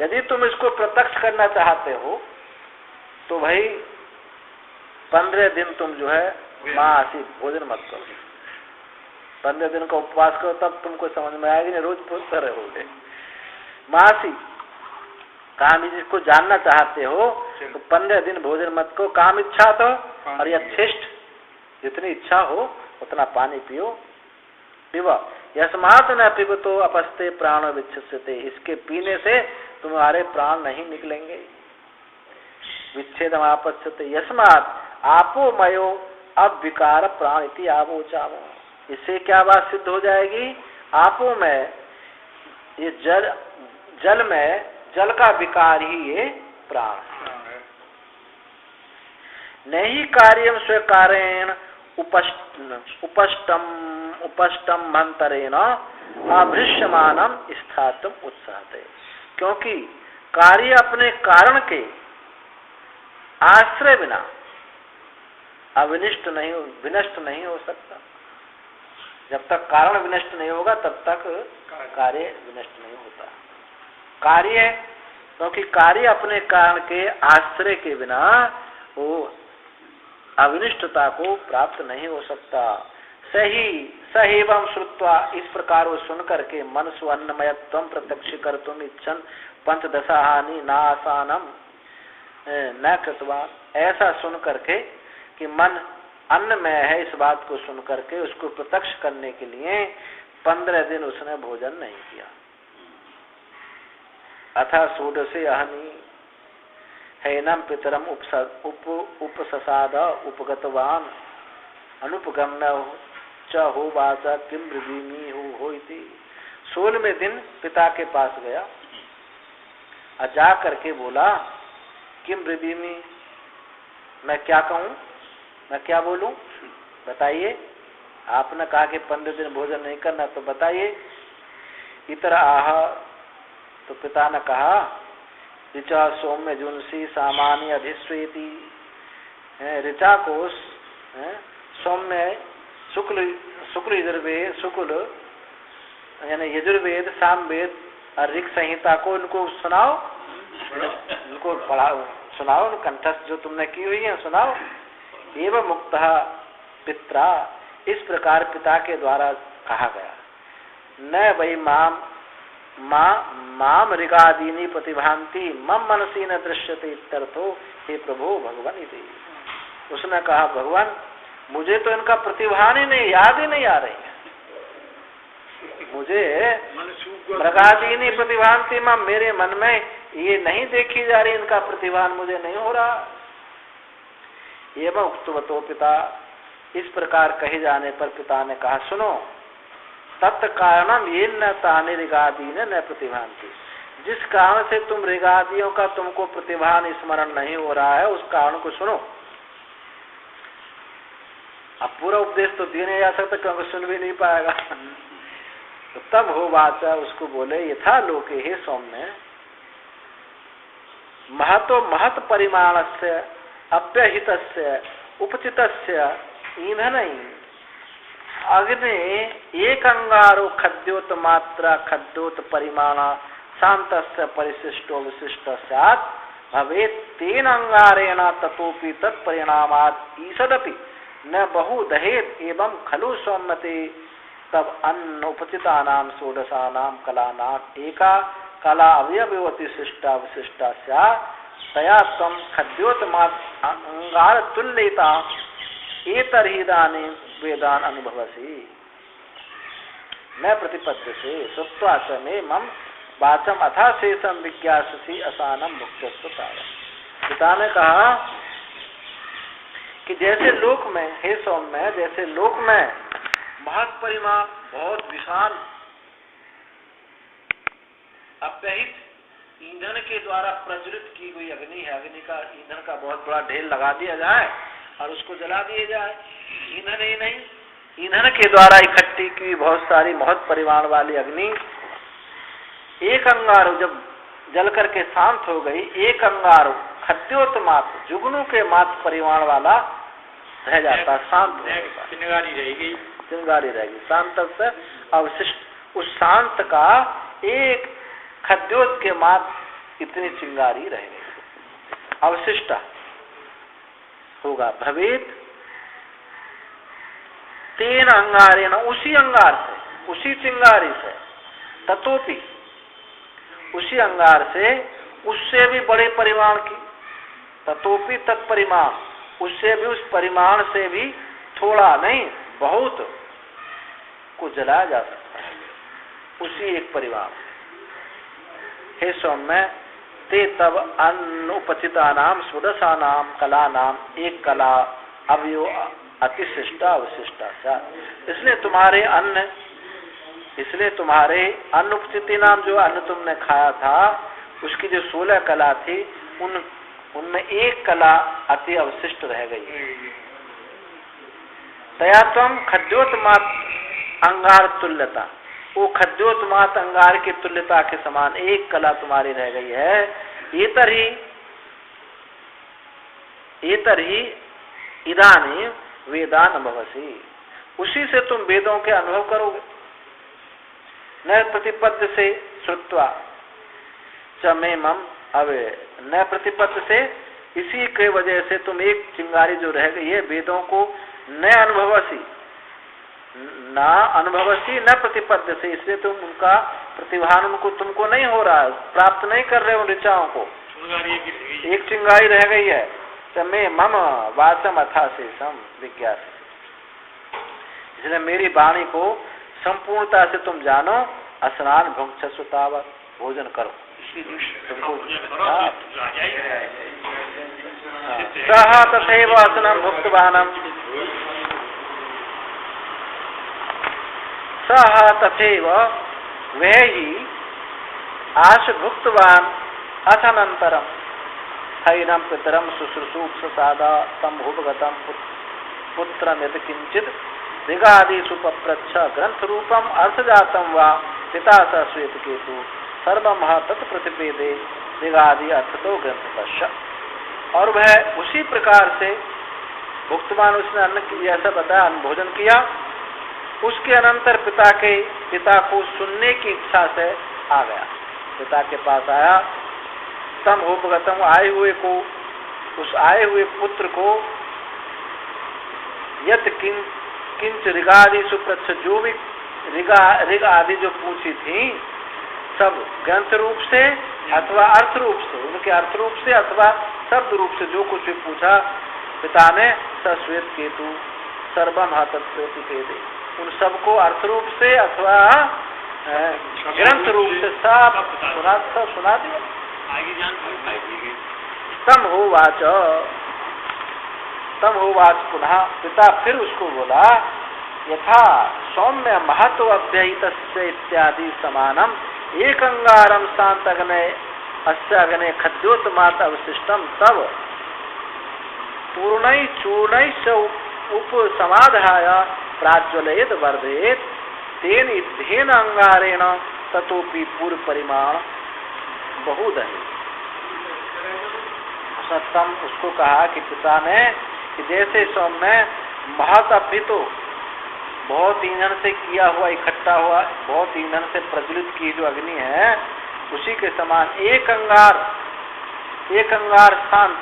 यदि तुम इसको प्रत्यक्ष करना चाहते हो तो भाई 15 दिन तुम जो है मासी भोजन मत करो, 15 दिन का उपवास करो, तब तुमको समझ में आएगी, नहीं रोज पूछते रहोगे। मासी काम जिसको जानना चाहते हो तो 15 दिन भोजन मत करो, काम इच्छा तो, और यथेष्ट जितनी इच्छा हो उतना पानी पियो। पिब यस्मात् न पिब तो अपस्ते प्राण विच्छिष्यते, इसके पीने से तुम्हारे प्राण नहीं निकलेंगे। विच्छेदम आपस्यते यस्मात् आपो मयो अविकार प्राण इति आवोचामो, इससे क्या बात सिद्ध हो जाएगी? आपो में ये जल में जल का विकार ही ये प्राण है। नहीं कार्यम स्वीकारेण उपष्टम मंतरेण अभृश्यमानम स्थातुम उत्साहते, क्योंकि कार्य अपने कारण के आश्रय बिना विनष्ट नहीं हो सकता। जब तक कारण विनष्ट नहीं होगा तब तक कार्य विनष्ट नहीं होता। कार्य, क्योंकि कार्य अपने कारण के आश्रय के बिना वो अविनिष्टता को प्राप्त नहीं हो सकता। सहीवम श्रुत्वा, इस प्रकार वो सुन करके मन स्वन्नमयत्व प्रत्यक्ष कर्तुम इच्छन पंचदशाहानि नासानम न कृतवा, ऐसा सुन करके कि मन अन्नमय है, इस बात को सुन करके उसको प्रत्यक्ष करने के लिए 15 दिन उसने भोजन नहीं किया। अथा षोडशे अहनि हैनम पितरम उपससाद उपगतवान अनुपगम्य च होवाच किम ब्रवीमि हो इति। 16वें दिन पिता के पास गया और जा करके बोला किम ब्रवीमि, मैं क्या कहूँ, मैं क्या बोलूं, बताइए। आपने कहा कि 15 दिन भोजन नहीं करना, तो बताइए। इतर आह, तो पिता ने कहा ऋचा सौम्य जुनसी सामान्य अधिस्वेति, ऋचा को सौम्य शुक्ल यजुर्वेद, शुक्ल यानी यजुर्वेद सामवेद और ऋग संहिता को उनको सुनाओ, उनको पढ़ाओ, सुनाओ, कंठस्थ जो तुमने की हुई है सुनाओ। एवं मुक्तः पित्रा, इस प्रकार पिता के द्वारा कहा गया। न वै माम ऋगादीनि प्रतिभांति मम मनसी न दृश्यते इत्यर्थो, हे प्रभो भगवान इति। उसने कहा भगवान मुझे तो इनका प्रतिभान ही नहीं, याद ही नहीं आ रही है, मुझे मृगादीनि प्रतिभांति मम, मेरे मन में ये नहीं देखी जा रही, इनका प्रतिभान मुझे नहीं हो रहा। एवं उक्तवतो पिता, इस प्रकार कहे जाने पर पिता ने कहा सुनो, तत्कारणम ये न तानि ऋगादीन न प्रतिभांति, जिस कारण से तुम ऋगादियों का तुमको प्रतिभान स्मरण नहीं हो रहा है उस कारण को सुनो। अब पूरा उपदेश तो दिया नहीं जा सकता क्योंकि सुन भी नहीं पाएगा। तो तब हो बात, उसको बोले यथा लोके हे सौम्य महतो महत परिमाणस्य अप्यहितस्य उपचितस्य ईंधन अग्नि एक अंगारो खद्योत मात्रा खद्योत परिमाण शांतस्य परिशिष्टो विशिष्ट स्यात् भवेत् तेन अंगारेण ततोपि तत्परिणामात् ईषदपि न बहु दहेत एवं खलु सौम्यते तब अन्न उपचितानां षोडशानां कलानां एका कला अवयवती शिष्टा विशिष्टा स्यात् तया त्वं खद्योतमात् अंगार तुल्यता एतर्हिदानीं वेदान अनुभवसि न प्रतिपद्यसे श्रुत्वा च मे मम वाचम अथा शेषम विज्ञाससी असानम मुक्तस्व तावत्। पिता ने कहा कि जैसे लोक में, हे सौम्य, जैसे लोक में बहुत परिमाण, बहुत विशाल अव्यहित ईंधन के द्वारा प्रज्वलित की हुई अग्नि है, अग्नि का ईंधन का बहुत बड़ा ढेर लगा दिया जाए और उसको जला दिया जाए, ईंधन ही नहीं, ईंधन के द्वारा इकट्ठी की बहुत सारी बहुत परिमाण वाली अग्नि एक अंगारो जब जल करके शांत हो गई, एक अंगारो खद्योतमात जुगनू के मात्र परिमाण वाला रह जाता, शांत चिंगारी रहेगी, चिंगारी रहेगी, शांत से अवशिष्ट उस शांत का एक खद्योत के मात्र इतनी चिंगारी रहेगी, अवशिष्ट होगा। भवेत तेन अंगारेण, उसी अंगार से, उसी चिंगारी से, ततोपि उसी अंगार से, उससे भी बड़े परिमाण की, ततोपि तत्परिमाण, उससे भी, उस परिमाण से भी थोड़ा नहीं बहुत को जलाया जा सकता है, उसी एक परिमाण। हे सौम्य, ते तब अनुपचितानाम षोडशानाम कलानाम एक कला अवयो अतिशिष्टा अवशिष्टा। इसलिए तुम्हारे अन्न उपचिति नाम जो अन्न तुमने खाया था, उसकी जो 16 कला थी, उनमें एक कला अति अवशिष्ट रह गई। तया तुम खद्योतमात अंगार तुल्यता, वो खद्योतमात अंगार की तुल्यता के समान एक कला तुम्हारी रह गई है। एतर्हि इदानीं वेदान अनुभवसि, उसी से तुम वेदों के अनुभव करोगे। न प्रतिपद्य से श्रुत्वा च मे मम अवे, न प्रतिपद्य से, इसी के वजह से तुम एक चिंगारी जो रह गई है वेदों को न अनुभवसी, ना अनुभवसी न प्रतिपद्य से, इसलिए तुम उनका प्रतिभान उनको तुमको नहीं हो रहा, प्राप्त नहीं कर रहे उन ऋचाओं को, एक चिंगारी रह गई है। तमे मम वाचम अथा शेषम विज्ञास, इसलिए मेरी वाणी को संपूर्णता से तुम जानो। स्नान भुंक्षस्व तावत्, भोजन करो, तुमको सह तथैव असनम भुक्तवानम, सह तथैव वह ही आश भुक्तवान अथनंतरम हैनम पितरम शुश्रूषुप सादा तम भूपगतम पुत्रम यद किंचित ऋगादिषु पप्रच्छ ग्रंथ रूपम अर्थजातम वा पिता स श्वेत केतु सर्वमह तत्प्रतिपेदे ऋगादि अर्थतो ग्रंथ पश्य। और वह उसी प्रकार से भुक्तमान, उसने अन्न की जैसा बताया, अन्न भोजन किया, उसके अनंतर पिता को सुनने की इच्छा से आ गया, पिता के पास आया। तम उपगतम, आए हुए को, उस आए हुए पुत्र को, यत किंच ऋगादि सुप्रच्छ, जो भी ऋग आदि जो पूछी थी सब ग्रंथ रूप से अथवा अर्थ रूप से, उनके अर्थ रूप से अथवा शब्द रूप से जो कुछ भी पूछा पिता ने, सश्वेत केतु सर्वम तत्प्रतिपेदे, उन सबको अर्थ रूप से अथवा ग्रंथ रूप से सब सुना दिया। तम होवाच पुनः, पिता फिर उसको बोला, यथा सौम्य महत्व अव्यहित इत्यादि समानम एक अंगारम शांत अग्ने अस्य अग्ने खद्योतमात अवशिष्टम तब पूर्ण चूर्ण से उपसमाधाय प्राज्वलयेत वर्धेत तेन इद्धेन अंगारेण ततोपि पूर्व परिमाण बहुध है। तम उसको कहा कि पिता ने कि जैसे सौम्य महत अभितो बहुत ईंधन से किया हुआ, इकट्ठा हुआ, बहुत ईंधन से प्रज्वलित की जो अग्नि है, उसी के समान एक अंगार शांत,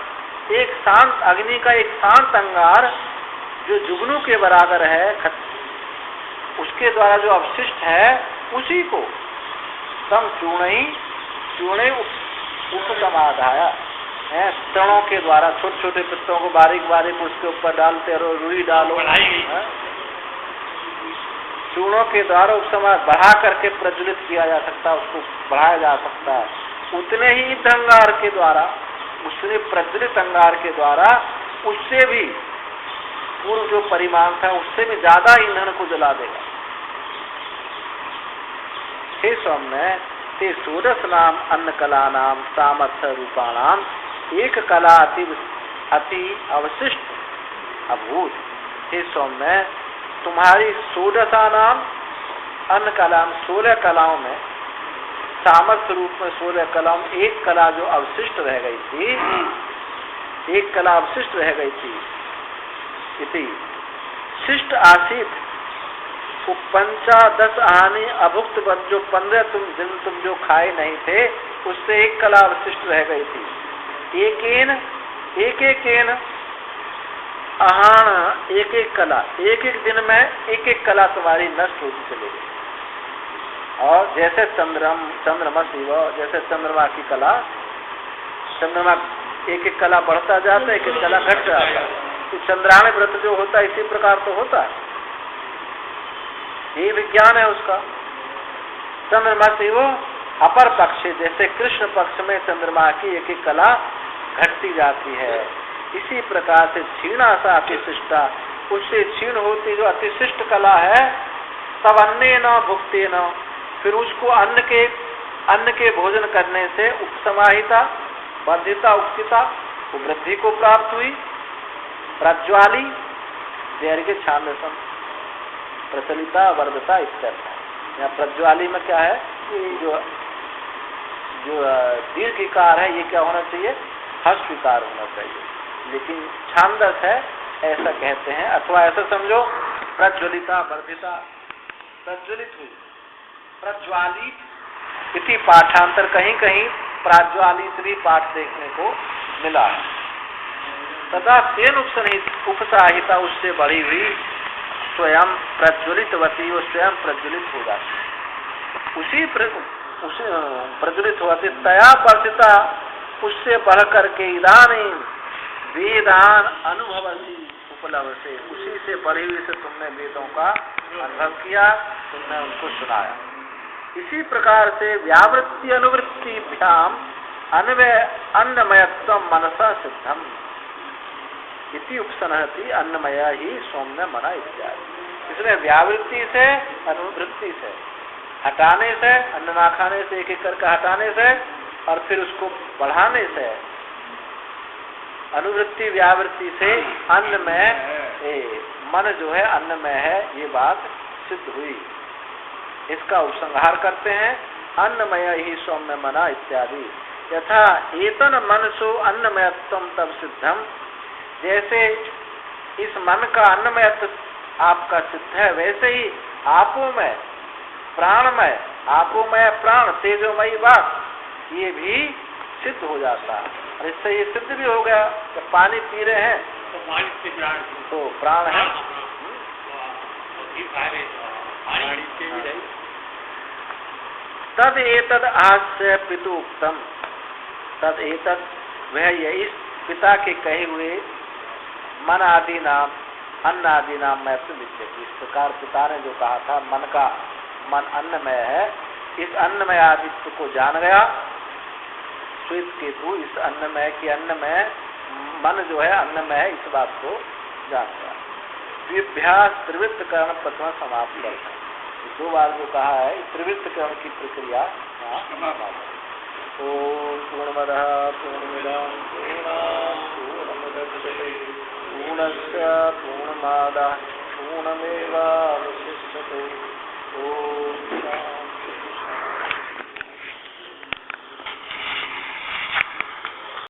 एक शांत अग्नि का एक शांत अंगार जो जुगनू के बराबर है, उसके द्वारा जो अवशिष्ट है, उसी को तम चूर्णे उपसमाधाया, तृणों के द्वारा छोटे छोटे पत्तों को बारीक बारीक उसके ऊपर डालते रहो, रुई डालो, चूर्णों के द्वारा उपसमाध बढ़ा करके प्रज्वलित किया जा सकता है, उसको बढ़ाया जा सकता है। उतने ही ईंध अंगार के द्वारा, उसने प्रज्वलित अंगार के द्वारा उससे भी पूर्व जो परिमाण था उससे भी ज्यादा ईंधन को जला देगा। हे सौम्य ते षोडश नाम अन्न कला नाम सामर्थ्य रूपाणाम एक कला अति अवशिष्ट अभूत। हे सौम्य तुम्हारी 16 नाम अन्न कला, 16 कलाओं में, सामर्थ्य रूप में 16 कलाओं में एक कला जो अवशिष्ट रह गई थी, एक कला अवशिष्ट रह गई थी, इति शिष्ट आसित वो 15 आहानी अभुक्त बद, जो 15 दिन तुम जो खाए नहीं थे, उससे एक कला अवशिष्ट रह गई थी। एक आहान, एक कला, एक दिन में एक कला तुम्हारी नष्ट होती चली गई। और जैसे चंद्रमा शिव, जैसे चंद्रमा की कला, चंद्रमा एक कला बढ़ता जाता है, एक कला घट जाता है। तो चंद्रायण व्रत जो होता है इसी प्रकार तो होता है, ये विज्ञान है उसका। चंद्रमा शिव अपर पक्ष, जैसे कृष्ण पक्ष में चंद्रमा की एक कला घटती जाती है, इसी प्रकार से क्षीणा सा अतिशिष्टा, उससे क्षीण होती जो अतिशिष्ट कला है, तब अन्य न भुगते न, फिर उसको अन्न के भोजन करने से उपसमाहिता, वर्धिता, उक्तिता, वृद्धि को प्राप्त हुई। प्रज्वाली दीर्घ छांदसम प्रचलिता वर्धता इत्यर्थ। यहाँ प्रज्वाली में क्या है, जो दीर्घिकार है, ये क्या होना चाहिए, हस्विकार होना चाहिए, लेकिन छांदस है ऐसा कहते हैं। अथवा ऐसा समझो प्रज्वलिता वर्धिता, प्रज्वलित हुई, प्रज्वालित इति पाठांतर, कहीं कहीं प्राज्वालित भी पाठ देखने को मिला है। तथा तेन उपसाहिता, उससे बढ़ी हुई, स्वयं प्रज्वलितवती, वो स्वयं प्रज्वलित हो जाती, उसी प्रज्वलित होती, तया वर्धिता, उससे बढ़ करके इदानीं वेदान अनुभवसी उपलब्ध, से उसी से बढ़ी हुई से तुमने वेदों का अनुभव किया, तुमने उनको सुनाया। इसी प्रकार से व्यावृत्ति अनुवृत्तिभ्याम अन्नमयत्व मनसा सिद्धम इति उपसनहति, अन्नमय ही सौम्य मना इत्यादि। इसलिए व्यावृत्ति से, अनुवृत्ति से, हटाने से, अन्न ना खाने से, एक एक करके हटाने से, और फिर उसको बढ़ाने से, अनुवृत्ति व्यावृत्ति से अन्न में मन जो है अन्न में है, ये बात सिद्ध हुई। इसका उपसंहार करते हैं, अन्नमय ही सौम्य मना इत्यादि। यथा एतन मनसो अन्नमयत्वम तब सिद्धम, जैसे इस मन का अन्नमयत्व आपका सिद्ध है, वैसे ही आपो में प्राणमय, आपो में प्राण तेजोमयी वाक, ये भी सिद्ध हो जाता है। और इससे ये सिद्ध भी हो गया कि पानी पी रहे हैं तो पानी से प्राण, तो प्राण है। तद एतद आस्य पितु उत्तम, तद एतद वह यही पिता के कहे हुए मन आदि नाम, अन्न आदि नाम में विद्यते। इस प्रकार पिता ने जो कहा था मन अन्नमय है, इस अन्नमय आदित्य को जान गया श्वेत केतु, इस अन्नमय की अन्नमय मन जो है अन्नमय है, इस बात को जान गया। द्विभ्यास त्रिवृत्त करण प्रथम समाप्त करता है, दो बार जो कहा है त्रिवृत्त करण की प्रक्रिया। ओम पूर्णमदः पूर्णमिदं पूर्णमुदच्यते पूर्णस्य पूर्णमादाय पूर्णमेवावशिष्यते। ओम